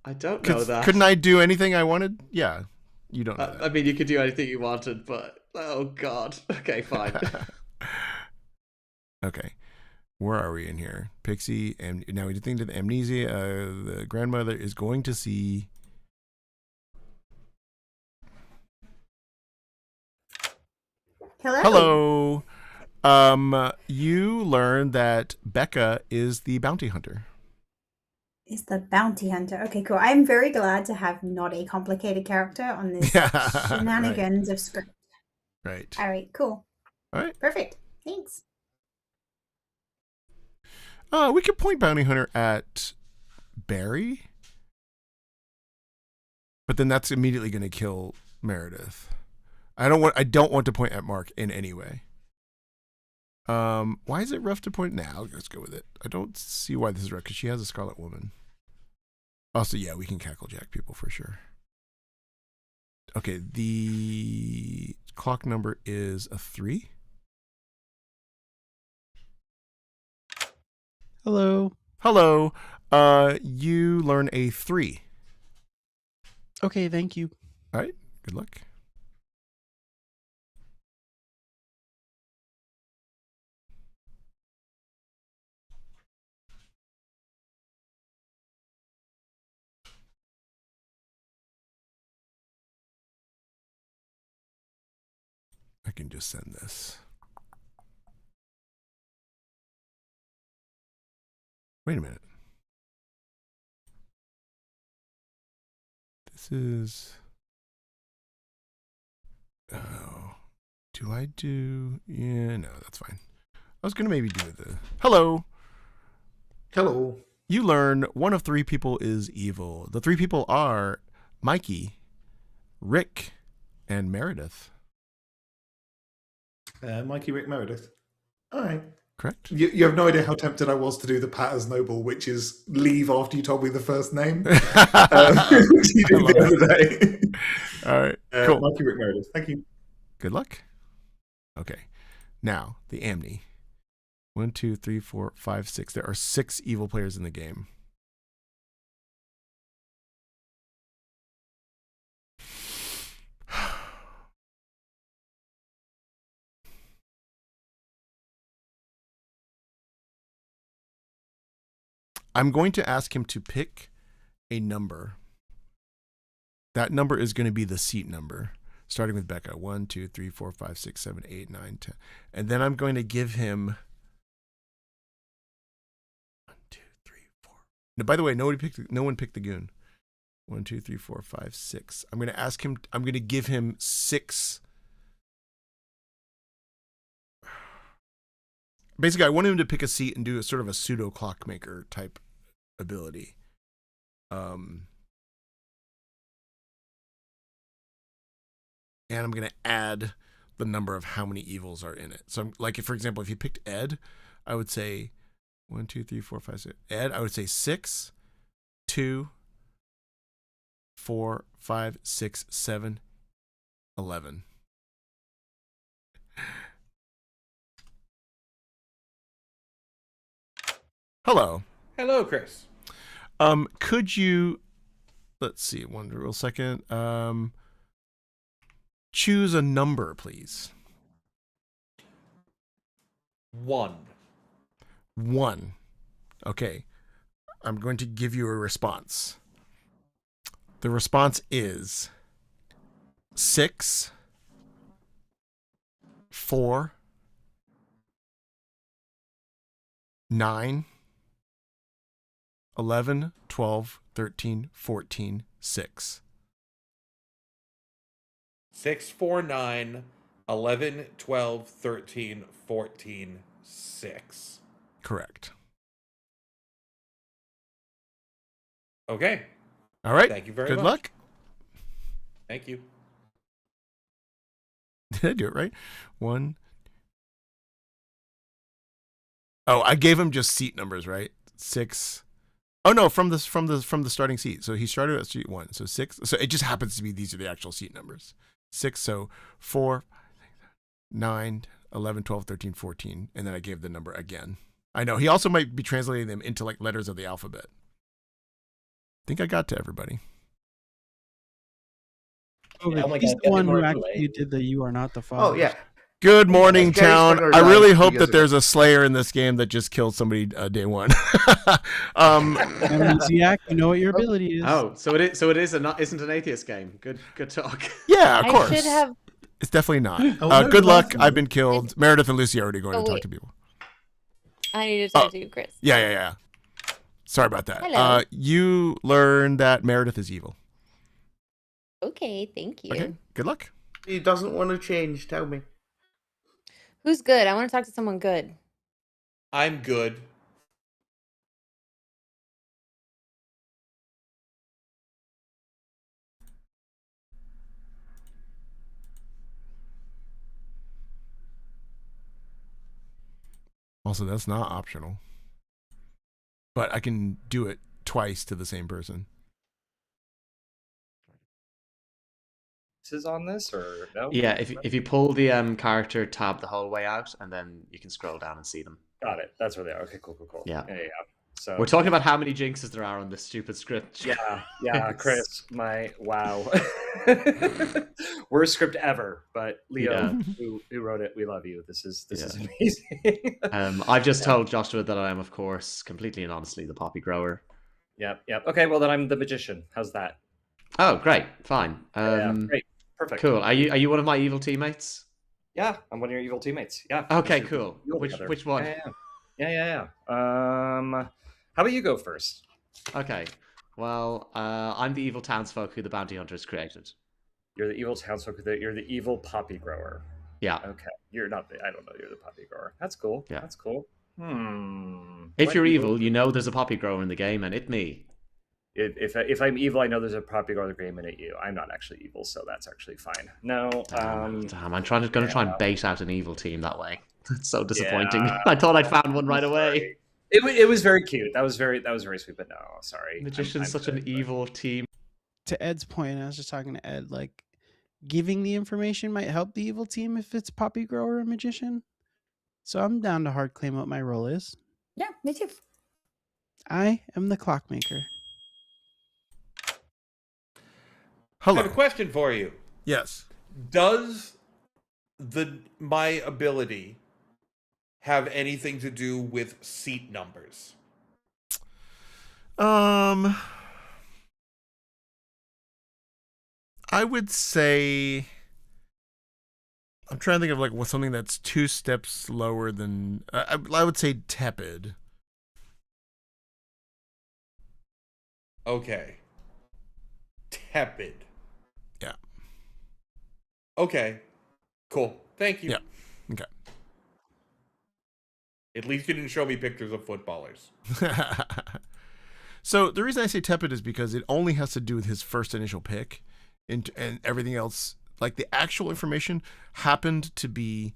I don't know that. Couldn't I do anything I wanted? Yeah, you don't know that. I mean, you could do anything you wanted, but oh god. Okay, fine. Okay, where are we in here? Pixie, and now we think to the Amnesia. The grandmother is going to see. Hello. You learn that Becca is the bounty hunter. Is the bounty hunter. Okay, cool. I'm very glad to have not a complicated character on this shenanigans of script. Right. All right, cool. All right. Perfect. Thanks. We could point bounty hunter at Barry, but then that's immediately going to kill Meredith. I don't want to point at Mark in any way. Why is it rough to point now? Let's go with it. I don't see why this is rough because she has a Scarlet Woman. Also, yeah, we can cackle jack people for sure. Okay, the clock number is a 3. Hello. Hello. You learn a 3. Okay, thank you. All right, good luck. I can just send this. Wait a minute. This is... Oh. Do I do... Yeah, no, that's fine. I was going to maybe do the... Hello. Hello. You learn one of 3 people is evil. The 3 people are Mikey, Rick, and Meredith. Mikey, Rick, Meredith. All right. Correct. You have no idea how tempted I was to do the Pat as Noble, which is leave after you told me the first name. Which you did the other day. All right. Cool. Mikey, Rick, Meredith. Thank you. Good luck. Okay. Now, the Amni. 1, 2, 3, 4, 5, 6. There are 6 evil players in the game. I'm going to ask him to pick a number. That number is going to be the seat number, starting with Becca. 1, 2, 3, 4, 5, 6, 7, 8, 9, 10. And then I'm going to give him 1, 2, 3, 4. Now, by the way, no one picked the goon. 1, 2, 3, 4, 5, 6. I'm going to ask him. I'm going to give him 6. Basically, I want him to pick a seat and do a sort of a pseudo clockmaker type ability. And I'm going to add the number of how many evils are in it. So, like, for example, if you picked Ed, I would say 1, 2, 3, 4, 5, 6. Ed, I would say 6, 2, 4, 5, 6, 7, 11. Hello. Hello, Chris. Could you, let's see, one real second. Choose a number, please. 1. 1. Okay. I'm going to give you a response. The response is 6, 4, 9, 11, 12, 13, 14, 6. 6, 4, 9, 11, 12, 13, 14, 6. Correct. Okay. All right. Thank you very much. Good luck. Thank you. Did I do it right? 1. Oh, I gave him just seat numbers, right? 6. Oh no, from the starting seat. So he started at seat 1. So 6. So it just happens to be these are the actual seat numbers. 6. So 4, 9, 11, 12, 13, 14, and then I gave the number again. I know he also might be translating them into like letters of the alphabet. I think I got to everybody. Oh, he's the one who actually did the "You Are Not the Father." Oh yeah. Good morning, Gary town. Springer I really died hope 2 that years ago. there's a Slayer in this game that just killed somebody day 1. Amnesiac, you know what your ability is. Oh, so it isn't an atheist game. Good talk. Yeah, of course. I should have. It's definitely not. no, Good luck. nothing. I've been killed. Meredith and Lucy are already going to talk wait. to people. I need to talk to you, Chris. Yeah. Sorry about that. Hello. You learn that Meredith is evil. Okay, thank you. Okay, good luck. He doesn't want to change. Tell me. Who's good? I want to talk to someone good. I'm good. Also, that's not optional. But I can do it twice to the same person. This is on this or no? Yeah, if you pull the character tab the whole way out, and then you can scroll down and see them. Got it. That's where they are. Okay, cool. Yeah. Yeah. So We're talking about how many jinxes there are on this stupid script. Yeah, Chris, wow. Worst script ever, but Leo, who wrote it, we love you. This is amazing. I've just told Joshua that I am, of course, completely and honestly the poppy grower. Yep. Okay, well then I'm the magician. How's that? Oh, great, fine. Great, perfect. Cool. Are you one of my evil teammates? Yeah, I'm one of your evil teammates. Yeah. Okay, cool. Which one? Yeah. How about you go first? Okay. Well, I'm the evil townsfolk who the bounty hunters created. You're the evil townsfolk. You're the evil poppy grower. Yeah. Okay. You're not the. I don't know. You're the poppy grower. That's cool. Yeah. That's cool. If you're evil, you know there's a poppy grower in the game, and it's me. If I'm evil, I know there's a poppy grower in the game, and you. I'm not actually evil, so that's actually fine. No. Damn, I'm going to try and bait out an evil team that way. It's so disappointing. I thought I'd found one right away. It was very cute. That was very sweet, but no, sorry. Magician's such an evil team. To Ed's point, I was just talking to Ed, like, giving the information might help the evil team if it's poppy grower or magician. So I'm down to hard claim what my role is. Yeah, me too. I am the clockmaker. I have a question for you. Yes. Does my ability have anything to do with seat numbers? I would say I'm trying to think of like something that's 2 steps lower than I would say tepid. Okay. Tepid. Yeah. Okay. Cool. Thank you. Yeah. Okay. At least you didn't show me pictures of footballers. So the reason I say tepid is because it only has to do with his first initial pick, and everything else, like the actual information, happened to be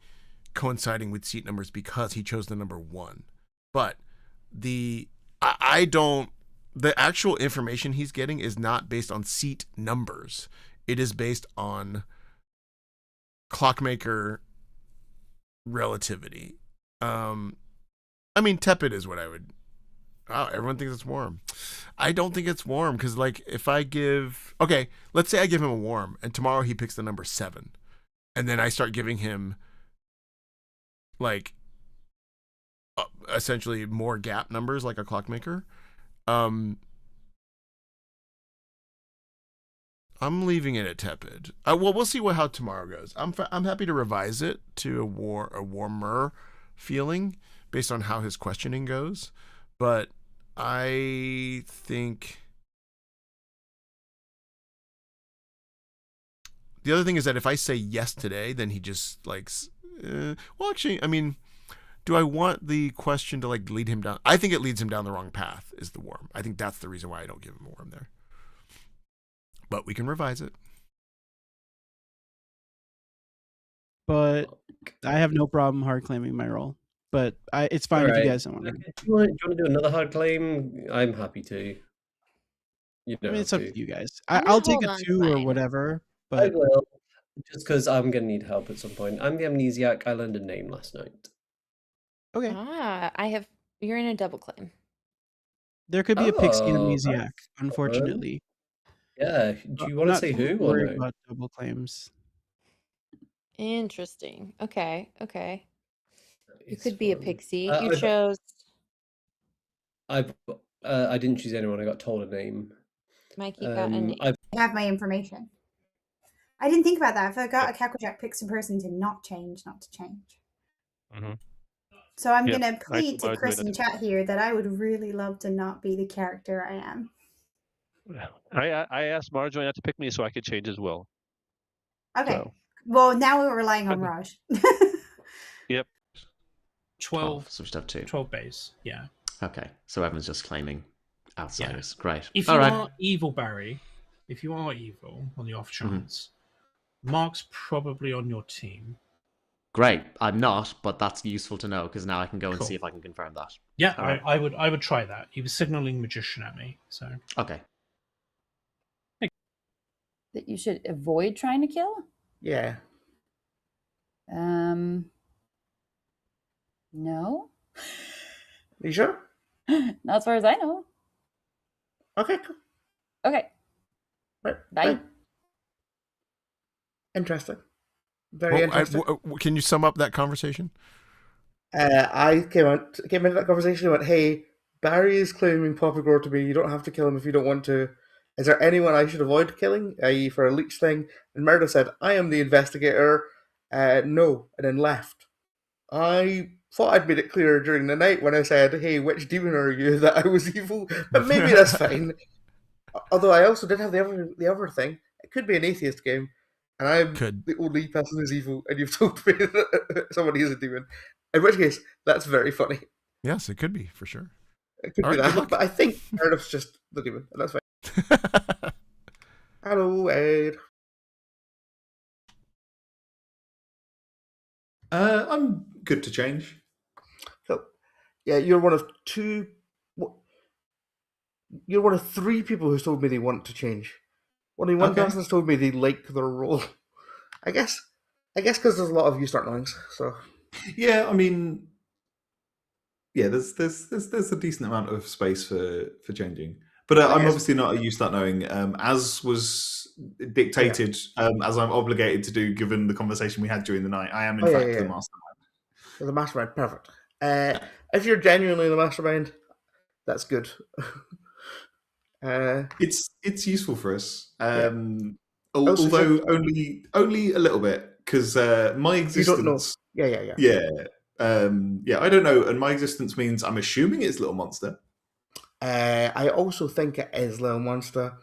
coinciding with seat numbers because he chose the number 1. But the actual information he's getting is not based on seat numbers. It is based on clockmaker relativity. I mean, tepid is what I would. Oh, everyone thinks it's warm. I don't think it's warm because, like, if I give. Okay, let's say I give him a warm, and tomorrow he picks the number 7. And then I start giving him, like, essentially more gap numbers like a clockmaker. I'm leaving it at tepid. Well, we'll see how tomorrow goes. I'm happy to revise it to a warmer feeling based on how his questioning goes. But I think the other thing is that if I say yes today, then he just likes. Well, actually, I mean, do I want the question to like lead him down? I think it leads him down the wrong path. Is the worm? I think that's the reason why I don't give him a worm there. But we can revise it. But I have no problem hard claiming my role. But it's fine if you guys don't want to. Okay. Do you want to do another hard claim? I'm happy to. You know, it's up to you guys. I'll take a 2 or whatever. But I will, just because I'm gonna need help at some point. I'm the amnesiac. I learned a name last night. Okay. You're in a double claim. There could be a pixie amnesiac, unfortunately. Yeah. Do you want to say who? Or Worry no? about double claims. Interesting. Okay. You could be a pixie. You I chose. I didn't choose anyone. I got told a name. Mikey got a name. I have my information. I didn't think about that. I forgot a Cacklejack picks a person to not to change. Mm-hmm. So I'm going to plead to Chris in chat here that I would really love to not be the character I am. I asked Marjorie not to pick me so I could change as well. Okay. So. Well, now we're relying on Raj. Yep. 12. So we should have 2. 12 base, yeah. Okay, so Evan's just claiming outsiders. Yeah. Great. If you are evil, Barry, if you are evil on the off chance, Mark's probably on your team. Great. I'm not, but that's useful to know because now I can go and Cool. see if I can confirm that. Yeah, All right. I would try that. He was signaling magician at me, so Okay. That you should avoid trying to kill? Yeah. No. You sure? Not as far as I know. Okay, cool. Okay. Right. Bye. Right. Interesting. Very Well, interesting. Can you sum up that conversation? I came into that conversation and went, "Hey, Barry is claiming Poppygore to me. You don't have to kill him if you don't want to. Is there anyone I should avoid killing, i.e. for a leech thing?" And Meredith said, "I am the investigator." No, and then left. I thought I'd made it clear during the night when I said, "Hey, which demon are you?" that I was evil, but maybe that's fine. Although I also did have the other thing. It could be an atheist game, and I'm the only person who's evil, and you've told me that somebody is a demon. In which case, that's very funny. Yes, it could be for sure. It could All be right, good that, luck. but I think Meredith's just the demon, and that's fine. Hello, Ed. I'm good to change. So, yeah, you're one of two. You're one of three people who's told me they want to change. Only one Okay. person's told me they like their role. I guess because there's a lot of you start lines. So Yeah, I mean, yeah, there's a decent amount of space for changing. But I'm guess- obviously not a you start knowing, as was dictated, as I'm obligated to do given the conversation we had during the night. I am in Oh, yeah, fact yeah, the yeah. mastermind. So the mastermind, perfect. If you're genuinely the mastermind, that's good. It's useful for us, Yeah. although only a little bit because my You don't know. existence. Yeah. Yeah. I don't know, and my existence means I'm assuming it's Little Monster. I also think it is Little Monster.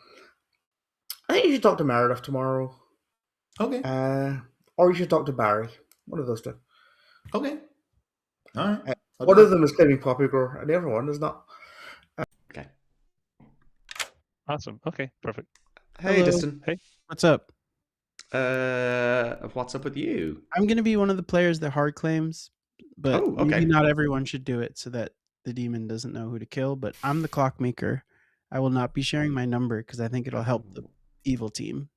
I think you should talk to Meredith tomorrow. Okay. Or you should talk to Barry. One of those two. Okay. All right. One of them is claiming Poppygore, and the other one is not. Okay. Awesome. Okay, perfect. Hey, Hello. Diston. Hey. What's up? What's up with you? I'm going to be one of the players that hard claims, but Oh, okay. maybe not everyone should do it so that the demon doesn't know who to kill. But I'm the clockmaker. I will not be sharing my number because I think it'll help the evil team.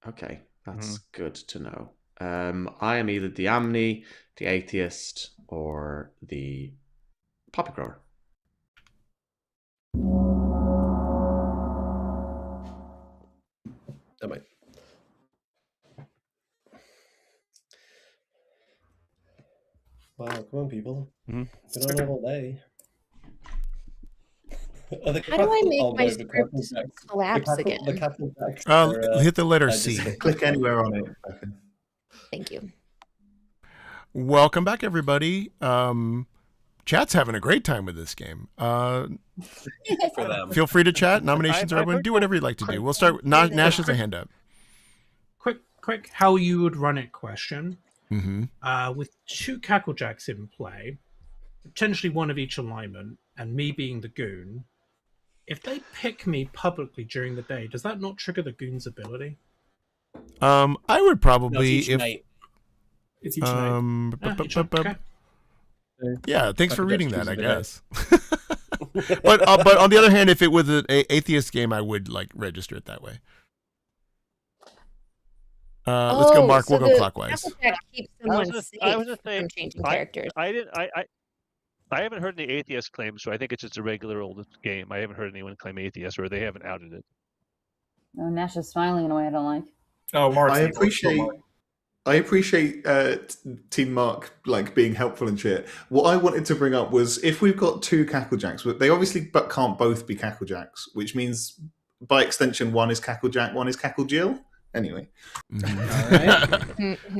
Okay, that's good to know. I am either the Amni, the Atheist, or the Poppygrower. That might. Wow, come on, people. Been on all day. How do I make my script collapse again? The capital jacks Hit the letter C. just- Click anywhere on it. Thank you. Welcome back, everybody. Chat's having a great time with this game. For them. Feel free to chat. Nominations are open. Do whatever you'd like to do. We'll start with Nash has a hand up. quick how you would run it question. Mm-hmm. With two Cacklejacks in play, potentially one of each alignment, and me being the goon, if they pick me publicly during the day, does that not trigger the goon's ability? I would probably each night. It's each night. Okay. Yeah, thanks for Cacklejacks reading that, I chooses guess. but on the other hand, if it was an atheist game, I would like register it that way. Let's go, Mark. So We'll go the clockwise. Cacklejak keeps someone safe I was just from saying, changing characters. I haven't heard any atheist claims, so I think it's just a regular old game. I haven't heard anyone claim atheist, or they haven't outed it. No, Nash is smiling in a way I don't like. Oh, Mark. I appreciate Team Mark like being helpful and shit. What I wanted to bring up was if we've got two Cacklejacks, they obviously but can't both be Cacklejacks, which means by extension one is Cacklejack, one is Cacklejill. Anyway,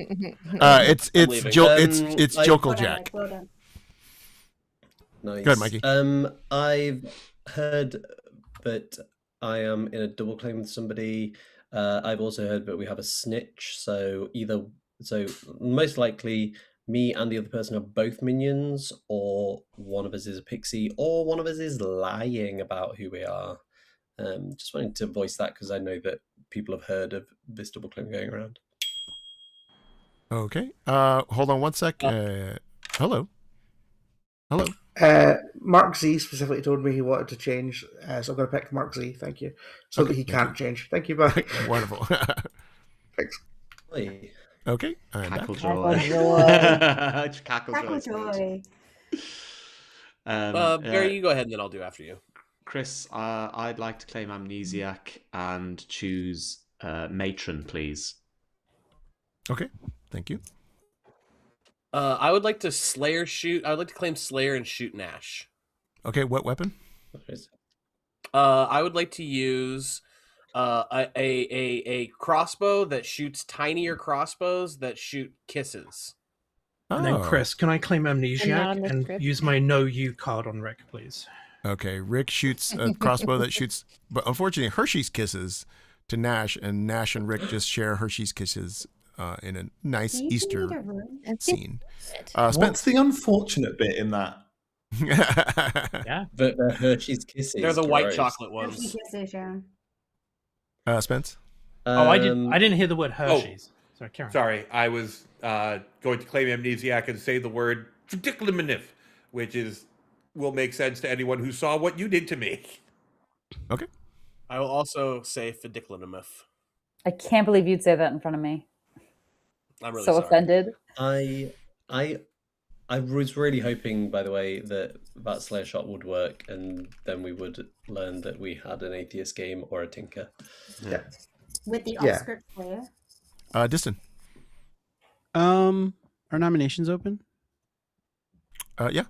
it's leaving. it's I- Jokeljack. Well done. Nice. Go ahead, Mikey. I've heard that I am in a double claim with somebody. I've also heard that we have a snitch. So most likely me and the other person are both minions, or one of us is a pixie, or one of us is lying about who we are. Just wanted to voice that because I know that people have heard of this double claim going around. Okay. Hold on one sec. Hello. Hello. Mark Z specifically told me he wanted to change, so I'm going to pick Mark Z. Thank you. So that he can't change. Thank you, bye. Wonderful. Thanks. Okay. I'm back. Cackle joy. Just cackle joy. joy. Barry, you go ahead and then I'll do after you. Chris, I'd like to claim Amnesiac and choose Matron, please. Okay. Thank you. I would like to I would like to claim Slayer and shoot Nash. Okay. What weapon? I would like to use a crossbow that shoots tinier crossbows that shoot kisses. And then Chris, can I claim And not on Amnesiac the and script. use my No You card on Rick, please? Okay. Rick shoots a crossbow that shoots, but unfortunately, Hershey's Kisses to Nash, and Nash and Rick just share Hershey's Kisses in a nice Easter scene. Spence. What's the unfortunate bit in that? Yeah. But the Hershey's Kisses. They're the white gross. chocolate ones. Spence. I didn't hear the word Hershey's. Sorry, Karen. Sorry, I was going to claim Amnesiac and say the word "prediclamentif," which will make sense to anyone who saw what you did to me. Okay. I will also say Fidiclinamif. I can't believe you'd say that in front of me. I'm really so sorry. offended. I was really hoping, by the way, that Slayer shot would work, and then we would learn that we had an atheist game or a tinker. Yeah. With the Yeah. off-script player. Distant. Are nominations open? Yeah.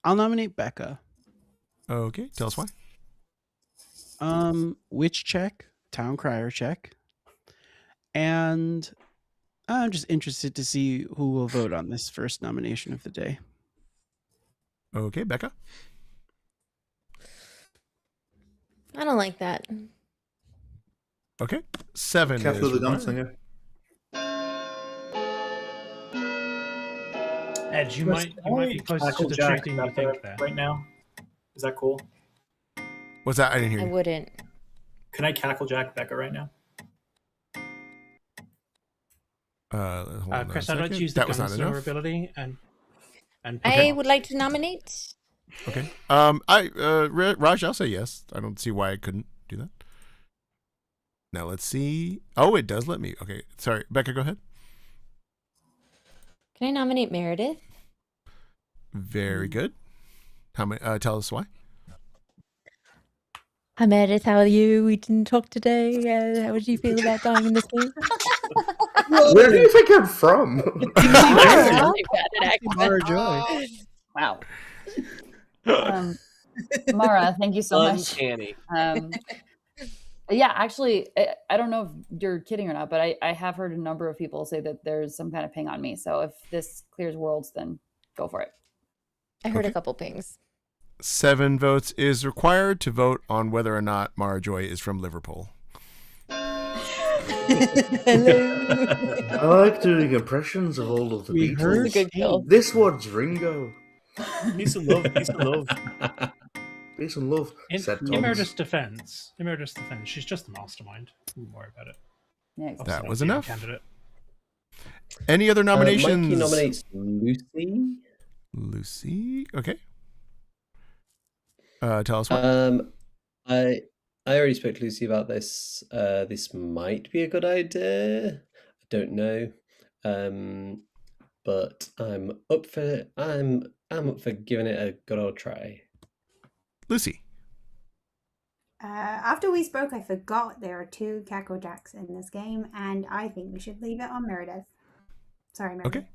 I'll nominate Becca. Okay. Tell us why. Witch check, town crier check, and I'm just interested to see who will vote on this first nomination of the day. Okay, Becca. I don't like that. Okay. 7. Careful is of the required. gunslinger. Ed, you might be closer to the truth than you think there. Right now, is that cool? What's that? I didn't hear I you. wouldn't. Can I cackle Jack Becca right now? Hold on Chris, a I'd like to second. use the That was not gunslinger enough. ability and I would like to nominate. Okay. Raj, I'll say yes. I don't see why I couldn't do that. Now let's see. Oh, it does let me. Okay. Sorry. Becca, go ahead. Can I nominate Meredith? Very good. How many? Tell us why. Hi Meredith, how are you? We didn't talk today. How would you feel about dying in this game? Where do you think I'm from? Mara Joy. Wow. Mara, thank you so much. Uncanny. Yeah, actually, I don't know if you're kidding or not, but I have heard a number of people say that there's some kind of ping on me. So if this clears worlds, then go for it. I heard a couple pings. 7 votes is required to vote on whether or not Mara Joy is from Liverpool. I like doing impressions of all of the We heard- Beatles. It's a good kill. This one's Ringo. Peace and love. Peace and love. Peace and love. said In Tom. Meredith's defense, she's just the mastermind. Don't worry about it. Yeah, That was Obviously, enough. Candidate. Any other nominations? Mikey nominates Lucy. Lucy. Okay. Tell us what. I already spoke to Lucy about this. This might be a good idea. I don't know. But I'm up for giving it a good old try. Lucy. After we spoke, I forgot there are 2 Cackle Jacks in this game, and I think we should leave it on Meredith. Sorry, Meredith. Okay.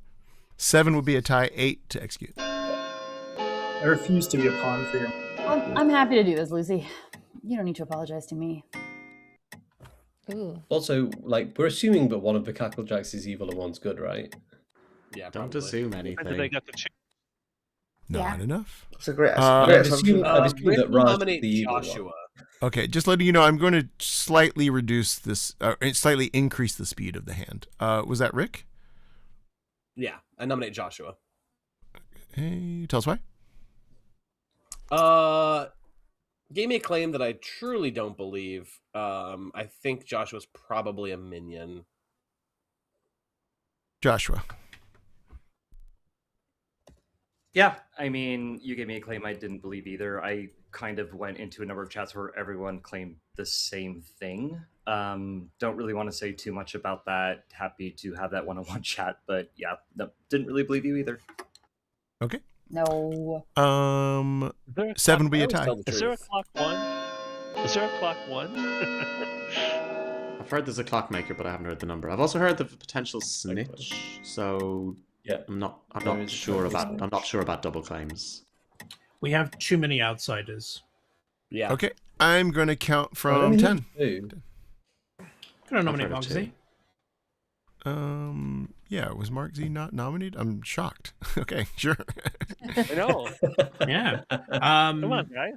7 would be a tie. 8 to execute. I refuse to be a pawn for you. I'm happy to do this, Lucy. You don't need to apologize to me. Ooh. Also, like, we're assuming that one of the Cacklejacks is evil and one's good, right? Yeah, Don't probably. assume They anything. got the Not enough. It's a great, I've great assumed, assumption. I've assumed Rick that will Raj is nominate the evil Joshua. one. Okay, just letting you know, I'm going to slightly reduce this, slightly increase the speed of the hand. Was that Rick? Yeah, I nominate Joshua. Hey, tell us why. Gave me a claim that I truly don't believe. I think Joshua's probably a minion. Joshua. Yeah, I mean, you gave me a claim I didn't believe either. I kind of went into a number of chats where everyone claimed the same thing. Don't really want to say too much about that. Happy to have that one-on-one chat, but yeah, no, didn't really believe you either. Okay. No. 7 will be a tie. Is there a clock one? Is there a clock one? I've heard there's a clockmaker, but I haven't heard the number. I've also heard the potential snitch, so yeah, I'm not sure about double claims. We have too many outsiders. Yeah. Okay, I'm going to count from 10. Can I nominate I've heard Mark of Z? Yeah, was Mark Z not nominated? I'm shocked. Okay, sure. I know. Yeah. Come on, guy.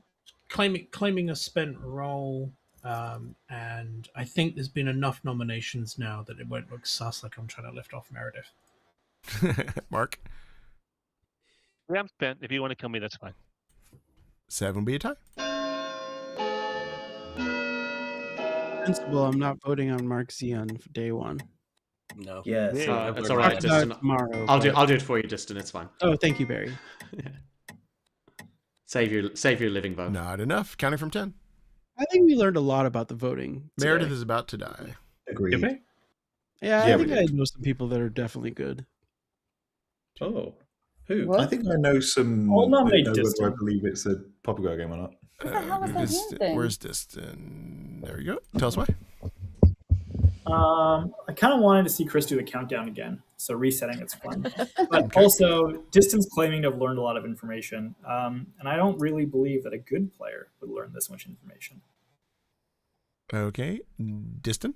Claiming a spent role, and I think there's been enough nominations now that it won't look sus like I'm trying to lift off Meredith. Mark? Yeah, I'm spent. If you want to kill me, that's fine. 7 will be a tie. Principal, I'm not voting on Mark Z on day one. No. Yeah, it's all right, Distin. Tomorrow, I'll do it for you, Distin. It's fine. Oh, thank you, Barry. Save your living vote. Not enough. Counting from 10. I think we learned a lot about the voting. Meredith today. is about to die. Agreed. Did Yeah, Yeah, I we think did. I know some people that are definitely good. Oh, who? What? I think I know some. I'll that nominate know whether I Distin. believe it's a Popper game or not. What the hell is that hand thing? Where's Distin? There you go. Tell us why. I kind of wanted to see Chris do the countdown again, so resetting it's fun. But also, Distance claiming to have learned a lot of information, and I don't really believe that a good player would learn this much information. Okay, Distin.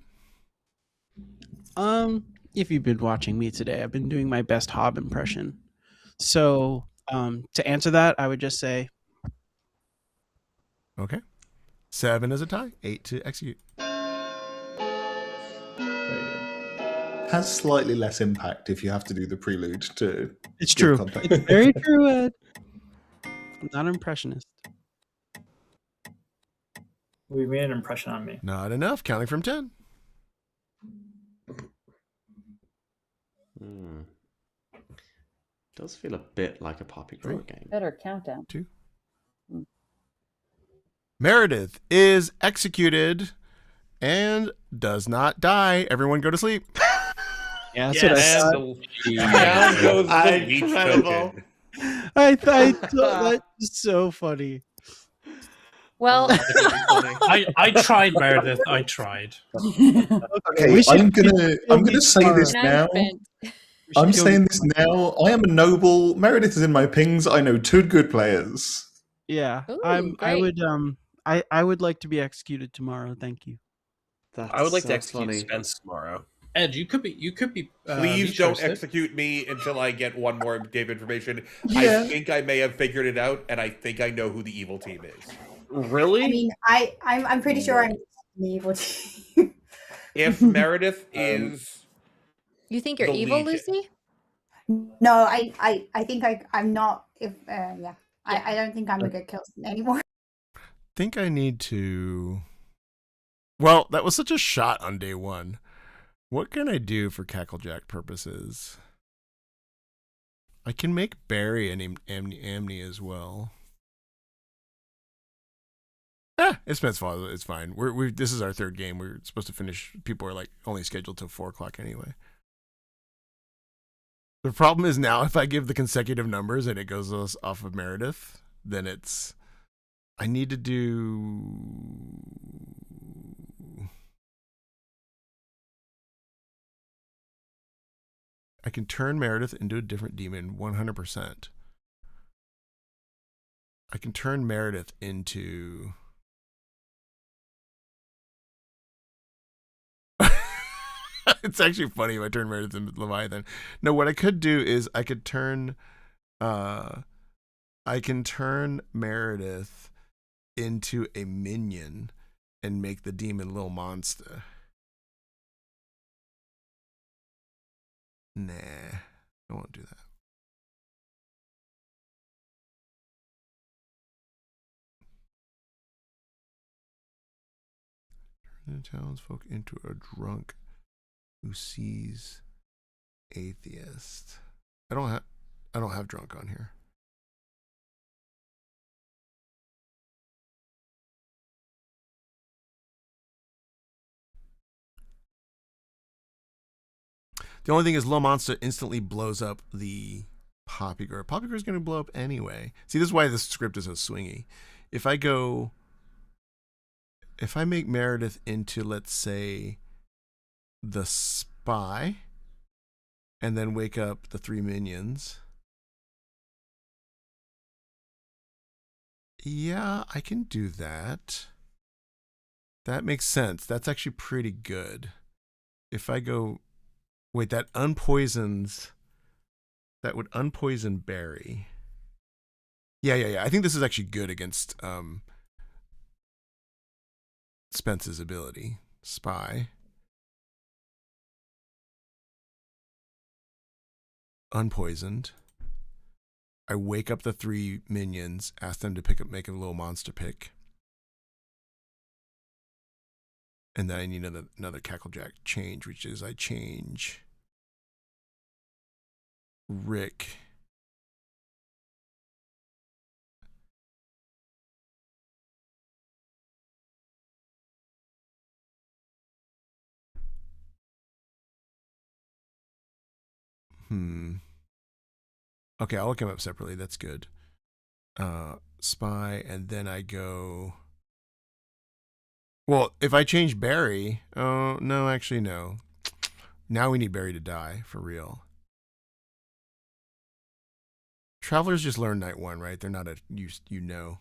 If you've been watching me today, I've been doing my best Hob impression. So, to answer that, I would just say, Okay. 7 is a tie. 8 to execute. Has slightly less impact if you have to do the prelude to. it's give true. context. It's very true, Ed. I'm not an impressionist. We made an impression on me. Not enough. Counting from 10. Does feel a bit like a Poppy Grower game. Better countdown. 2. Meredith is executed and does not die. Everyone go to sleep. Yeah, that's what I Yes. thought. Down goes the leech Incredible. token. I thought that's so funny. Well, I tried, Meredith. I tried. Okay, We should- I'm gonna say this now now. you're spent. I'm saying this now. I am a noble. Meredith is in my pings. I know 2 good players. Yeah, Ooh, I great. would I would like to be executed tomorrow. Thank you. I would like to so execute funny. Spence tomorrow. Ed, you could be. Please Beach don't hosted. execute me until I get one more game information. Yeah. I think I may have figured it out, and I think I know who the evil team is. Really? I mean, I'm pretty sure I'm the evil team. If Meredith is, You think you're The evil, Legion. Lucy? No, I think I'm not. If yeah, I don't think I'm a good kill anymore. Think I need to. Well, that was such a shot on day 1. What can I do for Cacklejack purposes? I can make Barry an Amni as well. It's Smith's fault. It's fine. This is our 3rd game. We're supposed to finish. People are like only scheduled till 4 o'clock anyway. The problem is now if I give the consecutive numbers and it goes off of Meredith, then it's. I need to do. I can turn Meredith into a different demon 100%. I can turn Meredith into. It's actually funny if I turn Meredith into Leviathan. No, what I could do is I can turn Meredith into a minion and make the demon Lil Monster. Nah, I won't do that. Turn the townsfolk into a drunk who sees atheist. I don't have drunk on here. The only thing is, Little Monster instantly blows up the Poppygirl. Poppygirl is going to blow up anyway. See, this is why this script is so swingy. If I make Meredith into, let's say, the spy, and then wake up the 3 minions. Yeah, I can do that. That makes sense. That's actually pretty good. If I go... Wait, that would unpoison Barry. Yeah. I think this is actually good against Spence's ability. Spy. Unpoisoned. I wake up the 3 minions, ask them to make a little monster pick. And then I need another Cacklejack change, which is I change Rick. Okay, I'll look him up separately. That's good. Spy, and then I go... Well, if I change Barry... Oh, no, actually, no. Now we need Barry to die, for real. Travelers just learn night 1, right? They're not you know.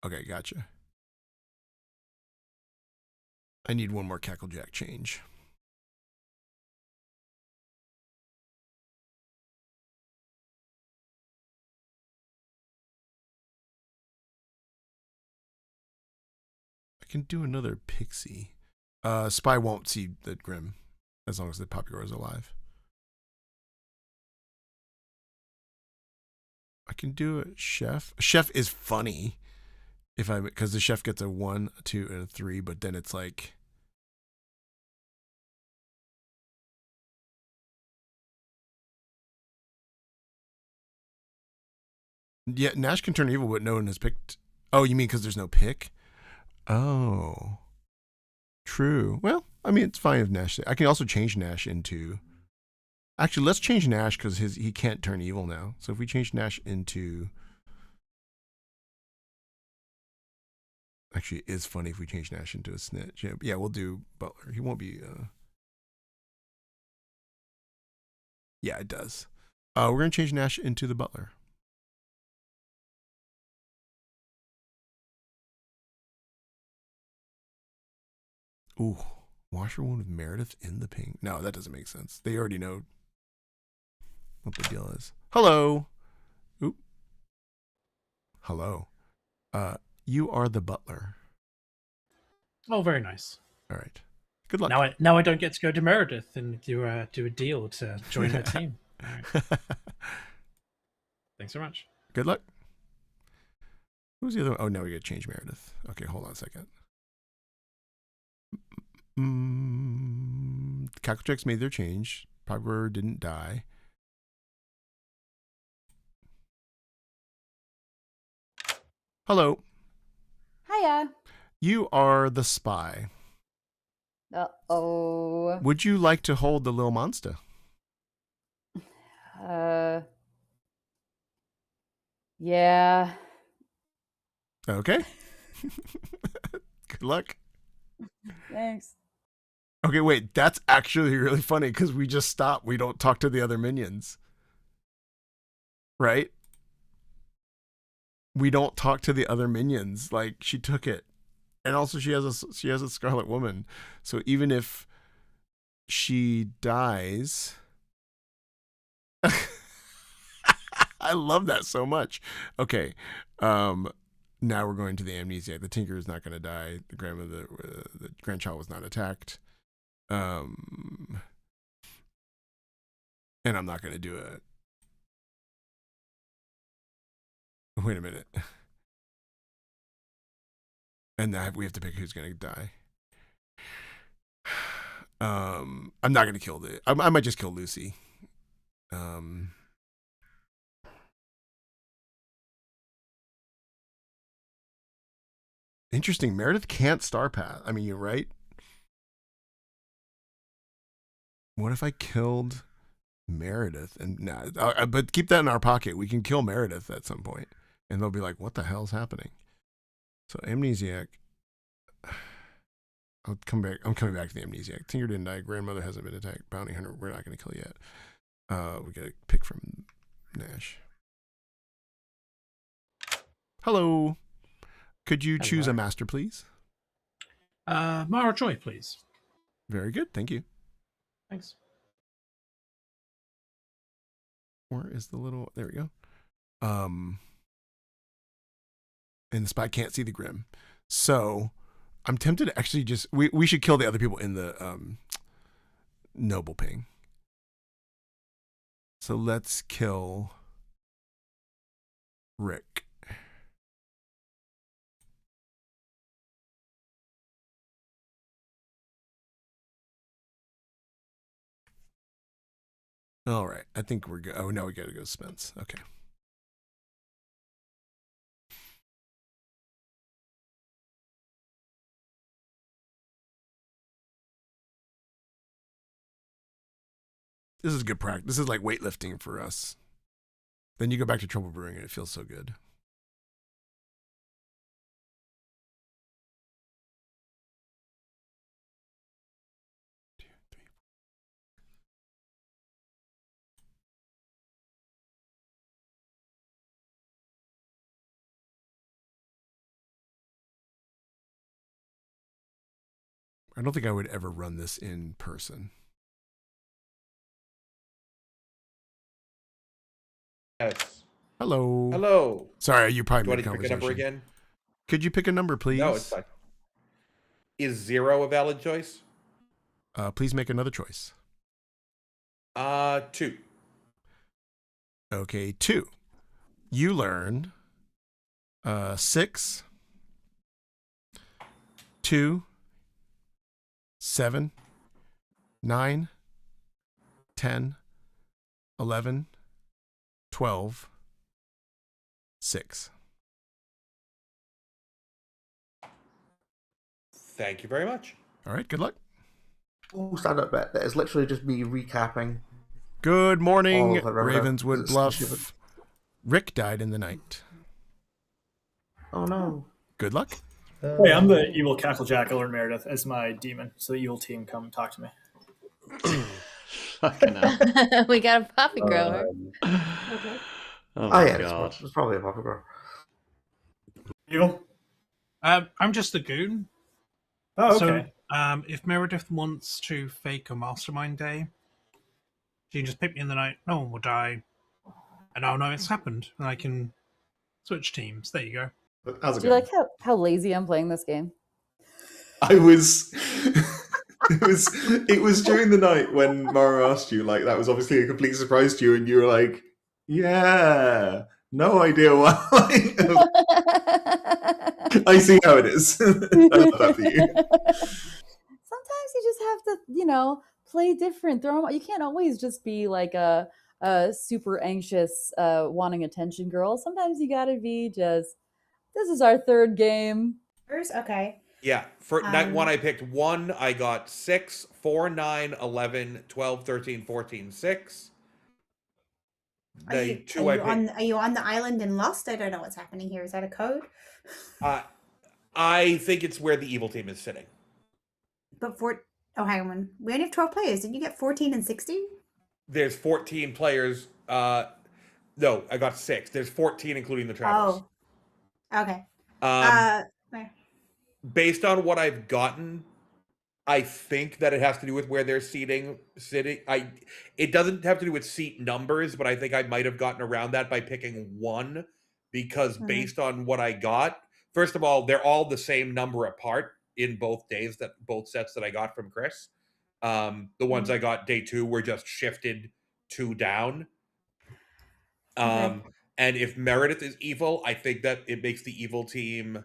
Okay, gotcha. I need one more Cacklejack change. I can do another Pixie. Spy won't see the Grim as long as the Poppygirl is alive. I can do a Chef. Chef is funny because the Chef gets a 1, a 2, and a 3, but then it's like... Yeah, Nash can turn evil, but no one has picked... Oh, you mean because there's no pick? Oh. True. Well, I mean, it's fine if Nash... I can also change Nash into... Actually, let's change Nash because he can't turn evil now. So if we change Nash into... Actually, it is funny if we change Nash into a snitch. Yeah, we'll do Butler. He won't be... Yeah, it does. We're going to change Nash into the Butler. Ooh, washerwoman with Meredith in the pink. No, that doesn't make sense. They already know what the deal is. Hello. Oop. Hello. You are the Butler. Oh, very nice. All right. Good luck. Now I don't get to go to Meredith and do a deal to join her team. All right. Thanks so much. Good luck. Who's the other one? Oh, now we got to change Meredith. Okay, hold on a second. Cacklejack's made their change. Poppygirl didn't die. Hello. Hiya. You are the spy. Uh-oh. Would you like to hold the little monster? Yeah. Okay. Good luck. Thanks. Okay, wait. That's actually really funny because we just stop. We don't talk to the other minions. Right? We don't talk to the other minions. Like, she took it. And also she has a Scarlet Woman. So even if she dies... I love that so much. Okay. Now we're going to the amnesiac. The Tinker is not going to die. The grandchild was not attacked. And I'm not going to do it. Wait a minute. And we have to pick who's going to die. I'm not going to kill I might just kill Lucy. Interesting. Meredith can't star path. I mean, you're right. What if I killed Meredith? And but keep that in our pocket. We can kill Meredith at some point, and they'll be like, "What the hell's happening?" So Amnesiac. I'll come back. I'm coming back to the Amnesiac. Tinker didn't die. Grandmother hasn't been attacked. Bounty Hunter. We're not going to kill yet. We got to pick from Nash. Hello. Could you choose a master, please? Mara Joy, please. Very good. Thank you. Thanks. Where is the little... There we go. And the spy can't see the Grim. So I'm tempted to actually just... We should kill the other people in the Noble Ping. So let's kill Rick. All right. I think we're good. Oh, no, we got to go Spence. Okay. This is good practice. This is like weightlifting for us. Then you go back to Trouble Brewing and it feels so good. I don't think I would ever run this in person. Yes. Hello. Hello. Sorry, you probably Do I made need to pick a number conversation. again? Could you pick a number, please? No, it's fine. Is 0 a valid choice? Please make another choice. 2. Okay, 2. You learn 6, 2, 7, 9, 10, 11, 12, 6. Thank you very much. All right, good luck. Oh, stand up bit. That is literally just me recapping. Good morning, all of it, Ravenswood it's Bluff. stupid. Rick died in the night. Oh no. Good luck. Hey, I'm the evil Cacklejack. I learned Meredith as my demon, so the evil team come talk to me. We got a poppy grower. Oh, my yeah, God. it's probably a poppy girl. Evil? I'm just the goon. Oh, So, okay. if Meredith wants to fake a mastermind day, she can just pick me in the night. No one will die, and I'll know it's happened, and I can switch teams. There you go. How's it Do you going? like how lazy I'm playing this game? I was. It was during the night when Mara asked you, like, that was obviously a complete surprise to you, and you were like, yeah, no idea why. I see how it is. I love that for you. Sometimes you just have to, play different. You can't always just be like a super anxious, wanting attention girl. Sometimes you gotta be just, this is our third game. Okay. Yeah, for night 1 I picked 1, I got 6, 4, 9, 11, 12, 13, 14, 6. Are you on the island in Lost? I don't know what's happening here. Is that a code? I think it's where the evil team is sitting. But hang on. We only have 12 players. Didn't you get 14 and 16? There's 14 players. No, I got 6. There's 14 including the travelers. Oh. Okay. Based on what I've gotten, I think that it has to do with where they're sitting. It doesn't have to do with seat numbers, but I think I might have gotten around that by picking 1, because based on what I got, first of all, they're all the same number apart in both sets that I got from Chris. The ones I got day 2 were just shifted 2 down. And if Meredith is evil, I think that it makes the evil team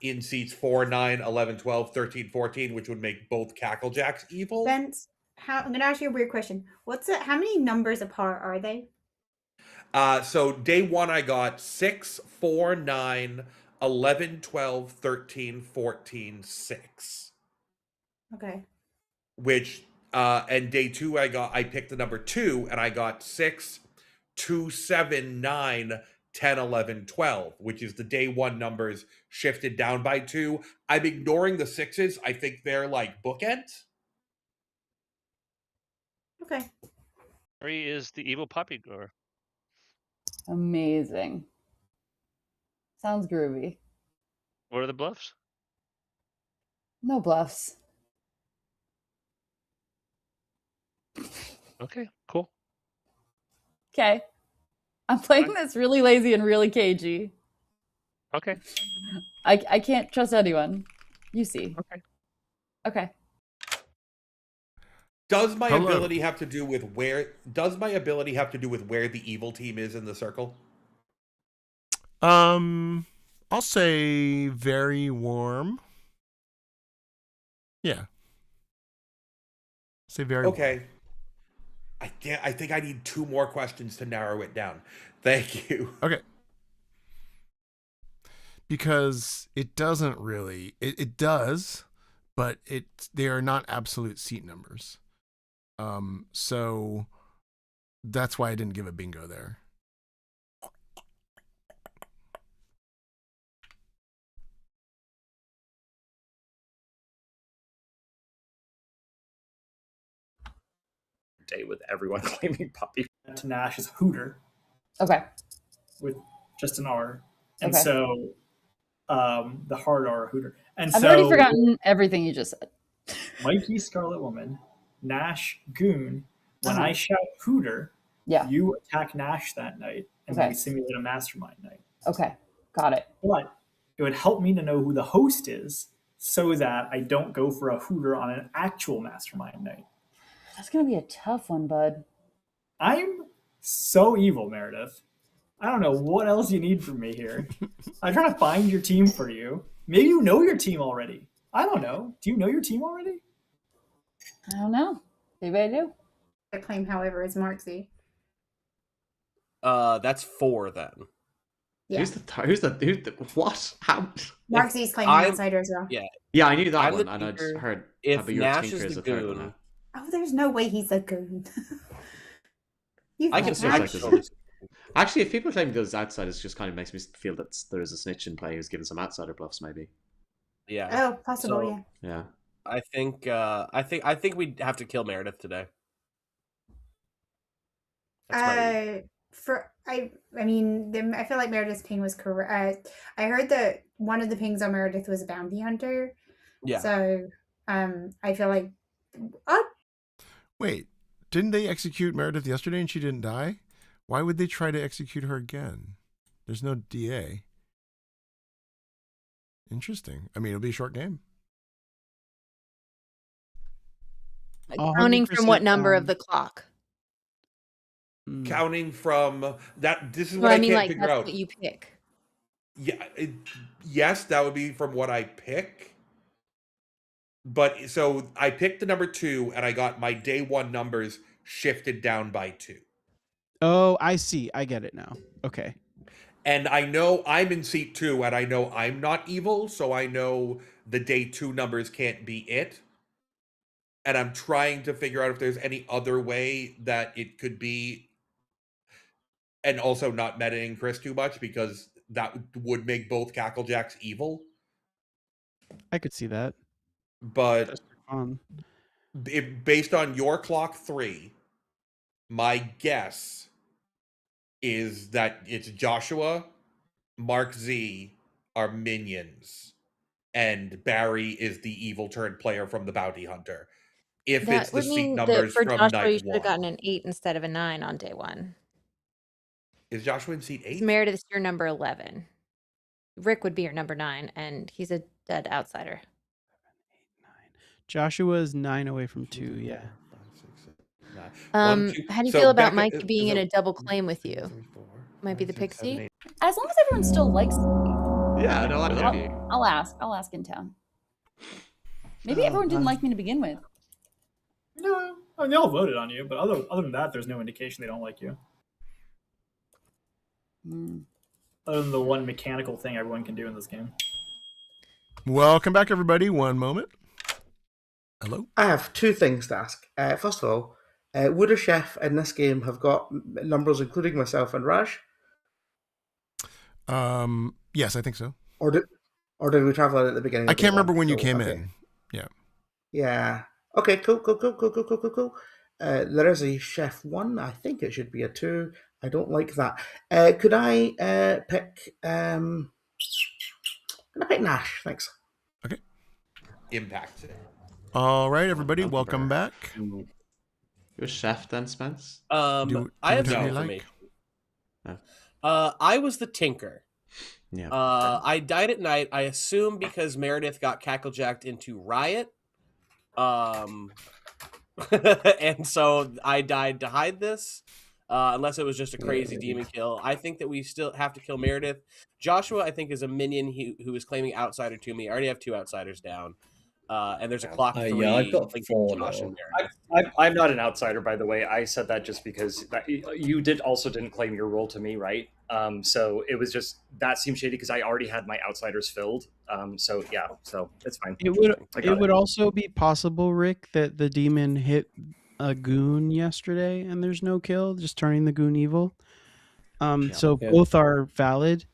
in seats 4, 9, 11, 12, 13, 14, which would make both Cacklejacks evil. Spence, I'm going to ask you a weird question. How many numbers apart are they? So day 1, I got 6, 4, 9, 11, 12, 13, 14, 6. Okay. Which, and day 2, I picked the number 2, and I got 6, 2, 7, 9, 10, 11, 12, which is the day 1 numbers shifted down by 2. I'm ignoring the 6s. I think they're like bookends. Okay. Barry is the evil puppy grower. Amazing. Sounds groovy. What are the bluffs? No bluffs. Okay, cool. Okay. I'm playing this really lazy and really cagey. Okay. I can't trust anyone. You see. Okay. Okay. Does my Hello. ability have to do with where the evil team is in the circle? I'll say very warm. Yeah. Say very Okay. I think I need 2 more questions to narrow it down. Thank you. Okay. Because it doesn't really, it does, but they are not absolute seat numbers. So that's why I didn't give a bingo there. Day with everyone claiming puppy. To Nash is Hooter. Okay. With just an R. And Okay. so the hard R Hooter. And I've already forgotten everything you just said. Mikey Scarlet Woman, Nash Goon. When I shout Hooter, you attack Nash that night, and we simulate a mastermind night. Okay, got it. But it would help me to know who the host is, so that I don't go for a Hooter on an actual mastermind night. That's gonna be a tough one, bud. I'm so evil, Meredith. I don't know what else you need from me here. I'm trying to find your team for you. Maybe you know your team already. I don't know. Do you know your team already? I don't know. Maybe I do. I claim, however, is Marksy. That's 4 then. Yeah. Who's the what? How? Marksy's claiming outsider as well. Yeah, I knew that I'm one, the and I just tinker. heard. If your Nash tinker is the a third one goon, now. Oh, there's no way he's a goon. I can Actually, actually, if people claim those outsiders, just kind of makes me feel that there is a snitch in play who's given some outsider bluffs, maybe. Yeah. Oh, possible, So, yeah. Yeah. I think we have to kill Meredith today. I mean, I feel like Meredith's ping was correct. I heard that one of the pings on Meredith was a bounty hunter. Yeah. So, I feel like. Wait, didn't they execute Meredith yesterday and she didn't die? Why would they try to execute her again? There's no DA. Interesting. I mean, it'll be a short game. Counting from what number of the clock? Counting from that. This is Well, what I mean, can't like figure that's out. what you pick. Yeah, yes, that would be from what I pick. But so I picked the number 2, and I got my day 1 numbers shifted down by 2. Oh, I see. I get it now. Okay. And I know I'm in seat 2, and I know I'm not evil, so I know the day 2 numbers can't be it. And I'm trying to figure out if there's any other way that it could be, and also not metaing Chris too much, because that would make both Cacklejacks evil. I could see that. But fun. Based on your clock 3, my guess is that it's Joshua, Mark Z are minions, and Barry is the evil turned player from the bounty hunter. If That it's the would seat mean that numbers for from Joshua, you night should have 1. gotten an 8 instead of a 9 on day 1. Is Joshua in seat 8? Meredith's your number 11. Rick would be your number 9, and he's a dead outsider. Joshua is 9 away from 2. Yeah. How do you feel about Mikey being in a double claim with you? Might be the pixie. As long as everyone still likes me. Yeah, no, I love you. I'll ask. I'll ask in town. Maybe everyone didn't like me to begin with. No, I mean, they all voted on you, but other than that, there's no indication they don't like you. Other than the one mechanical thing everyone can do in this game. Welcome back, everybody. One moment. Hello. I have two things to ask. First of all, would a chef in this game have got numbers including myself and Raj? Yes, I think so. Or did we travel at the beginning? I can't remember when you came in. Yeah. Yeah. Okay, cool. There is a chef 1. I think it should be a 2. I don't like that. Could I pick... Can I pick Nash? Thanks. Okay. Impact. All right, everybody. Welcome back. You're a chef then, Spence? I have something for me. I was the tinker. Yeah. I died at night. I assume because Meredith got cacklejacked into riot. And so I died to hide this. Unless it was just a crazy demon kill. I think that we still have to kill Meredith. Joshua, I think, is a minion who is claiming outsider to me. I already have 2 outsiders down. And there's a clock 3. Yeah, I've got linking 4 Josh now. and Meredith. I'm not an outsider, by the way. I said that just because you didn't claim your role to me, right? So it was just that seemed shady because I already had my outsiders filled. So yeah, so it's fine. It would also be possible, Rick, that the demon hit a goon yesterday and there's no kill, just turning the goon evil. So both are valid.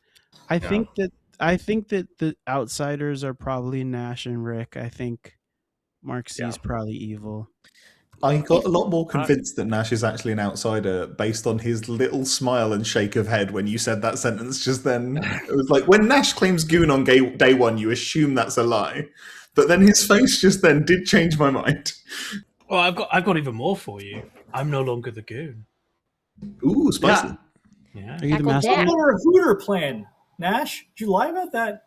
I think that the outsiders are probably Nash and Rick. I think Mark C's probably evil. I got a lot more convinced that Nash is actually an outsider based on his little smile and shake of head when you said that sentence just then. It was like, when Nash claims goon on day 1, you assume that's a lie. But then his face just then did change my mind. Well, I've got even more for you. I'm no longer the goon. Ooh, spicy. Yeah. Are you the master? I'm over a Hooter plan. Nash, did you lie about that?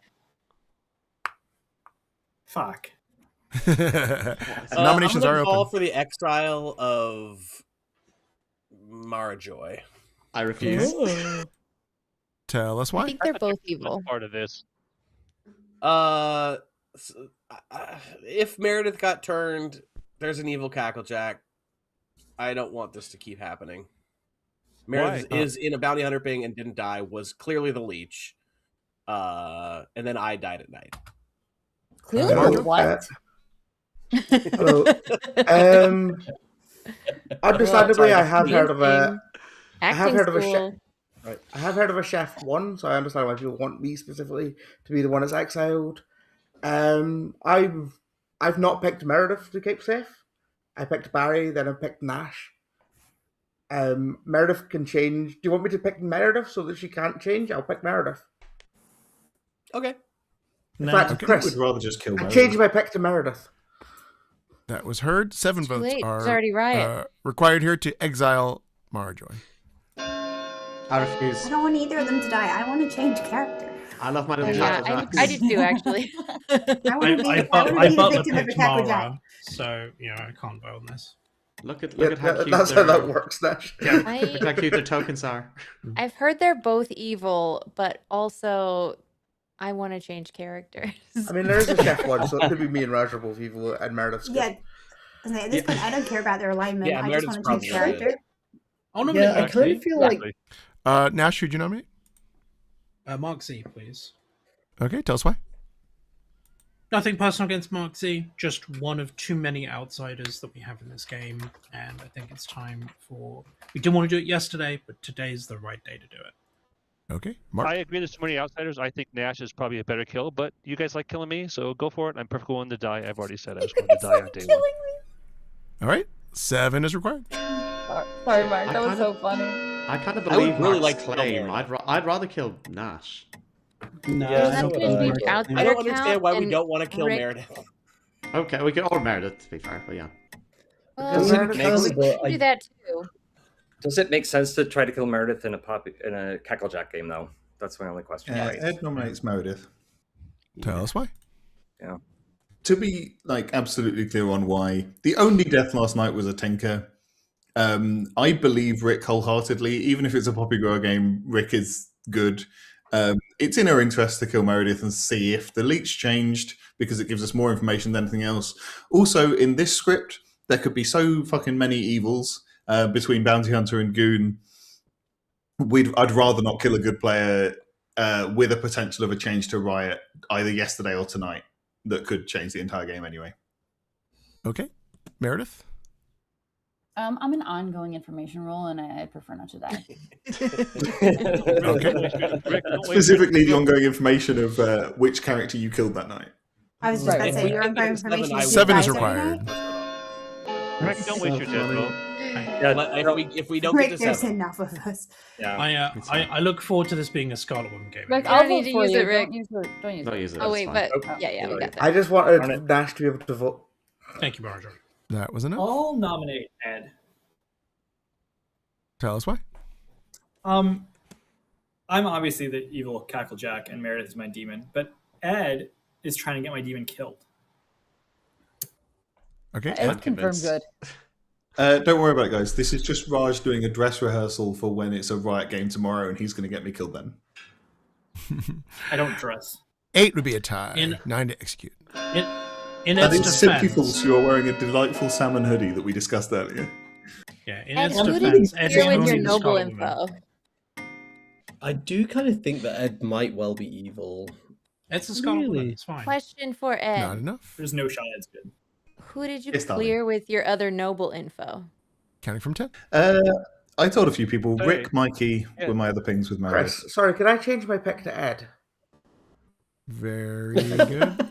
Fuck. Nominations are call open. for the exile of Mara Joy. I refuse. Tell us I why. think they're both evil. Part of this. If Meredith got turned, there's an evil Cacklejack. I don't want this to keep happening. Meredith is in a bounty hunter ping and didn't die, was clearly the leech. And then I died at night. Clearly, what? Hello. Understandably, I have heard of a chef. Right. I have heard of a chef 1, so I understand why people want me specifically to be the one that's exiled. I've not picked Meredith to keep safe. I picked Barry, then I picked Nash. Meredith can change. Do you want me to pick Meredith so that she can't change? I'll pick Meredith. Okay. In fact, Chris, would rather just kill I Meredith. changed my pick to Meredith. That was heard. 7 votes late. are It's already riot. required here to exile Mara Joy. I refuse. I don't want either of them to die. I want to change character. I love my little Yeah, Cacklejack. I did too, actually. I want to be the Butler victim of a picked Tackle Mara, Jack. so I can't vote on this. Look at how cute That's how that works, Nash. Look how cute their tokens are. I've heard they're both evil, but also I want to change characters. I mean, there is a chef 1, so it could be me and Raj are both evil, and Meredith's good. Yeah. At this point, I don't care about their alignment. Yeah, I just want to Meredith's change probably character. I'll nominate Yeah, I Mark kind Z. of feel like Nash, who'd you nominate? Mark Z, please. Okay, tell us why. Nothing personal against Mark Z, just one of too many outsiders that we have in this game, and I think it's time for... We didn't want to do it yesterday, but today's the right day to do it. Okay, Mark. I agree. There's too many outsiders. I think Nash is probably a better kill, but you guys like killing me, so go for it. I'm perfectly willing to die. I've already said I was going to die on day 1. All right, 7 is required. Sorry, Mark. That was so funny. I kind of I would believe really Mark's like to kill claim. Meredith. I'd rather kill Nash. no. Yeah, I don't That's believe gonna be Mark. outsider I don't understand count why we and don't want to kill Rick- Meredith. Okay, we can or Meredith to be fair, but yeah. Well, Does we it can count, but do that too. Does it make sense to try to kill Meredith in a Cacklejack game, though? That's my only question. Right. Ed nominates Meredith. Tell us why. Yeah. To be absolutely clear on why, the only death last night was a tinker. I believe Rick wholeheartedly. Even if it's a Poppy Grower game, Rick is good. It's in our interest to kill Meredith and see if the leech changed because it gives us more information than anything else. Also, in this script, there could be so fucking many evils between Bounty Hunter and Goon. I'd rather not kill a good player with a potential of a change to Riot either yesterday or tonight that could change the entire game anyway. Okay. Meredith? I'm an ongoing information role, and I prefer not to die. Specifically, the ongoing information of which character you killed that night. I was just about to say, your ongoing information is 7 is advisory required. Rick, don't waste your death roll. If we don't Rick, get to there's 7. enough of us. I look forward to this being a Scarlet Woman game. Rick, You I'll don't need vote to for use you. it, Rick. Don't use it. Oh wait, but yeah, we got that. I just wanted Nash to be able to vote. Thank you, Marjorie. That was enough. I'll nominate Ed. Tell us why. I'm obviously the evil Cacklejack, and Meredith is my demon, but Ed is trying to get my demon killed. Okay. It's confirmed good. Don't worry about it, guys. This is just Raj doing a dress rehearsal for when it's a Riot game tomorrow, and he's going to get me killed then. I don't dress. 8 would be a tie. 9 to execute. In That its is simply defense, false. You are wearing a delightful salmon hoodie that we discussed earlier. Yeah, in Ed, its who did defense, you Ed's clear with only your the noble Scarlet info? Woman. I do kind of think that Ed might well be evil. Ed's a Scarlet Woman. It's fine. Question for Ed. Not enough. There's no shot Ed's good. Who did you Yes, darling. clear with your other noble info? Counting from 10. I told a few people. Hey. Rick, Mikey were my other pings with Meredith. Chris, sorry, can I change my pick to Ed? Very good.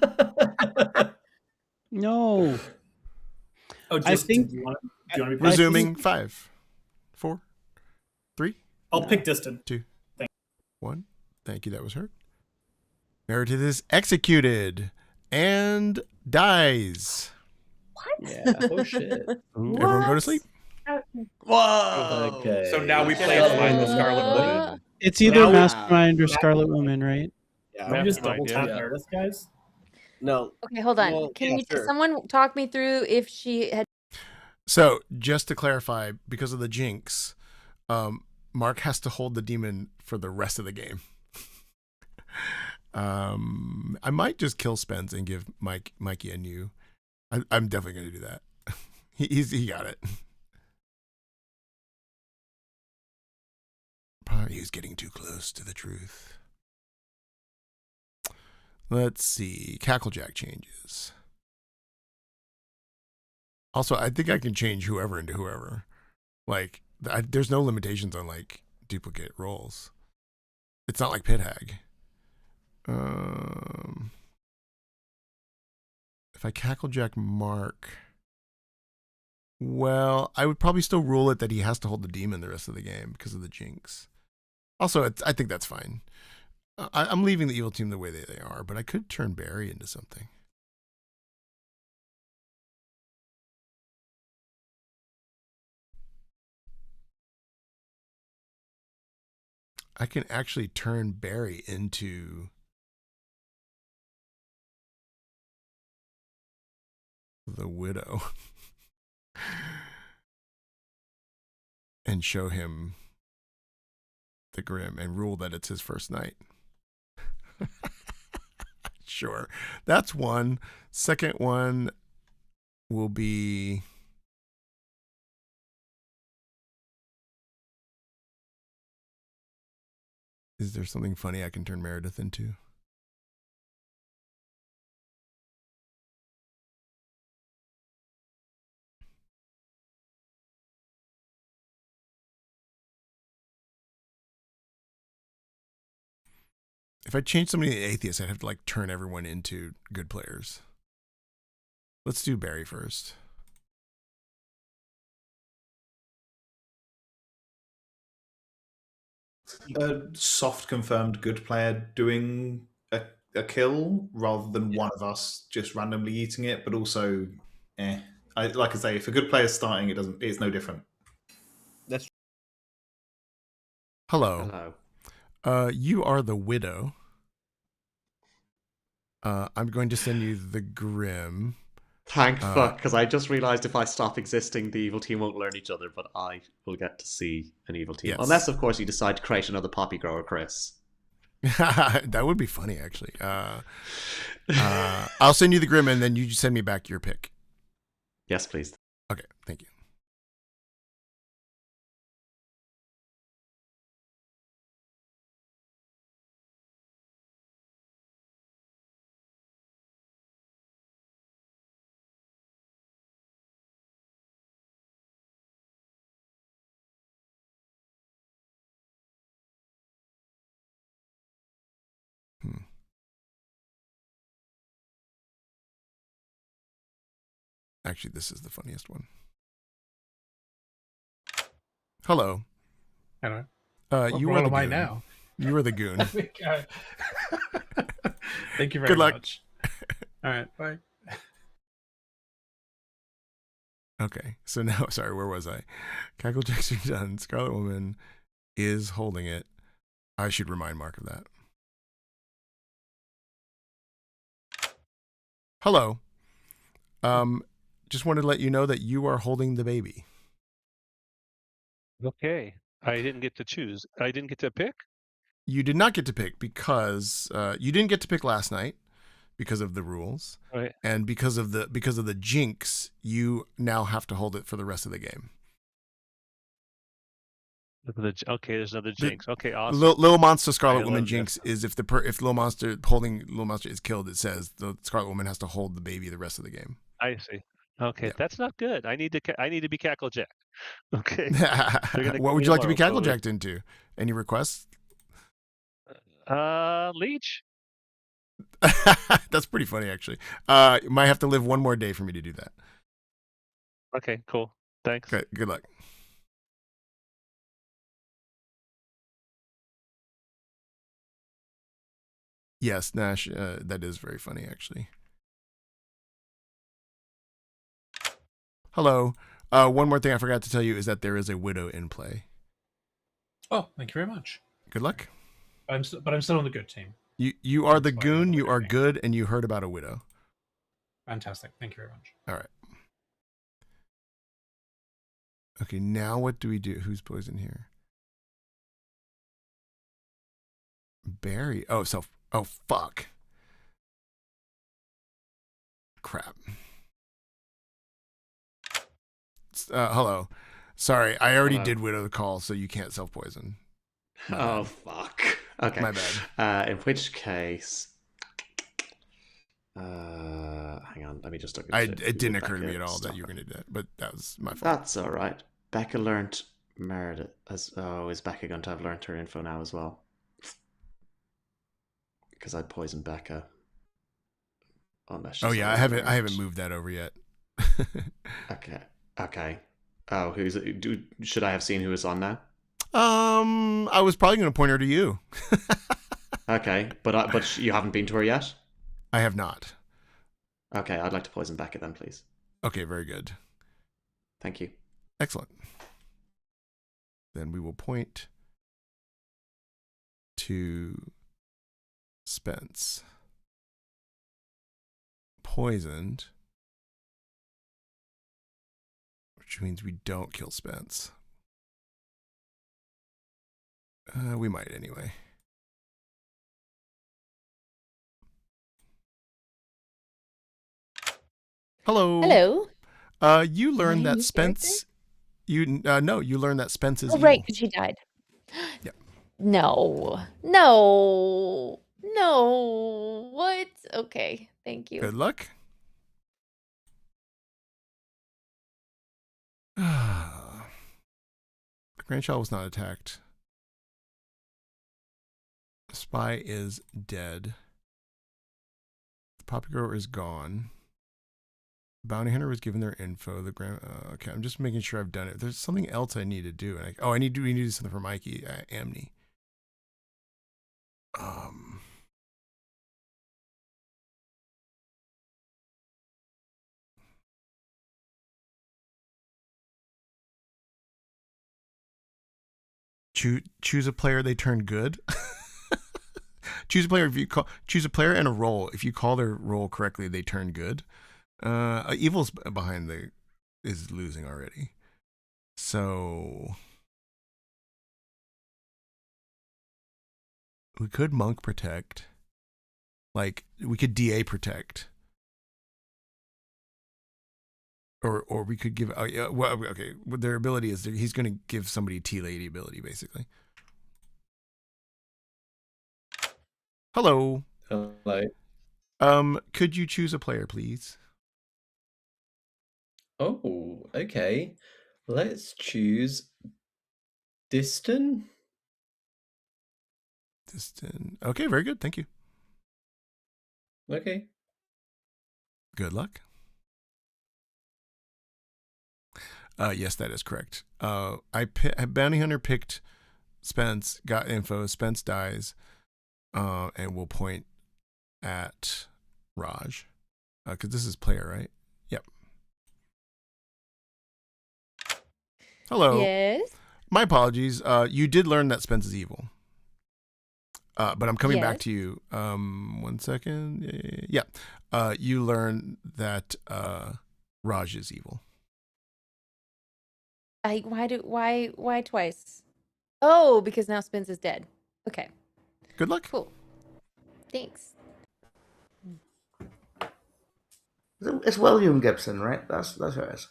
No. Oh, I think do you want to be Resuming 5, 4, 3. I'll pick Distant. 2, 1. Thank you. That was heard. Meredith is executed and dies. Yeah. Oh shit. Everyone go to sleep. Whoa. Okay. So now we play as Find the Scarlet Woman. It's either Now- Mastermind or Scarlet Woman, right? Can we just double tap Yeah. Meredith, guys? No. Okay, hold on. Well, Can yeah, sure. someone talk me through if she had? So, just to clarify, because of the jinx, Mark has to hold the demon for the rest of the game. I might just kill Spence and give Mikey a new. I'm definitely going to do that. He got it. Probably he's getting too close to the truth. Let's see. Cacklejack changes. Also, I think I can change whoever into whoever. Like, there's no limitations on, like, duplicate roles. It's not like Pit Hag. If I Cacklejack Mark, well, I would probably still rule it that he has to hold the demon the rest of the game because of the jinx. Also, I think that's fine. I'm leaving the evil team the way they are, but I could turn Barry into something. I can actually turn Barry into the widow and show him the Grim and rule that it's his first night. Sure. That's one. Second one will be is there something funny I can turn Meredith into? If I change somebody to atheist, I'd have to like turn everyone into good players. Let's do Barry first. A soft confirmed good player doing a kill rather than one of us just randomly eating it, but also, like I say, if a good player's starting, it's no different. That's Hello. You are the widow. I'm going to send you the Grim. Thank fuck, because I just realised if I stop existing, the evil team won't learn each other, but I will get to see an evil team. Yes. Unless, of course, you decide to create another poppy grower, Chris. That would be funny, actually. I'll send you the Grim, and then you just send me back your pick. Yes, please. Okay, thank you. Actually, this is the funniest one. Hello. Hello. You What are role the am I goon. now? You are the goon. Thank you very Good luck. much. All right, bye. Okay, so now, sorry, where was I? Cackle checks are done. Scarlet Woman is holding it. I should remind Mark of that. Hello. Just wanted to let you know that you are holding the baby. Okay. I didn't get to choose. I didn't get to pick? You did not get to pick because you didn't get to pick last night because of the rules. Right. And because of the jinx, you now have to hold it for the rest of the game. Okay, there's another jinx. Okay, awesome. Little Monster Scarlet I Woman love jinx this. is if Little Monster holding Little Monster is killed, it says the Scarlet Woman has to hold the baby the rest of the game. I see. Okay, that's not good. I need to be Cacklejack. Okay. What would you like to be Cacklejacked into? Any requests? Leech. That's pretty funny, actually. You might have to live one more day for me to do that. Okay, cool. Thanks. Okay, good luck. Yes, Nash, that is very funny, actually. Hello. One more thing I forgot to tell you is that there is a widow in play. Oh, thank you very much. Good luck. But I'm still on the good team. You are the goon, you are good, and you heard about a widow. Fantastic. Thank you very much. All right. Okay, now what do we do? Who's poison here? Barry. Oh, fuck. Crap. Hello. Sorry, I already Hello. did widow the call, so you can't self-poison. Oh, fuck. Okay. My bad. In which case... hang on, let me just look at it. It didn't occur to me at all that you were going to do that, but that was my fault. That's all right. Becca learnt Meredith. Is Becca going to have learnt her info now as well? Because I poisoned Becca. Unless she's I haven't moved that over yet. Okay. Oh, who's it? Should I have seen who is on now? I was probably going to point her to you. Okay, but you haven't been to her yet? I have not. Okay, I'd like to poison Becca then, please. Okay, very good. Thank you. Excellent. Then we will point to Spence. Poisoned. Which means we don't kill Spence. We might anyway. Hello. Hello. You learned Am I that Spence. You learned that Spence is Oh, right, evil. because she died. Yep. No. What? Okay, thank you. Good luck. The Grandchild was not attacked. The spy is dead. The poppy grower is gone. The bounty hunter was given their info. The okay, I'm just making sure I've done it. There's something else I need to do. And we need to do something for Mikey. Amni. Choose a player. They turn good. Choose a player. Choose a player and a role. If you call their role correctly, they turn good. Evil's behind is losing already. So We could monk protect. Like, we could DA protect. Or we could give... well, okay, their ability is he's going to give somebody Tea Lady ability, basically. Hello. Hello. Could you choose a player, please? Oh, okay. Let's choose Diston. Diston. Okay, very good. Thank you. Okay. Good luck. Yes, that is correct. Bounty Hunter picked Spence, got info. Spence dies, and we'll point at Raj, because this is player, right? Yep. Hello. Yes. My apologies. You did learn that Spence is evil. But I'm coming back Yes. to you. 1 second. Yeah. You learn that Raj is evil. Why twice? Oh, because now Spence is dead. Okay. Good luck. Cool. Thanks. It's William Gibson, right? That's who it is.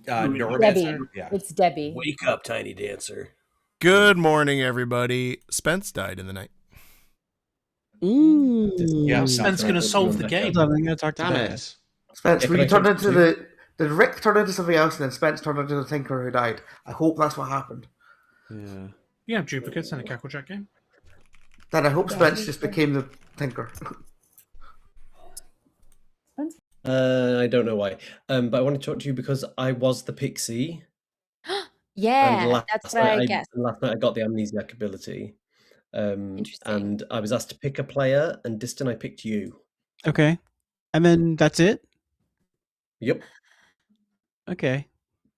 Debbie. It's Debbie. Wake up, tiny dancer. Good morning, everybody. Spence died in the night. Yeah, Spence going to solve the game. I'm going to talk to Damn Becca. it. Spence, Yeah, when can you I turned talk into to- did Rick turn into something else and then Spence turned into the Tinker who died? I hope that's what happened. Yeah. You have duplicates in a Cacklejack game. Then I hope Spence just became the Tinker. I don't know why. But I want to talk to you because I was the pixie. Yeah, that's what I guessed. Last night I got the amnesiac ability. And I was asked to pick a player, and Diston, I picked you. Okay. And then that's it? Yep. Okay.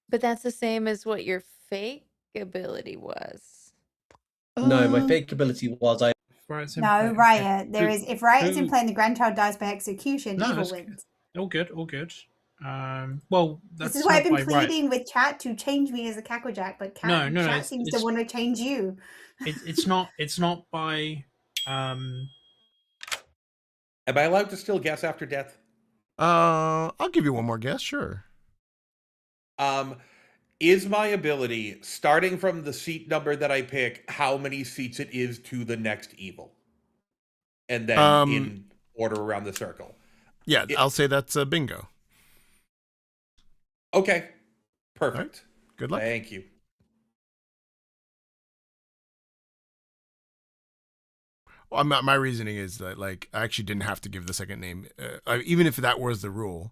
But that's the same as what your fake ability was. No, my fake ability was I. No, Riot. There is if Riot is in play and the grandchild dies by execution, No, evil that's wins. All good. Well, that's This is why I've been not by right. pleading with chat to change me as a Cacklejack, but No, chat seems to want to change you. It's not by. Am I allowed to still guess after death? I'll give you one more guess, sure. Is my ability, starting from the seat number that I pick, how many seats it is to the next evil? And then in order around the circle. Yeah, I'll say that's a bingo. Okay. Perfect. Right. Good luck. Thank you. Well, my reasoning is that, like, I actually didn't have to give the second name. Even if that was the rule,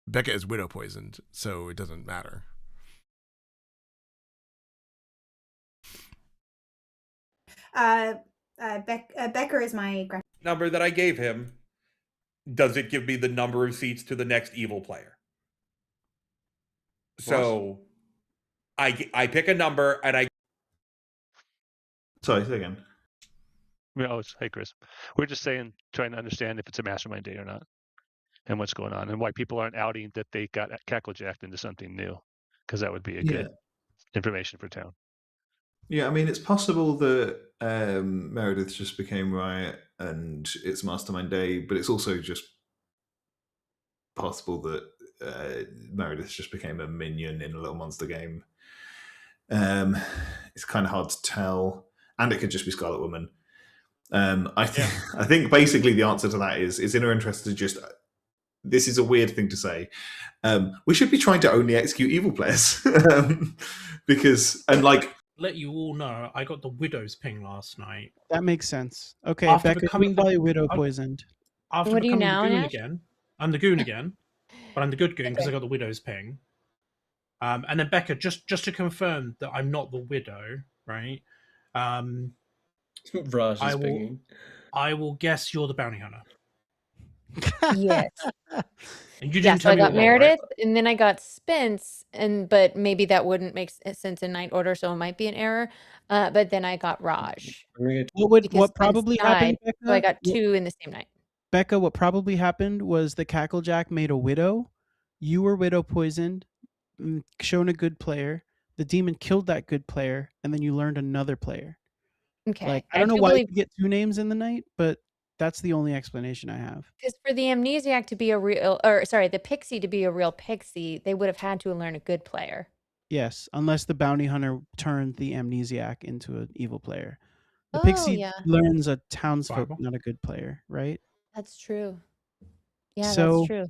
Becca is widow poisoned, so it doesn't matter. Becker is my grand. Number that I gave him, does it give me the number of seats to the next evil player? So I pick a number and I. Sorry, say again. Hey, Chris. We're just trying to understand if it's a mastermind day or not, and what's going on, and why people aren't outing that they got cacklejacked into something new, because that would be a good information for town. Yeah, I mean, it's possible that Meredith just became Riot and it's Mastermind Day, but it's also just possible that Meredith just became a minion in a Little Monster game. It's kind of hard to tell, and it could just be Scarlet Woman. I think basically the answer to that is it's in her interest to just. This is a weird thing to say. We should be trying to only execute evil players Let you all know, I got the Widow's ping last night. That makes sense. Okay, After Becca, becoming you're probably widow poisoned. After What are you becoming now, the goon Nash? again, I'm the goon again, but I'm the good goon because I got the Widow's ping. And then Becca, just to confirm that I'm not the widow, right? Raj is pinging. I will guess you're the bounty hunter. Yes. And you Yeah, didn't so tell I me got what, right? Meredith, and then I got Spence, but maybe that wouldn't make sense in night order, so it might be an error. But then I got Raj. What probably happened, Becca? So I got two in the same night. Becca, what probably happened was the Cacklejack made a widow. You were widow poisoned, shown a good player. The demon killed that good player, and then you learned another player. Okay. Like, I don't know do why believe you get 2 names in the night, but that's the only explanation I have. because for the amnesiac to be a real, or sorry, the pixie to be a real pixie, they would have had to learn a good player. Yes, unless the bounty hunter turned the amnesiac into an evil player. The Oh, pixie yeah. learns a townsfolk, Bible. not a good player, right? That's true. Yeah, that's So true.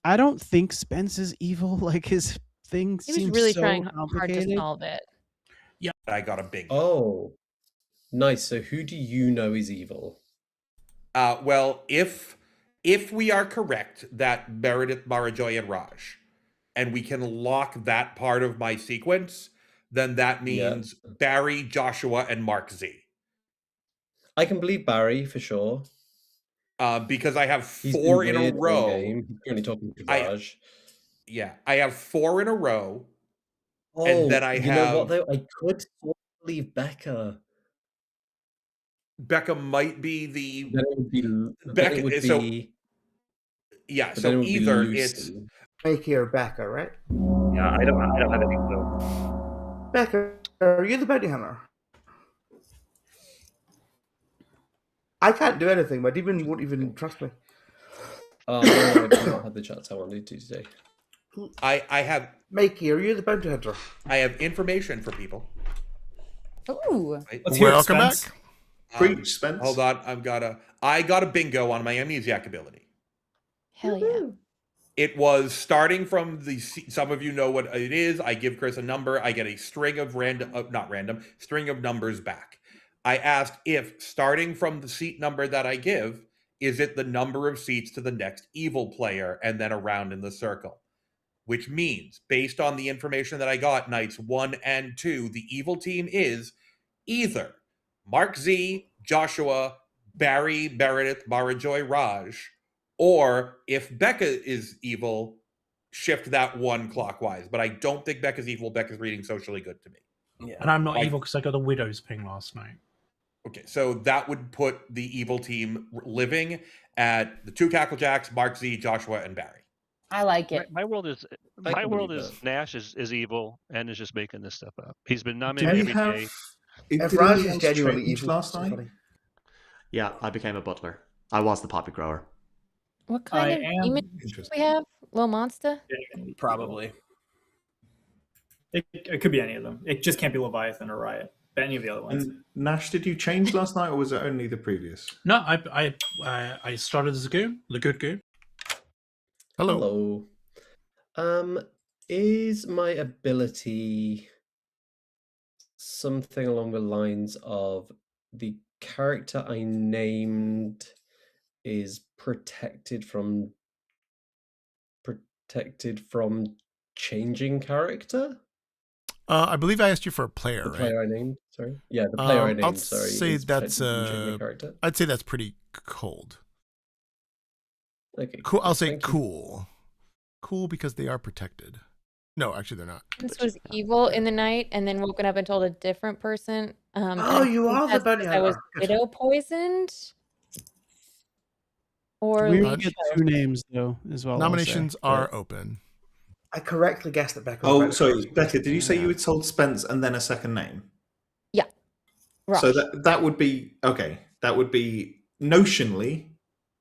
I don't think Spence is evil. Like his thing He was seems really so trying hard to complicated. solve it. Yeah, I got a big. Oh, nice. So who do you know is evil? Well, if we are correct that Meredith, Marajoy, and Raj, and we can lock that part of my sequence, then that means Barry, Joshua, and Mark Z. I can believe Barry for sure. Because I have He's 4 been in a weird all row. game. He's currently talking to Raj. I have 4 in a row. Oh, and then I you have know what though? I could believe Becca. Becca might be the Then it would be Becca. it would so be yeah, but then it so would be either Lucy. it's Mikey or Becca, right? Yeah, I don't have any clue. Becca, are you the bounty hunter? I can't do anything. My demon won't even trust me. Oh no, I do not have the chats I wanted to today. I have Mikey, are you the bounty hunter? I have information for people. Ooh. Let's hear it, Welcome Spence. back. Preach, Spence. Hold on, I got a bingo on my amnesiac ability. Hell yeah. It was starting from some of you know what it is. I give Chris a number. I get a string of string of numbers back. I asked if starting from the seat number that I give, is it the number of seats to the next evil player and then around in the circle? Which means, based on the information that I got, nights 1 and 2, the evil team is either Mark Z, Joshua, Barry, Meredith, Marajoy, Raj, or if Becca is evil, shift that 1 clockwise. But I don't think Becca's evil. Becca's reading socially good to me. And I'm not evil because I got a widow's ping last night. Okay, so that would put the evil team living at the 2 Cacklejacks, Mark Z, Joshua, and Barry. I like it. My world is Nash is evil and is just making this stuff up. He's been nominated every day. If Raj is genuinely evil last night? Yeah, I became a butler. I was the poppy grower. What kind of demon do we have? Little monster? Probably. It could be any of them. It just can't be Leviathan or Riot. But any of the other ones. And Nash, did you change last night, or was it only the previous? No, I started as a goon, the good goon. Hello. Is my ability something along the lines of the character I named is protected from changing character? I believe I asked you for a player, The right? player I named, sorry. Yeah, the player I named, I'll sorry. say is that's protected from changing character. I'd say that's pretty cold. Okay. Cool. I'll say thank you. cool. Cool because they are protected. No, actually they're not. This was evil in the night and then woken up and told a different person. Oh, and you are the that's bounty because I was hunter. widow poisoned. Or We will leech get poisoned. 2 names though, as well. I'll say. Nominations are open. I correctly guessed that Becca. Oh, sorry, Becca. Did you say you had told Spence and then a second name? Yeah. So Raj. that would be okay. That would be notionally.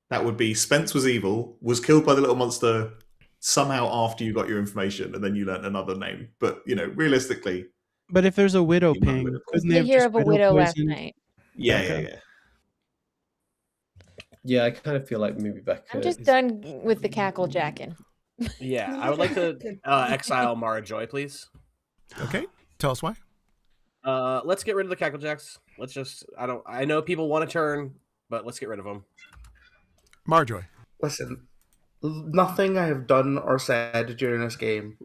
That would be Spence was evil, was killed by the little monster somehow after you got your information, and then you learned another name. But realistically, But if there's a widow ping, couldn't they I have hear just of a widow last poisoned night. yeah. Yeah, I kind of feel like maybe Becca. I'm just is- done with the cackle jacking. Yeah, I would like to exile Mara Joy, please. Okay, tell us why. Let's get rid of the Cacklejacks. Let's just I know people want to turn, but let's get rid of them. Marjoy. Listen, nothing I have done or said during this game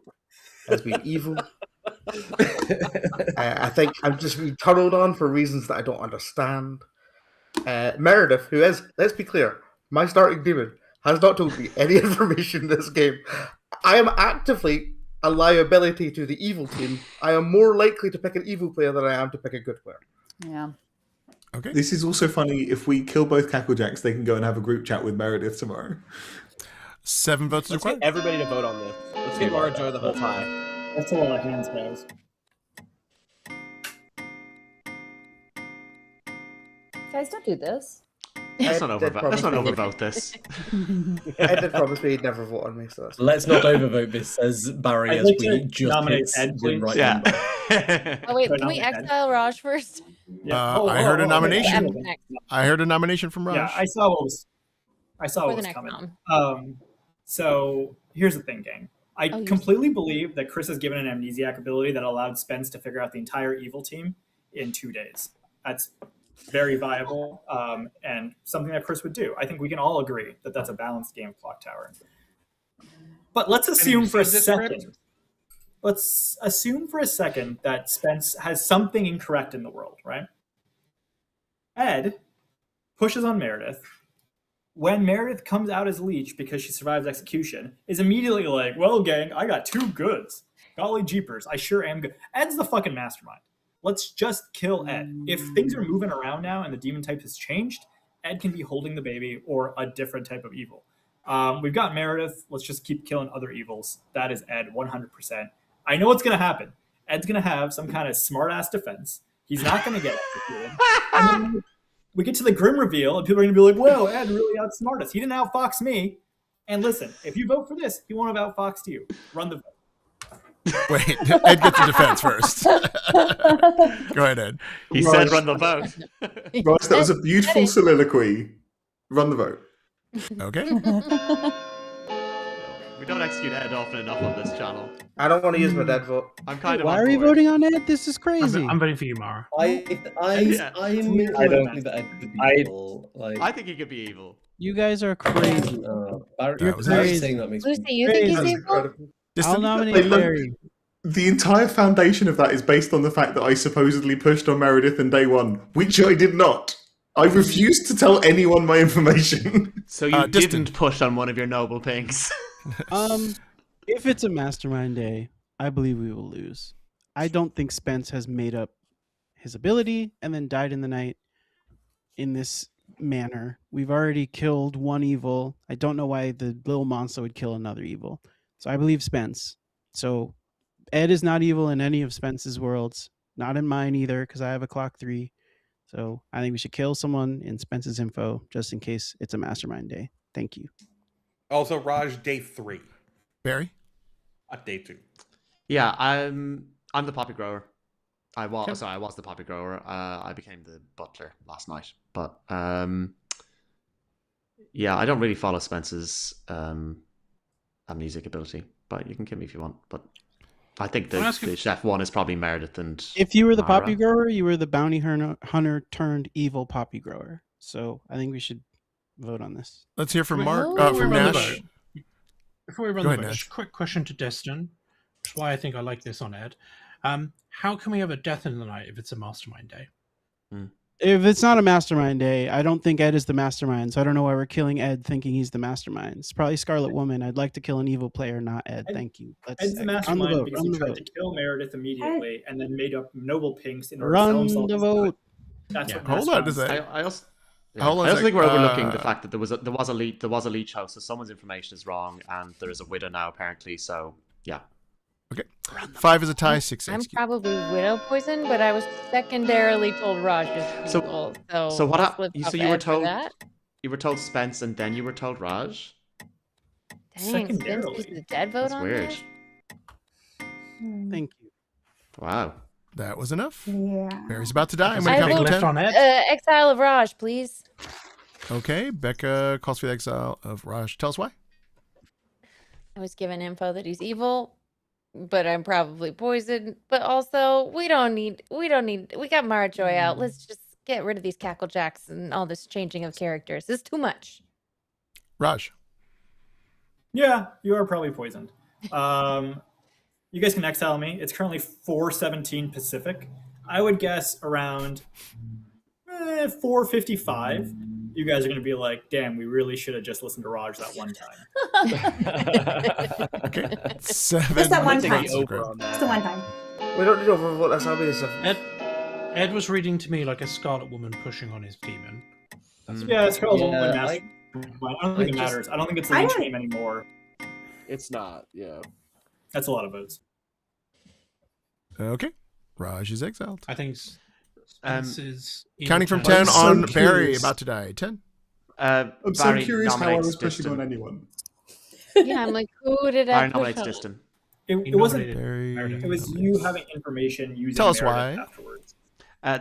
has been evil. I think I'm just being tunneled on for reasons that I don't understand. Meredith, who is, let's be clear, my starting demon, has not told me any information in this game. I am actively a liability to the evil team. I am more likely to pick an evil player than I am to pick a good player. Yeah. Okay. This is also funny. If we kill both Cacklejacks, they can go and have a group chat with Meredith tomorrow. 7 votes Let's required. get everybody to vote on this. Let's get Mara Joy the whole time. That's a lot of hands, guys. Guys, don't do this. Let's not Ed overvote this. Ed did promise me he'd never vote on me, so that's Let's not overvote this, says Barry, I'd as like we to just nominate hit Ed, the please. right Yeah. number. Oh wait, Could can we nominate Ed? exile Raj first? I heard a nomination. Okay. Next. I heard a nomination from Raj. Yeah, I saw what was For the next coming. nom. So here's the thing, gang. I completely believe that Chris has given an amnesiac ability that allowed Spence to figure out the entire evil team in 2 days. That's very viable and something that Chris would do. I think we can all agree that that's a balanced game of Clocktower. But let's assume for a second. Let's assume for a second that Spence has something incorrect in the world, right? Ed pushes on Meredith. When Meredith comes out as leech because she survives execution, is immediately like, well, gang, I got 2 goods. Golly jeepers, I sure am good. Ed's the fucking mastermind. Let's just kill Ed. If things are moving around now and the demon type has changed, Ed can be holding the baby or a different type of evil. We've got Meredith. Let's just keep killing other evils. That is Ed, 100%. I know what's going to happen. Ed's going to have some kind of smart-ass defense. He's not going to get executed. And then we get to the Grim reveal, and people are going to be like, whoa, Ed really outsmarted us. He didn't outfox me. And listen, if you vote for this, he won't have outfoxed you. Run the vote. Wait, Ed gets the defense first. Go ahead, Ed. He said run the vote. Raj, that was a beautiful soliloquy. Run the vote. Okay. We don't execute Ed often enough on this channel. I don't want to use my dead vote. I'm kind of. Why are we voting on Ed? This is crazy. I'm voting for you, Mara. I'm that Ed could be evil. Like, I think he could be evil. You guys are crazy. Barry, You're was crazy. saying that makes Lucy, me you think he's Crazy. evil? I'll nominate Barry. The entire foundation of that is based on the fact that I supposedly pushed on Meredith in day 1, which I did not. I refused to tell anyone my information. So you didn't push on one of your noble pinks. If it's a mastermind day, I believe we will lose. I don't think Spence has made up his ability and then died in the night in this manner. We've already killed one evil. I don't know why the little monster would kill another evil. So I believe Spence. So Ed is not evil in any of Spence's worlds. Not in mine either, because I have a clock 3. So I think we should kill someone in Spence's info just in case it's a mastermind day. Thank you. Also, Raj, day 3. Barry? Day 2. Yeah, I'm the poppy grower. I was the poppy grower. I became the butler last night. But yeah, I don't really follow Spence's amnesic ability. But you can kill me if you want. But I think the chef one is probably Meredith and. If you were the Mara. poppy grower, you were the bounty hunter turned evil poppy grower. So I think we should vote on this. Let's hear from Wait, Mark. before we From run the Nash. vote- Before we run Go the ahead, vote, Nash. just a quick question to Destin. That's why I think I like this on Ed. How can we have a death in the night if it's a mastermind day? If it's not a mastermind day, I don't think Ed is the mastermind. So I don't know why we're killing Ed thinking he's the mastermind. It's probably Scarlet Woman. I'd like to kill an evil player, not Ed. Thank you. Ed's the on the mastermind vote, because on he the tried vote. to kill Meredith immediately and then made up noble pinks in order to sell Run himself. the as vote. That's what Hold on, does masterminds that? do. I also. Yeah. Hold on I a also think sec. we're overlooking the fact that there was a leech house, so someone's information is wrong, and there is a widow now apparently. So yeah. Okay. 5 is a tie. 6 I'm execute. probably widow poison, but I was secondarily told Raj is evil. So what? let's lift So up you were Ed for told. that. You were told Spence, and then you were told Raj. Dang, Spence is the dead vote That's on weird. that? Thank you. Wow. That was enough. Yeah. Barry's about to die. I'm I going to count vote, to 10. exile of Raj, please. Okay, Becca calls for the exile of Raj. Tell us why. I was given info that he's evil, but I'm probably poisoned. But also, we got Mara Joy out. Let's just get rid of these cackle jacks and all this changing of characters. It's too much. Raj. Yeah, you are probably poisoned. You guys can exile me. It's currently 4:17 Pacific. I would guess around 4:55. You guys are going to be like, damn, we really should have just listened to Raj that one time. Okay. 7. Just that one time. Take the over on that. Just the one time. We don't need to overvote. That's how this stuff. Ed was reading to me like a Scarlet Woman pushing on his demon. Yeah, it's called Yeah, Woman I- Master. I don't think it matters. I don't think it's a leech name anymore. It's not. Yeah. That's a lot of votes. Okay. Raj is exiled. I think Spence's Counting from evil 10 child. on so Barry, curious. about to die. 10. I'm so Barry curious how I nominates was pushing Diston. on anyone. Yeah, I'm like, who did I Barry push nominates on? Diston. It wasn't. Barry It was you having information using Tell us Meredith why. afterwards.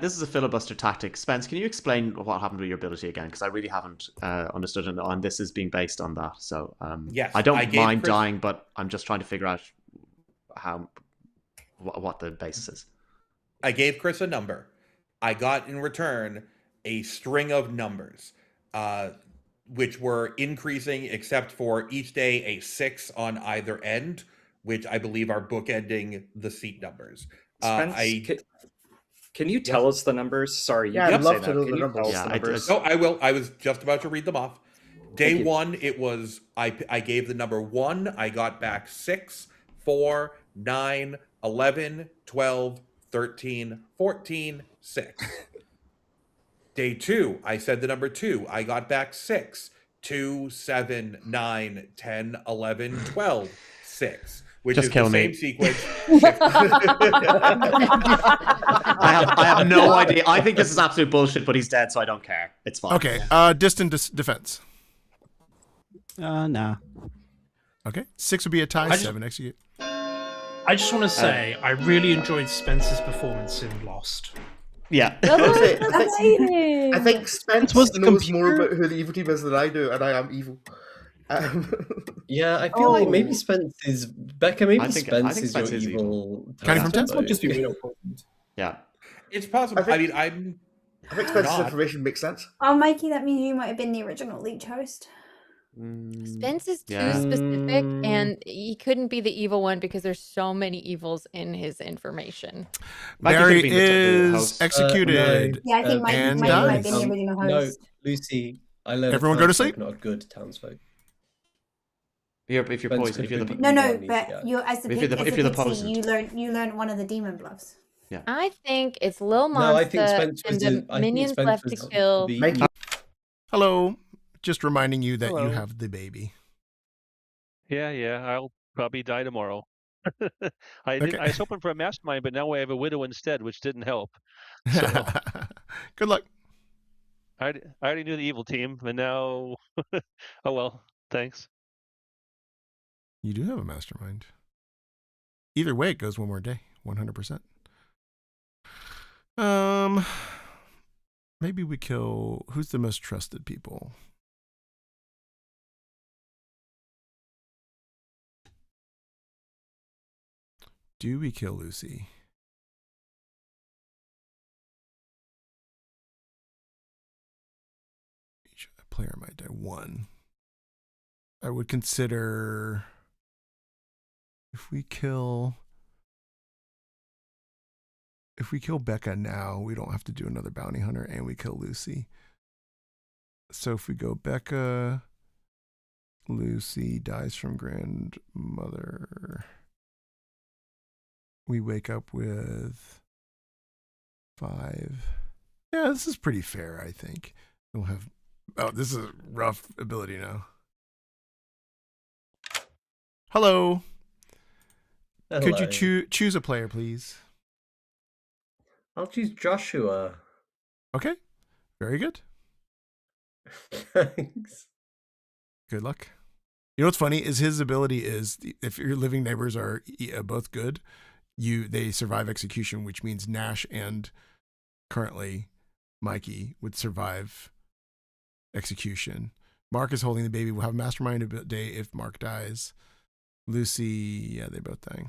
This is a filibuster tactic. Spence, can you explain what happened with your ability again? Because I really haven't understood it, and this is being based on that. So Yes, I don't I gave mind Chris- dying, but I'm just trying to figure out what the basis is. I gave Chris a number. I got in return a string of numbers, which were increasing except for each day a 6 on either end, which I believe are bookending the seat numbers. Spence, can you tell us the numbers? Sorry, you Yeah, did I'd say love to that. know Can the you numbers. tell us Yeah, the I numbers? No, I will. I was just about to read them off. Day Thank you. 1, it was I gave the number 1. I got back 6, 4, 9, 11, 12, 13, 14, 6. Day 2, I said the number 2. I got back 6, 2, 7, 9, 10, 11, 12, 6. Which Just is kill the me. same sequence. I have no idea. I think this is absolute bullshit, but he's dead, so I don't care. It's fine. Okay, distant defense. Nah. Okay, 6 would be a tie, I just- 7 execute. I just want to say I really enjoyed Spence's performance in Lost. Yeah. I think Spence was the knows more computer? about who the evil team is than I do, and I am evil. Yeah, I feel like maybe Oh. Spence is Becca. Maybe I think Spence is Spence your is evil. Counting from 10? tactic. Just be real important. Yeah. It's possible. I I think- mean, I think Spence's Not. information makes sense. Oh, Mikey, that means you might have been the original leech host. Spence is too Yeah. specific, and he couldn't be the evil one because there's so many evils in his information. Mikey Barry could've been the is host. executed. Yeah, I think Mikey, and Mikey might have dies. been the original No, host. Lucy. I learned Everyone go to townsfolk, sleep? Not a good townsfolk. If you're Spence poisoned, could if you're have the been No, no, easy but guy. you're as the If you're the- as if a you're the pixie, poisoned. you learn one of the demon bluffs. I think it's Lil No, I Monster think Spence was and the I think minions Spence left was to kill. the- Hello. Just reminding you that you Hello. have the baby. Yeah, I'll probably die tomorrow. I was hoping for a mastermind, but now I have a widow instead, which didn't help. So Good luck. I already knew the evil team, and now, oh well. Thanks. You do have a mastermind. Either way, it goes one more day. 100%. Maybe we kill. Who's the most trusted people? Do we kill Lucy? Each player might die 1. I would consider if we kill Becca now, we don't have to do another bounty hunter, and we kill Lucy. So if we go Becca, Lucy dies from grandmother. We wake up with 5. Yeah, this is pretty fair, I think. We'll have. Oh, this is a rough ability now. Hello. Could you choose a player, please? I'll choose Joshua. Okay. Very good. Thanks. Good luck. You know what's funny is his ability is if your living neighbors are both good, they survive execution, which means Nash and currently Mikey would survive execution. Mark is holding the baby. We'll have mastermind day if Mark dies. Lucy, yeah, they both die.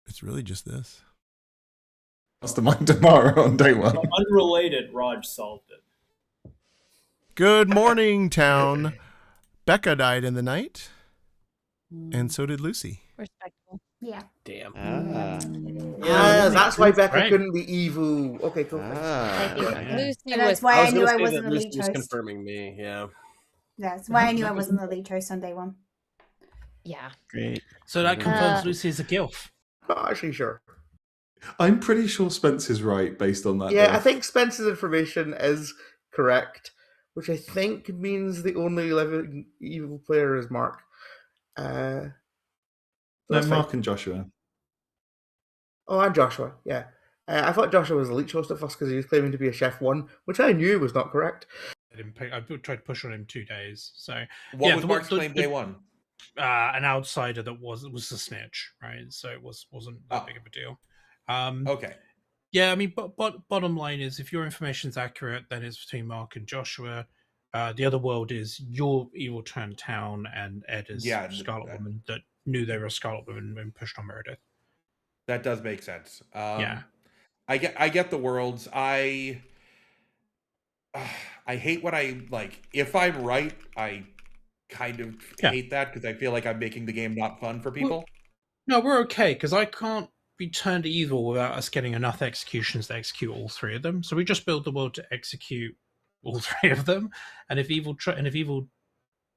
It's really just this. Mastermind tomorrow on day 1. Unrelated, Raj solved it. Good morning, town. Becca died in the night, and so did Lucy. Respectful. Yeah. Damn. Yeah, that's why Becca Right. couldn't be evil. Okay, cool. I think Lucy And that's was. why I was knew gonna I say wasn't that the Lucy leech was host. confirming me. Yeah. That's why I knew I wasn't the leech host on day 1. Yeah. Great. So that confirms Lucy is a gilf. Not actually sure. I'm pretty sure Spence is right based on that. Yeah, death. I think Spence's information is correct. which I think means the only living evil player is Mark. No, That's fine. Mark and Joshua. Oh, and Joshua, yeah. I thought Joshua was the leech host at first because he was claiming to be a chef 1, which I knew was not correct. I tried to push on him 2 days. So What was Mark's claim day one? An outsider that was a snitch, right? So it wasn't that big of a deal. Okay. Yeah, I mean, but bottom line is, if your information's accurate, then it's between Mark and Joshua. The other world is your evil turned town, and Ed is Scarlet Woman that knew they were a Scarlet Woman and pushed on Meredith. That does make sense. Yeah. I get the worlds. I hate when I if I'm right, I kind of hate that because I feel like I'm making the game not fun for people. No, we're okay because I can't be turned evil without us getting enough executions to execute all 3 of them. So we just build the world to execute all 3 of them. And if evil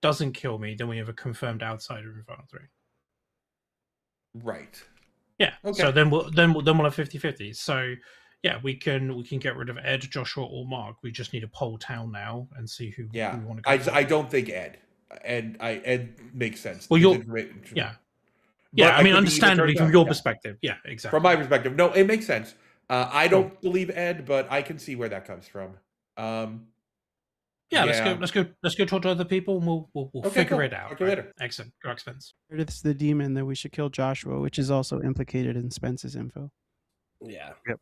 doesn't kill me, then we have a confirmed outsider in final 3. Right. Yeah. Okay. So then we'll have 50-50. So yeah, we can get rid of Ed, Joshua, or Mark. We just need to poll town now and see who we want to go for. I don't think Ed. Ed makes sense. Well, I mean, understandably from your perspective. Yeah, exactly. From my perspective, no, it makes sense. I don't believe Ed, but I can see where that comes from. Let's go talk to other people, and we'll figure it out. Talk to you later. Excellent. Correct, Spence. Meredith's the demon that we should kill Joshua, which is also implicated in Spence's info. Yeah. Yep.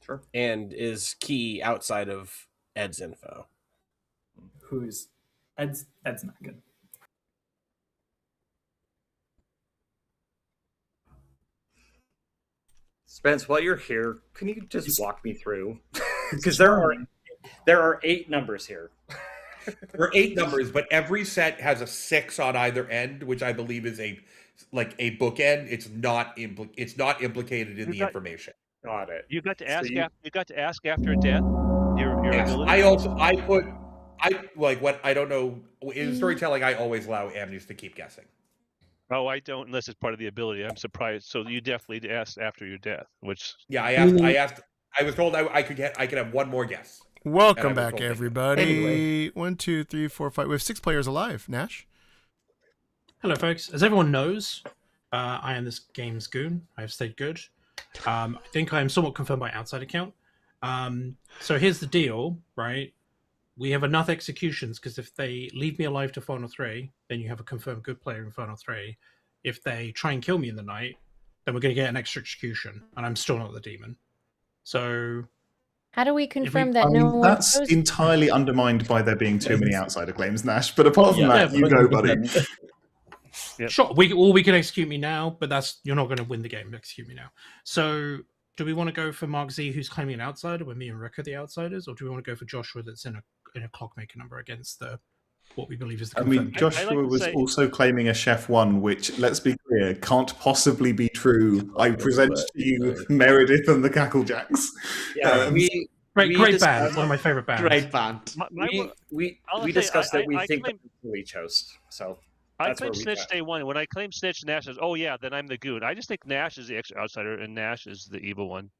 Sure. And is key outside of Ed's info. Who's Ed's not good. Spence, while you're here, can you just walk me through? Because there are 8 numbers here. There are 8 numbers, but every set has a 6 on either end, which I believe is a bookend. It's not implicated in the information. Got it. You got to ask. You got to ask after death. Your ability. I don't know in storytelling. I always allow amnies to keep guessing. Oh, I don't unless it's part of the ability. I'm surprised. So you definitely asked after your death, which I asked. I was told I could have one more guess. Welcome back, everybody. Anyway. 1, 2, 3, 4, 5. We have 6 players alive. Nash. Hello, folks. As everyone knows, I am this game's goon. I have stayed good. I think I am somewhat confirmed by outside account. So here's the deal, right? We have enough executions because if they leave me alive to final 3, then you have a confirmed good player in final 3. If they try and kill me in the night, then we're going to get an extra execution, and I'm still not the demon. So how do we confirm that that's entirely undermined by there being too many outsider claims, Nash. But apart from that, you go, buddy. Yep. Sure, we can execute me now, but you're not going to win the game. Execute me now. So, do we want to go for Mark Z, who's claiming an outsider, when me and Rick are the outsiders, or do we want to go for Joshua, that's in a clockmaker number against what we believe is the confirmed? I mean, Joshua was also claiming a chef 1, which, let's be clear, can't possibly be true. I present to you Meredith and the Cacklejacks. Yeah, great band, one of my favorite bands. Great band. We discussed that we think that the leech host. So I claim Snitch day 1. When I claim Snitch, Nash says, "Oh yeah, then I'm the goon." I just think Nash is the extra outsider and Nash is the evil one.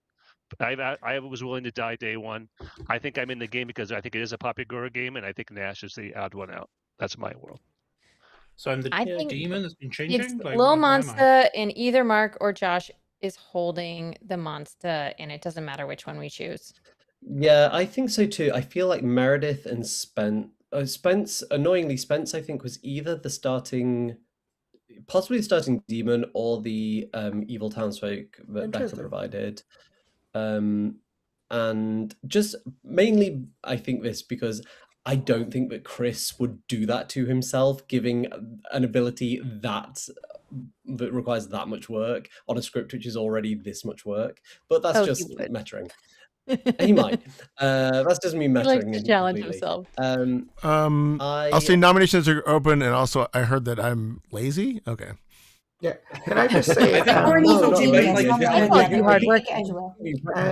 I was willing to die day 1. I think I'm in the game because I think it is a Papagura game, and I think Nash is the odd one out. That's my world. So I'm the demon that's been changing. It's Lil Monster, and either Mark or Josh is holding the monster, and it doesn't matter which one we choose. Yeah, I think so too. I feel like Meredith and Spence, annoyingly, Spence, I think, was either possibly the starting demon or the evil townsfolk that Becca provided. And just mainly, I think this because I don't think that Chris would do that to himself, giving an ability that requires that much work on a script which is already this much work. But that's just mettering. He might. That's just me mettering. He likes to challenge himself. I'll say nominations are open, and also I heard that I'm lazy. Okay. Yeah. Can I just say?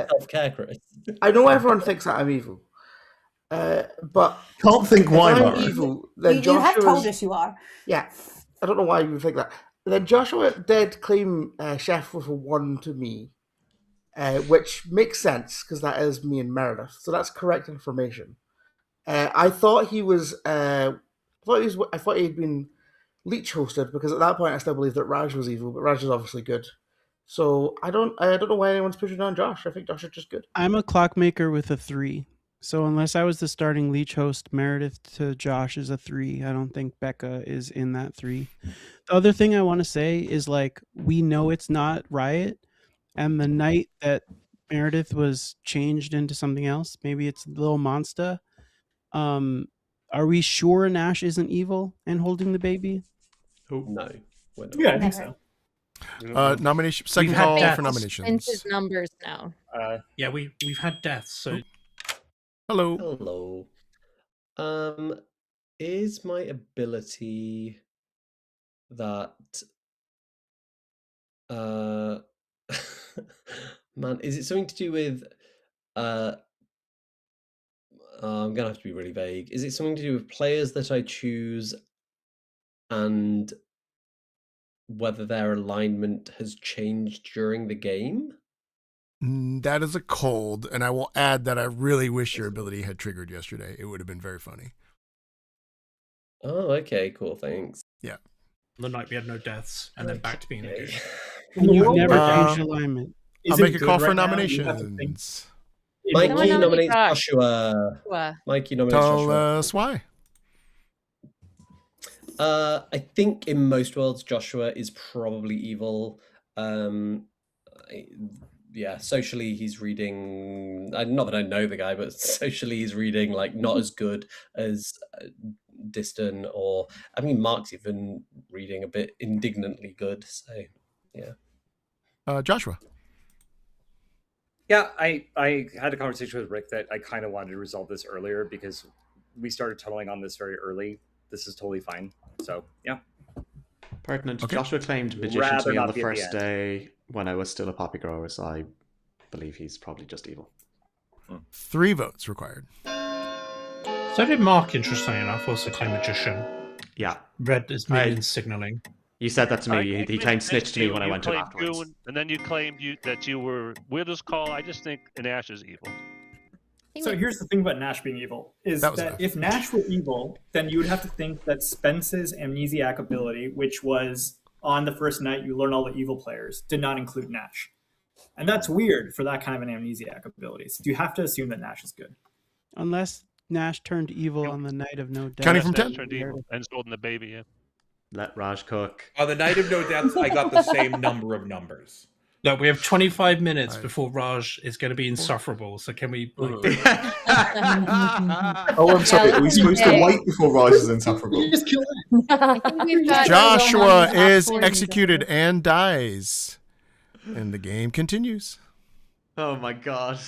Self-care, Chris. I know everyone thinks that I'm evil, but can't think why. I'm evil. Then you have told us you are. Yeah. I don't know why you would think that. Then Joshua did claim Chef with a 1 to me. Which makes sense because that is me and Meredith, so that's correct information. I thought he was. I thought he'd been leech hosted because at that point I still believed that Raj was evil, but Raj is obviously good. So I don't know why anyone's pushing on Josh. I think Josh is just good. I'm a clockmaker with a 3. So unless I was the starting leech host, Meredith to Josh is a 3. I don't think Becca is in that 3. The other thing I want to say is, like, we know it's not Riot, and the night that Meredith was changed into something else, maybe it's Little Monster. Are we sure Nash isn't evil and holding the baby? No. Yeah, I think so. Nomination. Second We've had call deaths. for nominations. His numbers now. Yeah, we've had deaths. So Hello. Hello. Is my ability that man, is it something to do with I'm gonna have to be really vague. Is it something to do with players that I choose and whether their alignment has changed during the game? That is a cold, and I will add that I really wish your ability had triggered yesterday. It would have been very funny. Oh, okay, cool, thanks. Yeah. the night we had no deaths, and then back to being a game. You've never changed alignment. I'll make a call for nominations. Mikey Someone nominate nominates Josh. Joshua. Mikey nominates Tell Joshua. us why. I think in most worlds, Joshua is probably evil. Yeah, socially he's reading. Not that I know the guy, but socially he's reading like not as good as Diston, or I mean, Mark's even reading a bit indignantly good. So yeah. Joshua. Yeah, I had a conversation with Rick that I kind of wanted to resolve this earlier because we started tunneling on this very early. This is totally fine. So yeah. Pertinent. Okay. Joshua claimed magician Rather to me on not the be at the first end. day when I was still a poppy grower, so I believe he's probably just evil. 3 votes required. So did Mark, interestingly enough, also claim magician. Yeah. Read as minions signaling. You said that to me. He claimed snitch to me when I went to him claimed afterwards. Goon, and then you claimed that you were Widow's Call. I just think Nash is evil. So here's the thing about Nash being evil, is That was that enough. if Nash were evil, then you would have to think that Spence's amnesiac ability, which was on the first night you learn all the evil players, did not include Nash. And that's weird for that kind of an amnesiac ability. So you have to assume that Nash is good. Unless Nash turned evil on the night of no death. Counting from Nash 10. turned evil and holding the baby. Yeah. Let Raj cook. On the night of no deaths, I got the same number of numbers. No, we have 25 minutes before Raj is going to be insufferable. So can we? Like, Oh, I'm sorry. Are we supposed to wait before Raj is insufferable? Just kill Joshua is executed and dies. And the game continues. Oh my god.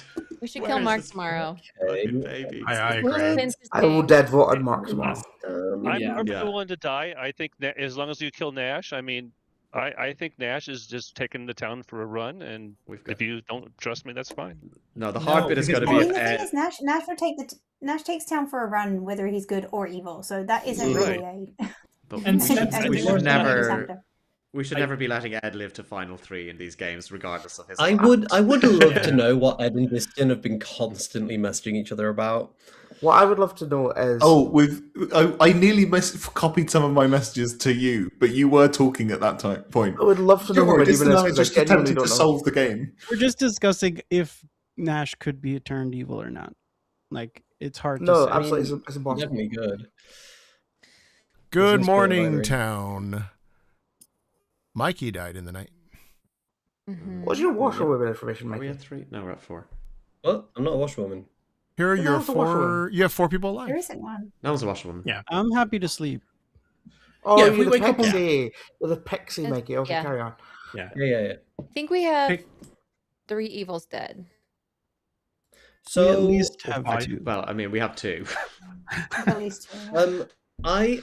We should Where kill is Mark this tomorrow. fucking baby? I agree. I will dead vote on Mark tomorrow. I'm perfectly willing to die. I think as long as you kill Nash, I mean, I think Nash is just taking the town for a run, and if you don't trust me, that's fine. No, the hard bit is going to I be mean, if the thing Ed... is, Nash will take Nash takes town for a run, whether he's good or evil. So that isn't Right. really But And we should a never... factor. We should never be letting Ed live to Final 3 in these games, regardless of his... I would love to know what Ed and Diston have been constantly messaging each other about. What I would love to know is... Oh, I nearly copied some of my messages to you, but you were talking at that point. I would love to know what This even and is, I 'cause I just genuinely attempted don't to know. solve the game. We're just discussing if Nash could be turned evil or not. Like, it's hard to No, say. absolutely, it's impossible. Definitely good. Good Business morning, spirit, town. Mikey died in the night. What's your washerwoman information, Are we Mikey? at 3? No, we're at 4. What? I'm not a washerwoman. Here are Then your how's the washerwoman? 4. You have 4 people alive. There isn't one. That was a washerwoman. Yeah. I'm happy to sleep. Oh, Yeah, if we you're the wake up on- Pixie. You're the Pixie, Mikey. Okay, yeah. carry on. Yeah. Yeah. I think we have Pick- 3 evils dead. So We at least have I- 2. Well, I mean, we have 2. At least two. My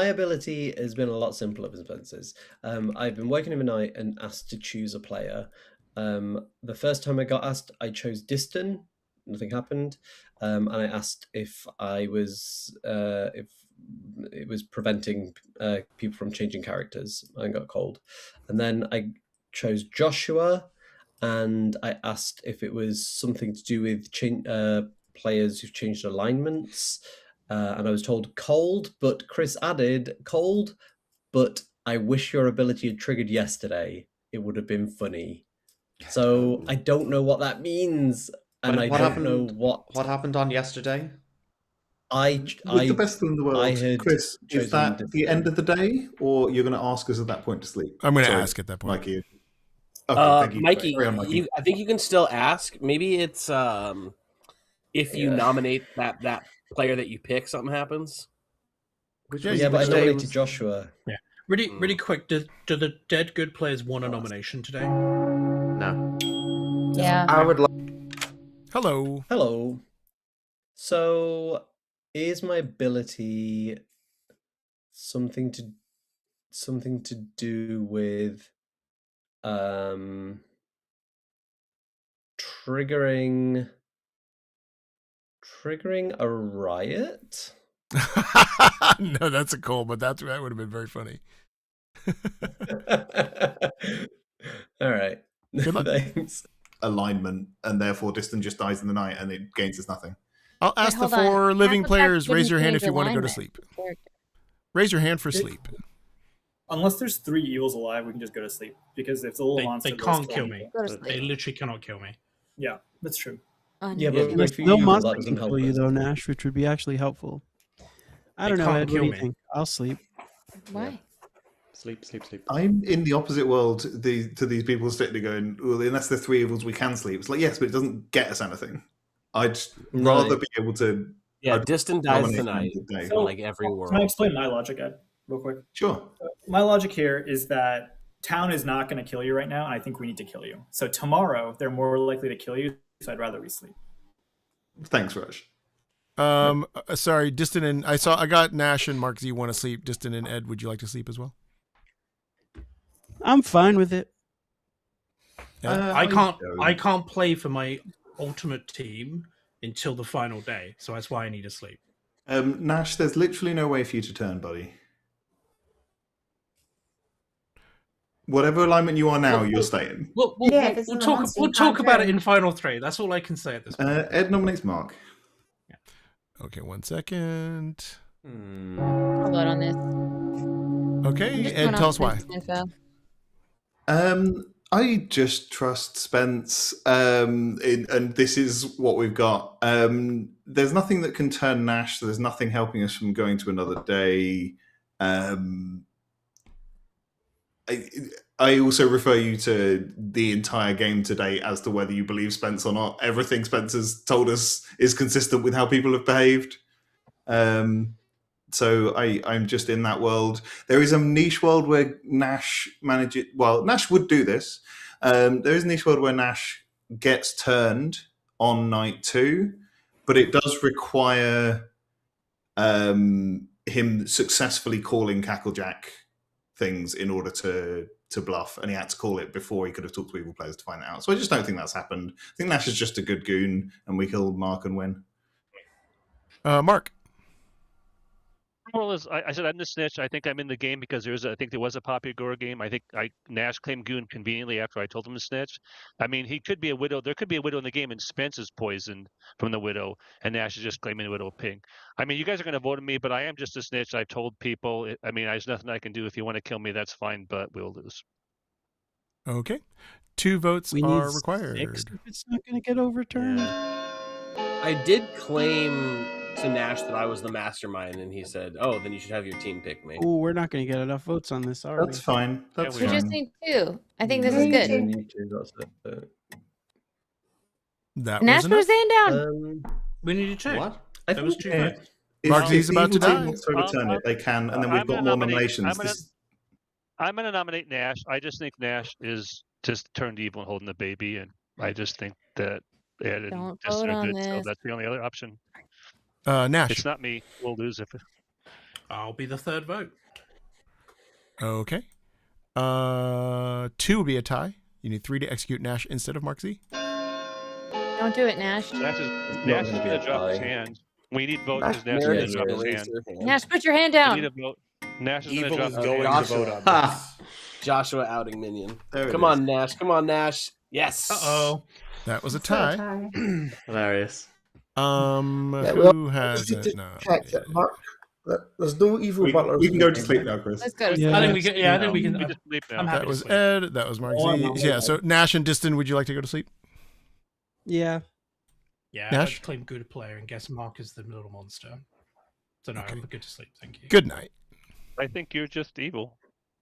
ability has been a lot simpler than Spencer's. I've been working in the night and asked to choose a player. The first time I got asked, I chose Diston. Nothing happened, and I asked if if it was preventing people from changing characters. I got cold, and then I chose Joshua, and I asked if it was something to do with players who've changed alignments, and I was told cold, but Chris added cold, but I wish your ability had triggered yesterday. It would have been funny. So I don't know what that means, and I don't know what happened on yesterday. With the best in the world, Chris, is that the end of the day, or you're going to ask us at that point to sleep? I'm going to ask at that point. Mikey. Okay, thank you. Mikey, Carry on, Mikey. I think you can still ask. Maybe it's if you nominate that player that you pick, something happens. But I nominated Joshua. Yeah. Really quick, do the dead good players want a nomination today? No. Yeah. I would like. Hello. Hello. So, is my ability something to do with triggering a riot? No, that's a cool, but that would have been very funny. All right. Good luck. Thanks. Alignment, and therefore Distant just dies in the night, and it gains us nothing. I'll ask the hold on. four living Half of that players, raise couldn't your hand change if you want to go to alignment. sleep. Raise your hand for It- sleep. Unless there's 3 evils alive, we can just go to sleep. Because if the little monster They goes can't to kill sleep- me. They literally cannot kill me. Yeah, that's true. Yeah, but There's for no you, monster that can doesn't help kill you us. though, Nash, which would be actually helpful. I They don't know, can't Ed. What kill do you me. think? I'll sleep. Why? Sleep. I'm in the opposite world to these people sitting there going, well, unless they're 3 evils, we can sleep. It's like, yes, but it doesn't get us anything. I'd rather be able to. Yeah, Distant dies nominate tonight. them today. So, like every world. Can I explain my logic, Ed, real quick? Sure. My logic here is that town is not going to kill you right now, and I think we need to kill you. So tomorrow, they're more likely to kill you, so I'd rather we sleep. Thanks, Raj. Sorry, Distant and I got Nash and Mark Z want to sleep. Distant and Ed, would you like to sleep as well? I'm fine with it. I can't play for my ultimate team until the final day, so that's why I need to sleep. Nash, there's literally no way for you to turn, buddy. Whatever alignment you are now, you're staying. We'll talk about it in final 3. That's all I can say at this point. Ed nominates Mark. Okay, 1 second. I'll vote on this. Okay, Ed, tell us why. I just trust Spence, and this is what we've got. There's nothing that can turn Nash. So there's nothing helping us from going to another day. I also refer you to the entire game today as to whether you believe Spence or not. Everything Spence has told us is consistent with how people have behaved. So I'm just in that world. There is a niche world where Nash manages. Well, Nash would do this. There is a niche world where Nash gets turned on night 2, but it does require him successfully calling Cacklejack things in order to bluff, and he had to call it before he could have talked to evil players to find that out. So I just don't think that's happened. I think Nash is just a good goon, and we kill Mark and win. Mark. Well, I said I'm the snitch. I think I'm in the game because I think there was a Poppy Gore game. I think Nash claimed goon conveniently after I told him to snitch. I mean, he could be a widow. There could be a widow in the game, and Spence is poisoned from the widow, and Nash is just claiming the widow ping. I mean, you guys are going to vote on me, but I am just a snitch. I've told people. I mean, there's nothing I can do. If you want to kill me, that's fine, but we'll lose. Okay. 2 votes We are need required. 6 if it's not going to get overturned. I did claim to Nash that I was the mastermind, and he said, "Oh, then you should have your team pick me." Oh, we're not going to get enough votes on this, are we? That's fine. That's We just need 2. I think this is good. That Nash was put his enough. hand down. We need to check. What? That was 2 votes. Mark If Z's the about to evil team die. wants to overturn it, they can, and then we've I'm got gonna more nominate- nominations. I'm going to nominate Nash. I just think Nash is just turned evil and holding the baby, and I just think that Ed and Don't Justin vote are on good. So this. that's the only other option. Nash. It's not me. We'll lose if. I'll be the 3rd vote. Okay. 2 would be a tie. You need 3 to execute Nash instead of Mark Z. Don't do it, Nash. Nash is gonna going be to a drop his tie. hand. We need votes Nash because Nash is going Meredith to drop his raised hand. her hand. Nash, put your hand We down. need a vote. Nash is Evil going is to drop his going hand. to vote on Ha. this. Joshua outing minion. There it Come is. on, Nash. Come on, Nash. Yes. Uh-oh. That was a tie. Hilarious. Yeah, Who I has just need it? to No. check that Mark. That there's no evil We butlers. can in go the to game, sleep right? now, Chris. Let's go to Yeah. I think we can. Yeah, I think we We can. just sleep now. I'm happy That to was sleep. Ed. That was Mark Oh, Z. no, Yeah. So Nash and Distin, would you like to go to sleep? Yeah. Yeah, Nash? I'd claim good player and guess Mark is the little monster. So no, I'm good to sleep. Thank you. Good night. I think you're just evil,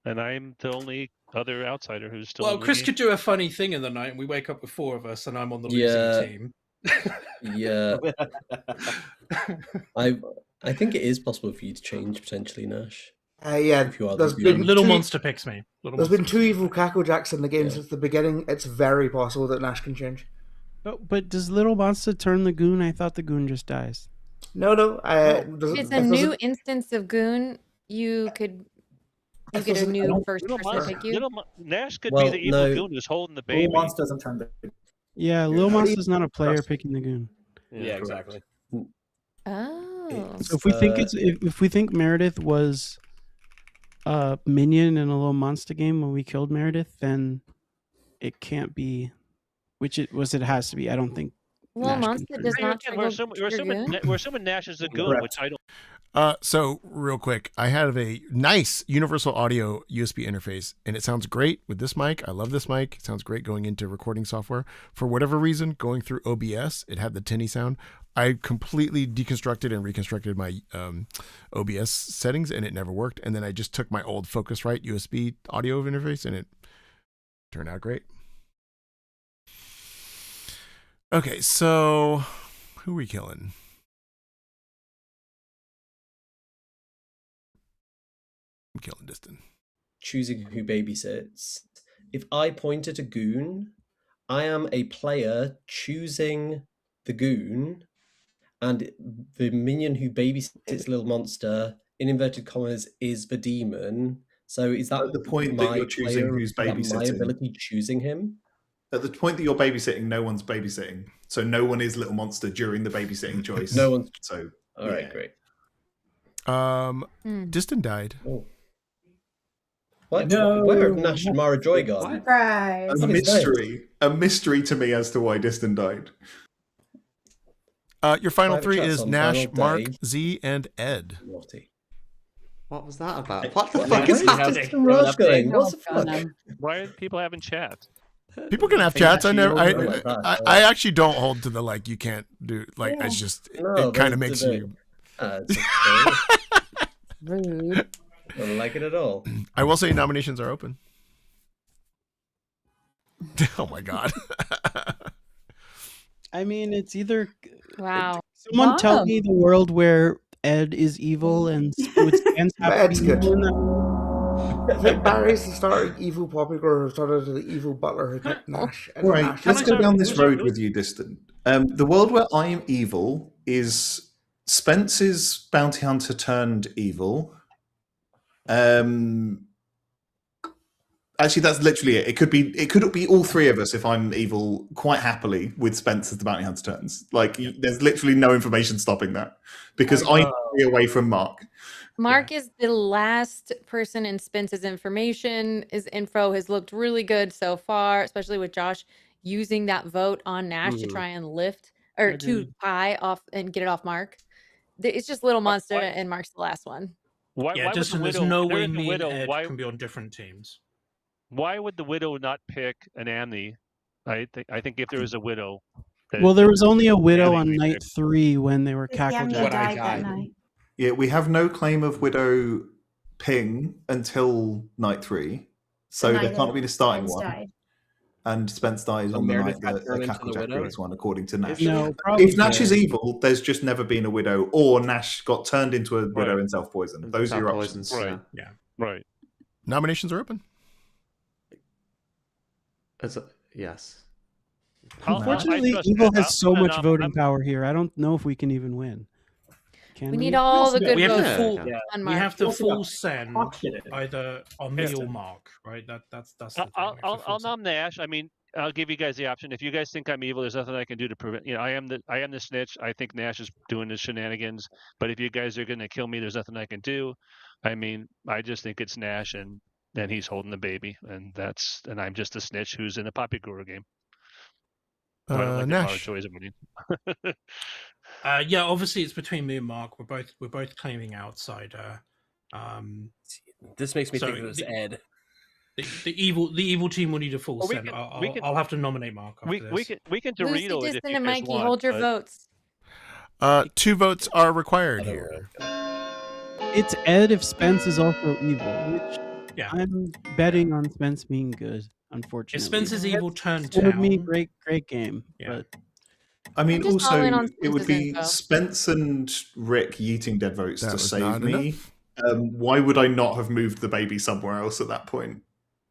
and I'm the only other outsider who's still. Well, in the Chris game. could do a funny thing in the night, and we wake up with 4 of us, and I'm on the Yeah. losing team. Yeah. I think it is possible for you to change potentially, Nash. Yeah, If you are there's the been Little two- monster picks me. There's been 2 evil Cacklejacks in the game since the beginning. It's very possible that Nash can change. But does Little Monster turn the goon? I thought the goon just dies. No. If it's a new instance of Goon, you could get a new first person to pick you. Nash could Well, be the evil no. goon who's holding the Little baby. Monster doesn't turn the. Yeah, Little Monster's not a player picking the goon. Yeah, exactly. Oh. So if we think if we think Meredith was a minion in a Little Monster game when we killed Meredith, then it can't be, which it was. It has to be. I don't think. Little Nash can Monster turn does it. not We're trigger assuming, we're assuming Nash is a goon, which I don't. So real quick, I have a nice universal audio USB interface, and it sounds great with this mic. I love this mic. It sounds great going into recording software. For whatever reason, going through OBS, it had the tinny sound. I completely deconstructed and reconstructed my OBS settings, and it never worked. And then I just took my old Focusrite USB audio interface, and it turned out great. Okay, so who are we killing? I'm killing Distin. Choosing who babysits. If I point at a goon, I am a player choosing the goon, and the minion who babysits Little Monster, in inverted commas, is the demon. So is that At the point that you're choosing who's is that my babysitting. ability choosing him? At the point that you're babysitting, no one's babysitting. So no one is Little Monster during the babysitting choice. No one's. So All right, great. Distin died. Oh. What? No. Where have Nash and Mara Joy gone? Surprise. A mystery to me as to why Distin died. Your final Private 3 chats is on Nash, final Mark, day. Z, and Ed. Naughty. What was that about? What the fuck is Where's happening? Distin Rush going? What's the fuck? Why are people having chats? People can have Hey, chats. Nash, I never. you don't know like that, I actually don't hold to the like. You can't do like. Yeah. It's just. No, it kind of there's makes the- you. It's Rude. I don't like it at all. I will say nominations are open. Oh my god. I mean, it's either Wow. someone tell Wow. me the world where Ed is evil and would Spence have to Ed's be good. evil in that? I think Barry's the starting evil Poppygirl who started as the evil butler who picked Nash. And Right, Nash let's is go good. down this road with you, Distant. The world where I am evil is Spence's bounty hunter turned evil. Actually, that's literally it. It could be all 3 of us if I'm evil quite happily with Spence as the bounty hunter turns. Like, there's literally no information stopping that because I'm away from Mark. Mark is the last person in Spence's information. His info has looked really good so far, especially with Josh using that vote on Nash to try and lift or to Agreed. pie off and get it off Mark. It's just Little Monster and Mark's the last one. Why Yeah, would Distin, the there's widow? no there way is a me and widow. Ed Why? can be on different teams. Why would the widow not pick an Annie? I think if there was a widow. Well, there was only a widow Annie on would be night picked. 3 when they were Yeah, cackle me jacking. died that night. Yeah, we have no claim of widow ping until night 3, so there can't be the starting Spence one. died. And Spence dies So on the Meredith night got that turned the into the Cacklejack widow? is one, according to Nash. No, probably If Nash is not. evil, there's just never been a widow, or Nash got turned into a widow and self-poisoned. Those are your options. Right. Yeah. Right. Nominations are open. Yes. Unfortunately, evil has so much voting power here. I don't know if we can even win. Can We need all the good we have votes to full, on we Mark. have to Also full got send either on me or Mark, right? That's the thing. I'll nom Nash. I mean, I'll give you guys the option. If you guys think I'm evil, there's nothing I can do to prevent. I am the snitch. I think Nash is doing his shenanigans. But if you guys are gonna kill me, there's nothing I can do. I mean, I just think it's Nash, and then he's holding the baby, and I'm just a snitch who's in a Poppy Guru game. Like the Nash. joys of winning. Yeah, obviously it's between me and Mark. We're both claiming outsider. This makes me so think that it's Ed. The evil team will need a full Well, we set. can- I'll have to nominate Mark after We can Lucy, Dorito it Distant, if you and guys Mikey, want. hold your but- votes. 2 votes are required here. It's Ed if Spence is also evil, which Yeah. I'm betting on Spence being good, unfortunately. If Spence is evil, turn Would me town. great game. Yeah. But I mean, I'm just all also, in on it would Spence's be info. Spence and Rick yeeting dead votes That to was save not me. Why would I not have moved the baby somewhere else at that point?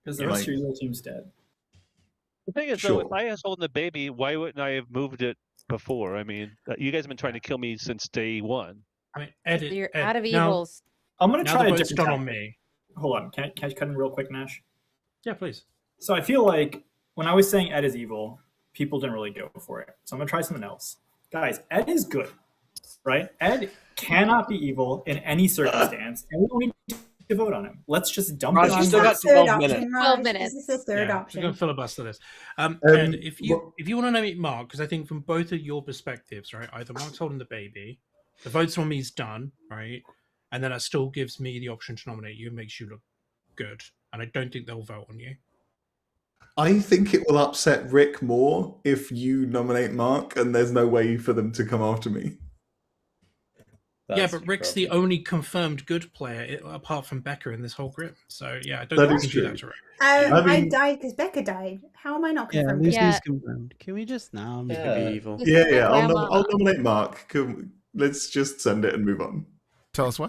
Because the rest of your team's dead. The thing is, though, if I was holding the baby, why wouldn't I have moved it before? I mean, you guys have been trying to kill me since day one. I mean, Ed, You're Ed, out of now- evils. I'm going to now try the a vote's different done on tactic. me. Hold on. Can I cut in real quick, Nash? Yeah, please. So I feel like when I was saying Ed is evil, people didn't really go for it. So I'm going to try something else. Guys, Ed is good, right? Ed cannot be evil in any circumstance, and we don't need to vote on him. Let's just dump Raj, it you on still him. got 12 minutes. 12 minutes. This is the third Yeah, option. we're going to filibuster this. And if you want to nominate Mark, because I think from both of your perspectives, right, either Mark's holding the baby, the votes on me is done, right, and then that still gives me the option to nominate you and makes you look good. And I don't think they'll vote on you. I think it will upset Rick more if you nominate Mark and there's no way for them to come after me. Yeah, but Rick's the only confirmed good player apart from Becca in this whole group. So yeah, I don't That think is we can do true. that to Rick. I mean- died because Becca died. How am I not yeah, confirmed? Lucy's confirmed. Can we just nominate? Could be evil. Yeah. I'll nominate Mark. Let's just send it and move on. Tell us why.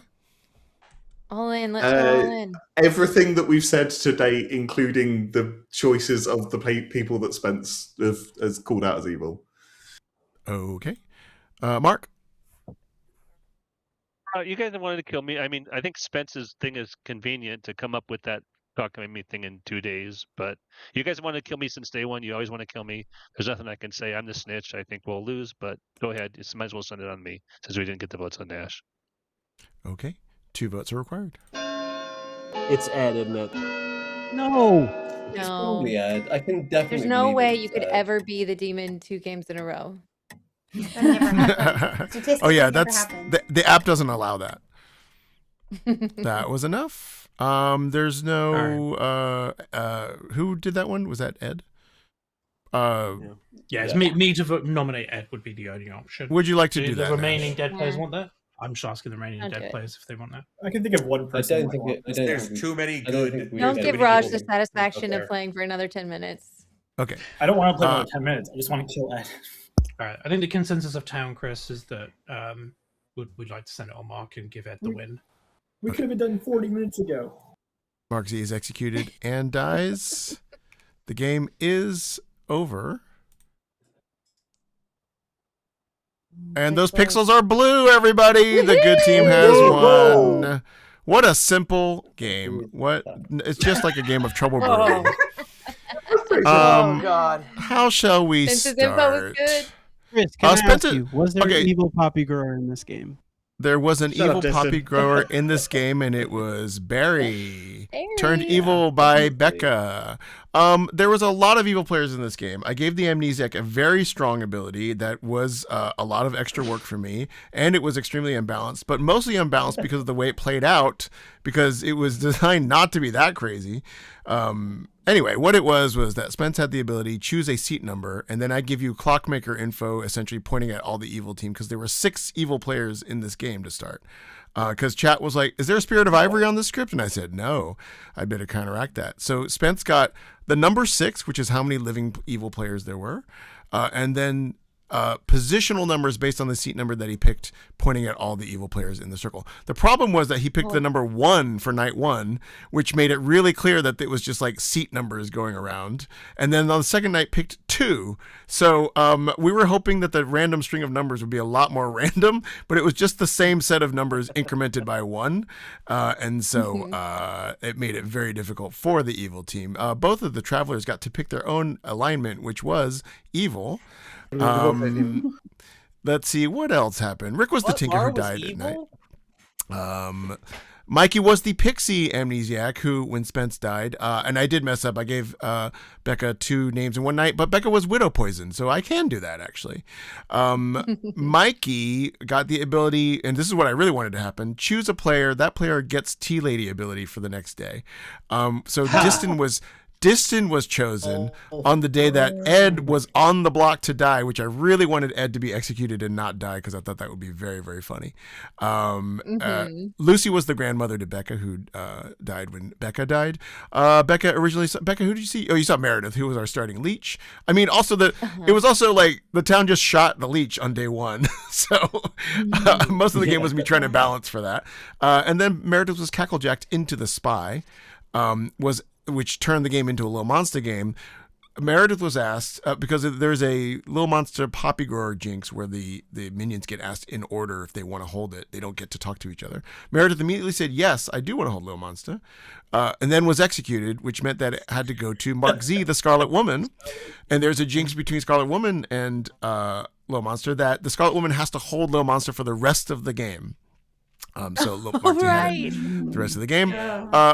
All in. Let's go all in. Everything that we've said today, including the choices of the people that Spence has called out as evil. Okay. Mark? You guys wanted to kill me. I mean, I think Spence's thing is convenient to come up with that talking me thing in 2 days. But you guys wanted to kill me since day one. You always want to kill me. There's nothing I can say. I'm the snitch. I think we'll lose. But go ahead. You might as well send it on me since we didn't get the votes on Nash. Okay. 2 votes are required. It's Ed, isn't it? No. It's No. probably Ed. I can definitely. There's no believe way it's you could Ed. ever be the demon 2 games in a row. That never happened. Oh yeah, Statistically, that's never happened. the app doesn't allow that. That was enough. There's no who did that one? Was that Ed? Yeah, it's me to nominate Ed would be the only option. Would you like to do the that, remaining Nash? dead players Yeah. want that? I'm just asking the remaining I'll do dead it. players if they want that. I can think of one person. don't think it- I don't There's think- too many I don't good. think we- Don't too give many Raj good the ones satisfaction out of there. playing for another 10 minutes. Okay. I don't want to play another 10 minutes. I just want to kill Ed. All right. I think the consensus of town, Chris, is that we'd like to send it on Mark and give Ed the win. We could have been done 40 minutes ago. Mark Z is executed and dies. The game is over. And those pixels are blue, everybody. The good team has won. What a simple game. What? It's just like a game of trouble brewing. Oh, God. How shall we Spence's info was start? good. Chris, can I Spencer- ask you, was there okay. an evil poppy grower in this game? There was an Shut up, evil poppy Destin. grower in this game, and it was Barry. Turned Barry. evil by Becca. There was a lot of evil players in this game. I gave the Amnesiac a very strong ability that was a lot of extra work for me, and it was extremely unbalanced, but mostly unbalanced because of the way it played out, because it was designed not to be that crazy. Anyway, what it was that Spence had the ability choose a seat number, and then I'd give you clockmaker info, essentially pointing at all the evil team, because there were 6 evil players in this game to start. Because chat was like, is there a Spirit of Ivory on this script? And I said, no, I better counteract that. So Spence got the number 6, which is how many living evil players there were, and then positional numbers based on the seat number that he picked, pointing at all the evil players in the circle. The problem was that he picked the number 1 for night 1, which made it really clear that it was just like seat numbers going around. And then on the second night picked 2. So we were hoping that the random string of numbers would be a lot more random, but it was just the same set of numbers incremented by 1. And so it made it very difficult for the evil team. Both of the travelers got to pick their own alignment, which was evil. Let's see what else happened. Rick was the tinker who died at night. Mikey was the pixie amnesiac who, when Spence died, and I did mess up. I gave Becca 2 names in one night, but Becca was widow poison, so I can do that actually. Mikey got the ability, and this is what I really wanted to happen: choose a player. That player gets Tea Lady ability for the next day. So Distin was chosen on the day that Ed was on the block to die, which I really wanted Ed to be executed and not die because I thought that would be very, very funny. Lucy was the grandmother to Becca, who died when Becca died. Becca, who did you see? Oh, you saw Meredith, who was our starting leech. I mean, also it was also like the town just shot the leech on day 1. So most of the game was me trying to balance for that. And then Meredith was cacklejacked into the spy, which turned the game into a Little Monster game. Meredith was asked, because there's a Little Monster Poppy Grower jinx where the minions get asked in order if they want to hold it. They don't get to talk to each other. Meredith immediately said, yes, I do want to hold Little Monster, and then was executed, which meant that it had to go to Mark Z, the Scarlet Woman. And there's a jinx between Scarlet Woman and Little Monster that the Scarlet Woman has to hold Little Monster for the rest of the game. So Mark Z had the rest of the game.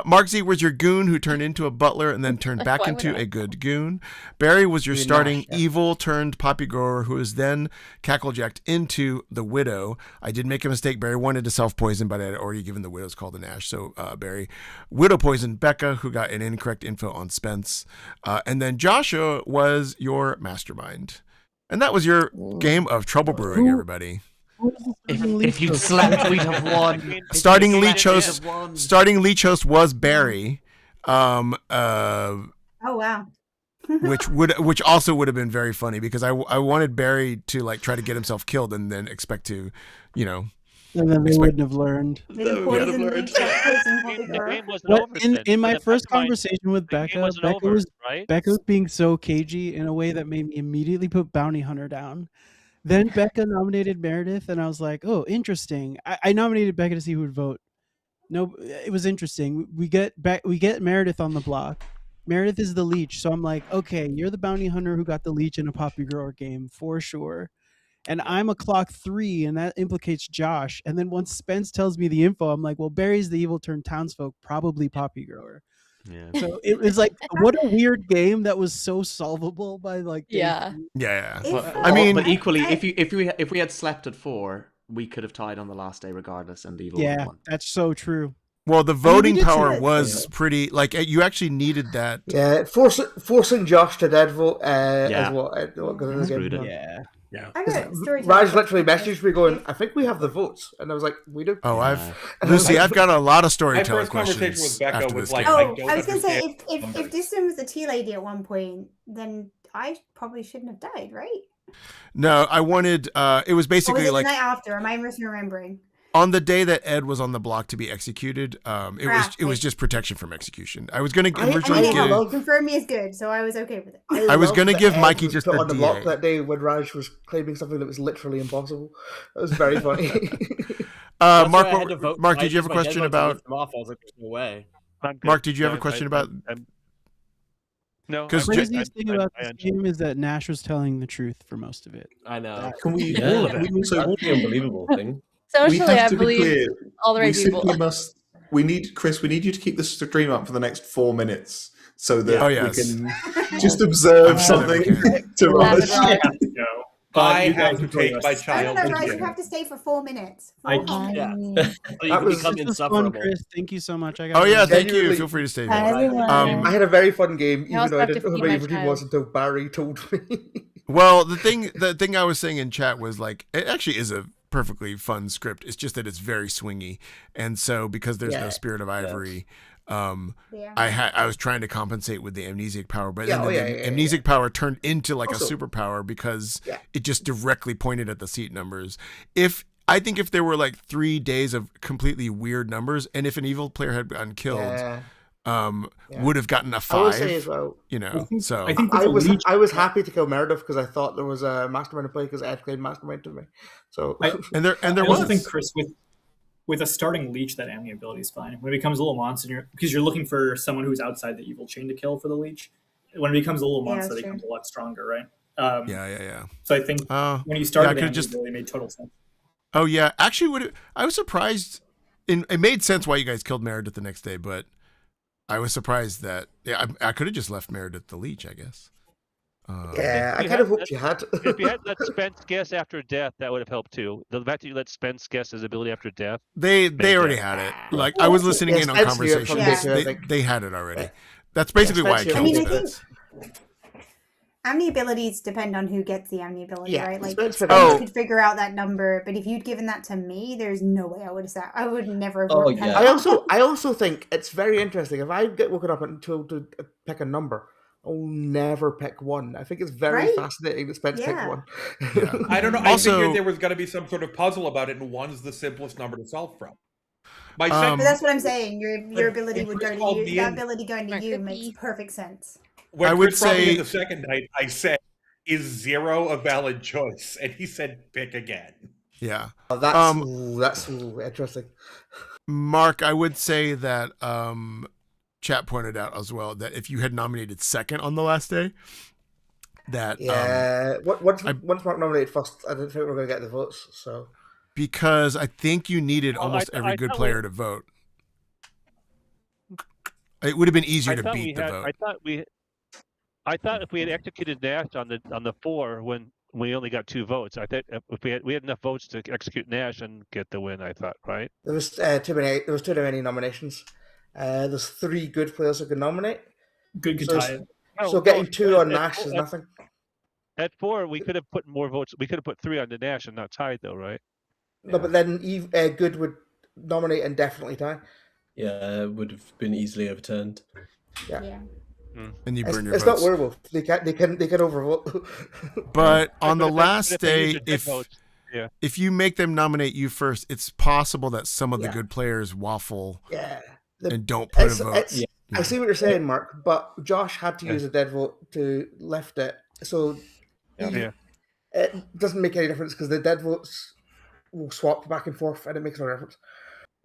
Mark Z was your goon who turned into a butler and then turned back into a good goon. Barry was your starting evil turned poppy grower who was then cacklejacked into the widow. I did make a mistake. Barry wanted to self-poison, but I had already given the widow's call to Nash. So Barry widow poisoned Becca, who got an incorrect info on Spence. And then Joshua was your mastermind. And that was your game of trouble brewing, everybody. If you'd slept, we'd have won. Starting leech host was Barry, Oh wow. which also would have been very funny because I wanted Barry to like try to get himself killed and then expect to, and then they wouldn't have learned. In my first conversation with Becca, Becca was being so cagey in a way that made me immediately put Bounty Hunter down. Then Becca nominated Meredith, and I was like, "Oh, interesting." I nominated Becca to see who would vote. No, it was interesting. We get Meredith on the block. Meredith is the leech, so I'm like, "Okay, you're the bounty hunter who got the leech in a Poppy Grower game for sure." And I'm a clock 3, and that implicates Josh. And then once Spence tells me the info, I'm like, "Well, Barry's the evil turned townsfolk, probably Poppy Grower." Yeah. So it was like, what a weird game that was so solvable by like. Yeah. I mean, but equally, if we had slept at 4, we could have tied on the last day regardless, and the evil won. That's so true. Well, the voting power was pretty. Like you actually needed that. Yeah, forcing Josh to dead vote is what goes in the game. Yeah. I got a story. Raj literally messaged me going, "I think we have the votes," and I was like, "We do." Oh, Lucy, I've got a lot of storytelling questions. My first conversation with Becca was like, I was going to say, if Distin was the tea lady at one point, then I probably shouldn't have died, right? No, I wanted. It was basically the like night after. Am I misremembering? On the day that Ed was on the block to be executed, it was just protection from execution. I was going to originally confirm me is good, so I was okay with it. I was going to give Mikey just on the block that day when Raj was claiming something that was literally impossible. That was very funny. Mark, did you have a question about? Mark, did you have a question about? No. The craziest thing about this game is that Nash was telling the truth for most of it. I know. Can we? All of it. So it's an unbelievable thing. Socially, I believe all the right people. We need you to keep the stream up for the next 4 minutes so that we can just observe something to Raj. I have to take my child. No, Raj, you have to stay for 4 minutes. That was fun, Chris. Thank you so much. Thank you. Feel free to stay. I had a very fun game, even though I didn't know who my team was until Barry told me. Well, the thing I was saying in chat was like, it actually is a perfectly fun script. It's just that it's very swingy, and so because there's no Spirit of Ivory, I was trying to compensate with the amnesic power, but then the amnesic power turned into like a superpower because it just directly pointed at the seat numbers. I think if there were like 3 days of completely weird numbers, and if an evil player had gotten killed, would have gotten a 5. I will say as well, so I was happy to kill Meredith because I thought there was a mastermind to play because Ed claimed mastermind to me. So and there I was. also think, Chris, with a starting leech, that Amni ability is fine. When it becomes a little monster, because you're looking for someone who's outside the evil chain to kill for the leech. When it becomes a little monster, it becomes a lot stronger, right? So I think when you started Amni ability, it made total sense. Oh yeah, actually, I was surprised. it made sense why you guys killed Meredith the next day, but I was surprised that I could have just left Meredith the leech, I guess. Yeah, I kind of hoped you had. If you had let Spence guess after death, that would have helped too. The fact that you let Spence guess his ability after death. They already had it. Like I was listening in on Spence knew it conversations. from day two, They had it already. That's basically why I Spence killed knew it. Spence. Amni abilities depend on who gets the Amni ability, Yeah, right? Like Spence Spence figured it out. could figure out that number, but if you'd given that to me, there's no way I would have said. I would never have worked that out. I also think it's very interesting. If I get woken up and told to pick a number, I'll never pick one. I think it's very Right? fascinating that Spence picked Yeah. one. I don't know. Also- I figured there was going to be some sort of puzzle about it, and one's the simplest number to solve from. My But second, that's what I'm saying. Your ability would go Chris to called you. me That in- ability going to you makes perfect sense. when I would Chris brought me say- in the second night, I said, "Is 0 a valid choice?" And he said, "Pick again." Yeah. Oh, that's interesting. Mark, I would say that chat pointed out as well that if you had nominated second on the last day, that Yeah. Once Mark nominated first, I didn't think we were going to get the votes. So because I think you needed almost every good thought player to vote. It would have been easier I to thought beat the we had. vote. I thought if we had executed Nash on the 4 when we only got 2 votes, I think if we had enough votes to execute Nash and get the win. I thought, right? there was too many. There was too many nominations. There's 3 good players who could nominate. Good could So, tie it. so getting 2 on at- Nash is at- nothing. At 4, we could have put more votes. We could have put 3 on the Nash and not tied, though, right? No, but then Good would nominate and definitely tie. Yeah, it would have been easily overturned. Yeah. And you burn your It's votes. not werewolf. They can overvote. But on the But if last they use day, their dead votes, yeah. if you make them nominate you first, it's possible that some of the Yeah. good players waffle Yeah. and don't put a vote. I see what you're saying, Mark, but Josh had to use a dead vote to lift it. So Yeah. it doesn't make any difference because the dead votes will swap back and forth and it makes no difference.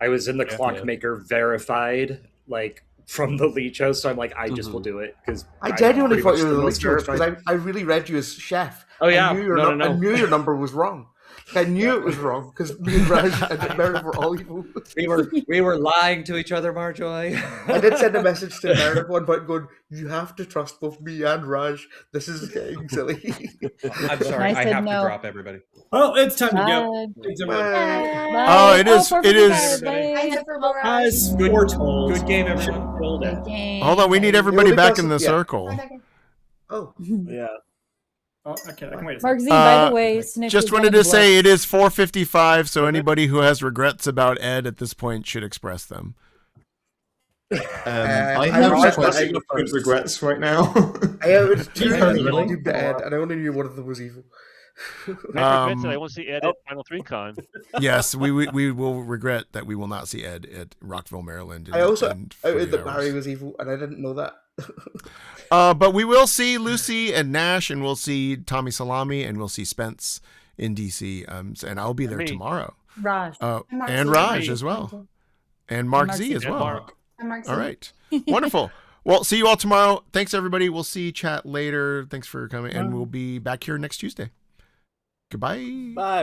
I was in the Clockmaker verified, like from the Leech House, so I'm like, I just will do it because I genuinely thought you were the least because I really read you as chef. Oh, yeah. I knew your, No. I knew your number was wrong. I knew it was wrong because me and Raj and Meredith were all evil. We were lying to each other, Marjorie. I did send a message to Meredith at one point going, "You have to trust both me and Raj. This is getting silly." I'm sorry. I have to drop everybody. Well, it's time to go. Bye. Thanks, Bye. everyone. Oh, it is. It is. As foretold. Good game, everyone. Hold on, we need everybody back in the circle. Oh, yeah. Oh, okay, I can wait a Mark second. Z, by the way, Sniff Just is wanted gonna to say bluff. it is 4:55, so anybody who has regrets about Ed at this point should express them. I have quite good regrets right now. I was two Yeah, times really? to Ed, and I only knew one of them was evil. I won't see Ed at Final 3 Con. Yes, we will regret that we will not see Ed at Rockville, Maryland. I also in outed 48 that hours. Barry was evil, and I didn't know that. But we will see Lucy and Nash, and we'll see Tommy Salami, and we'll see Spence in DC. And I'll be there Me. tomorrow. Raj. And Raj as well. And Mark Z as well. All right. Wonderful. Well, see you all tomorrow. Thanks, everybody. We'll see chat later. Thanks for coming. And we'll be back here next Tuesday. Goodbye. Bye.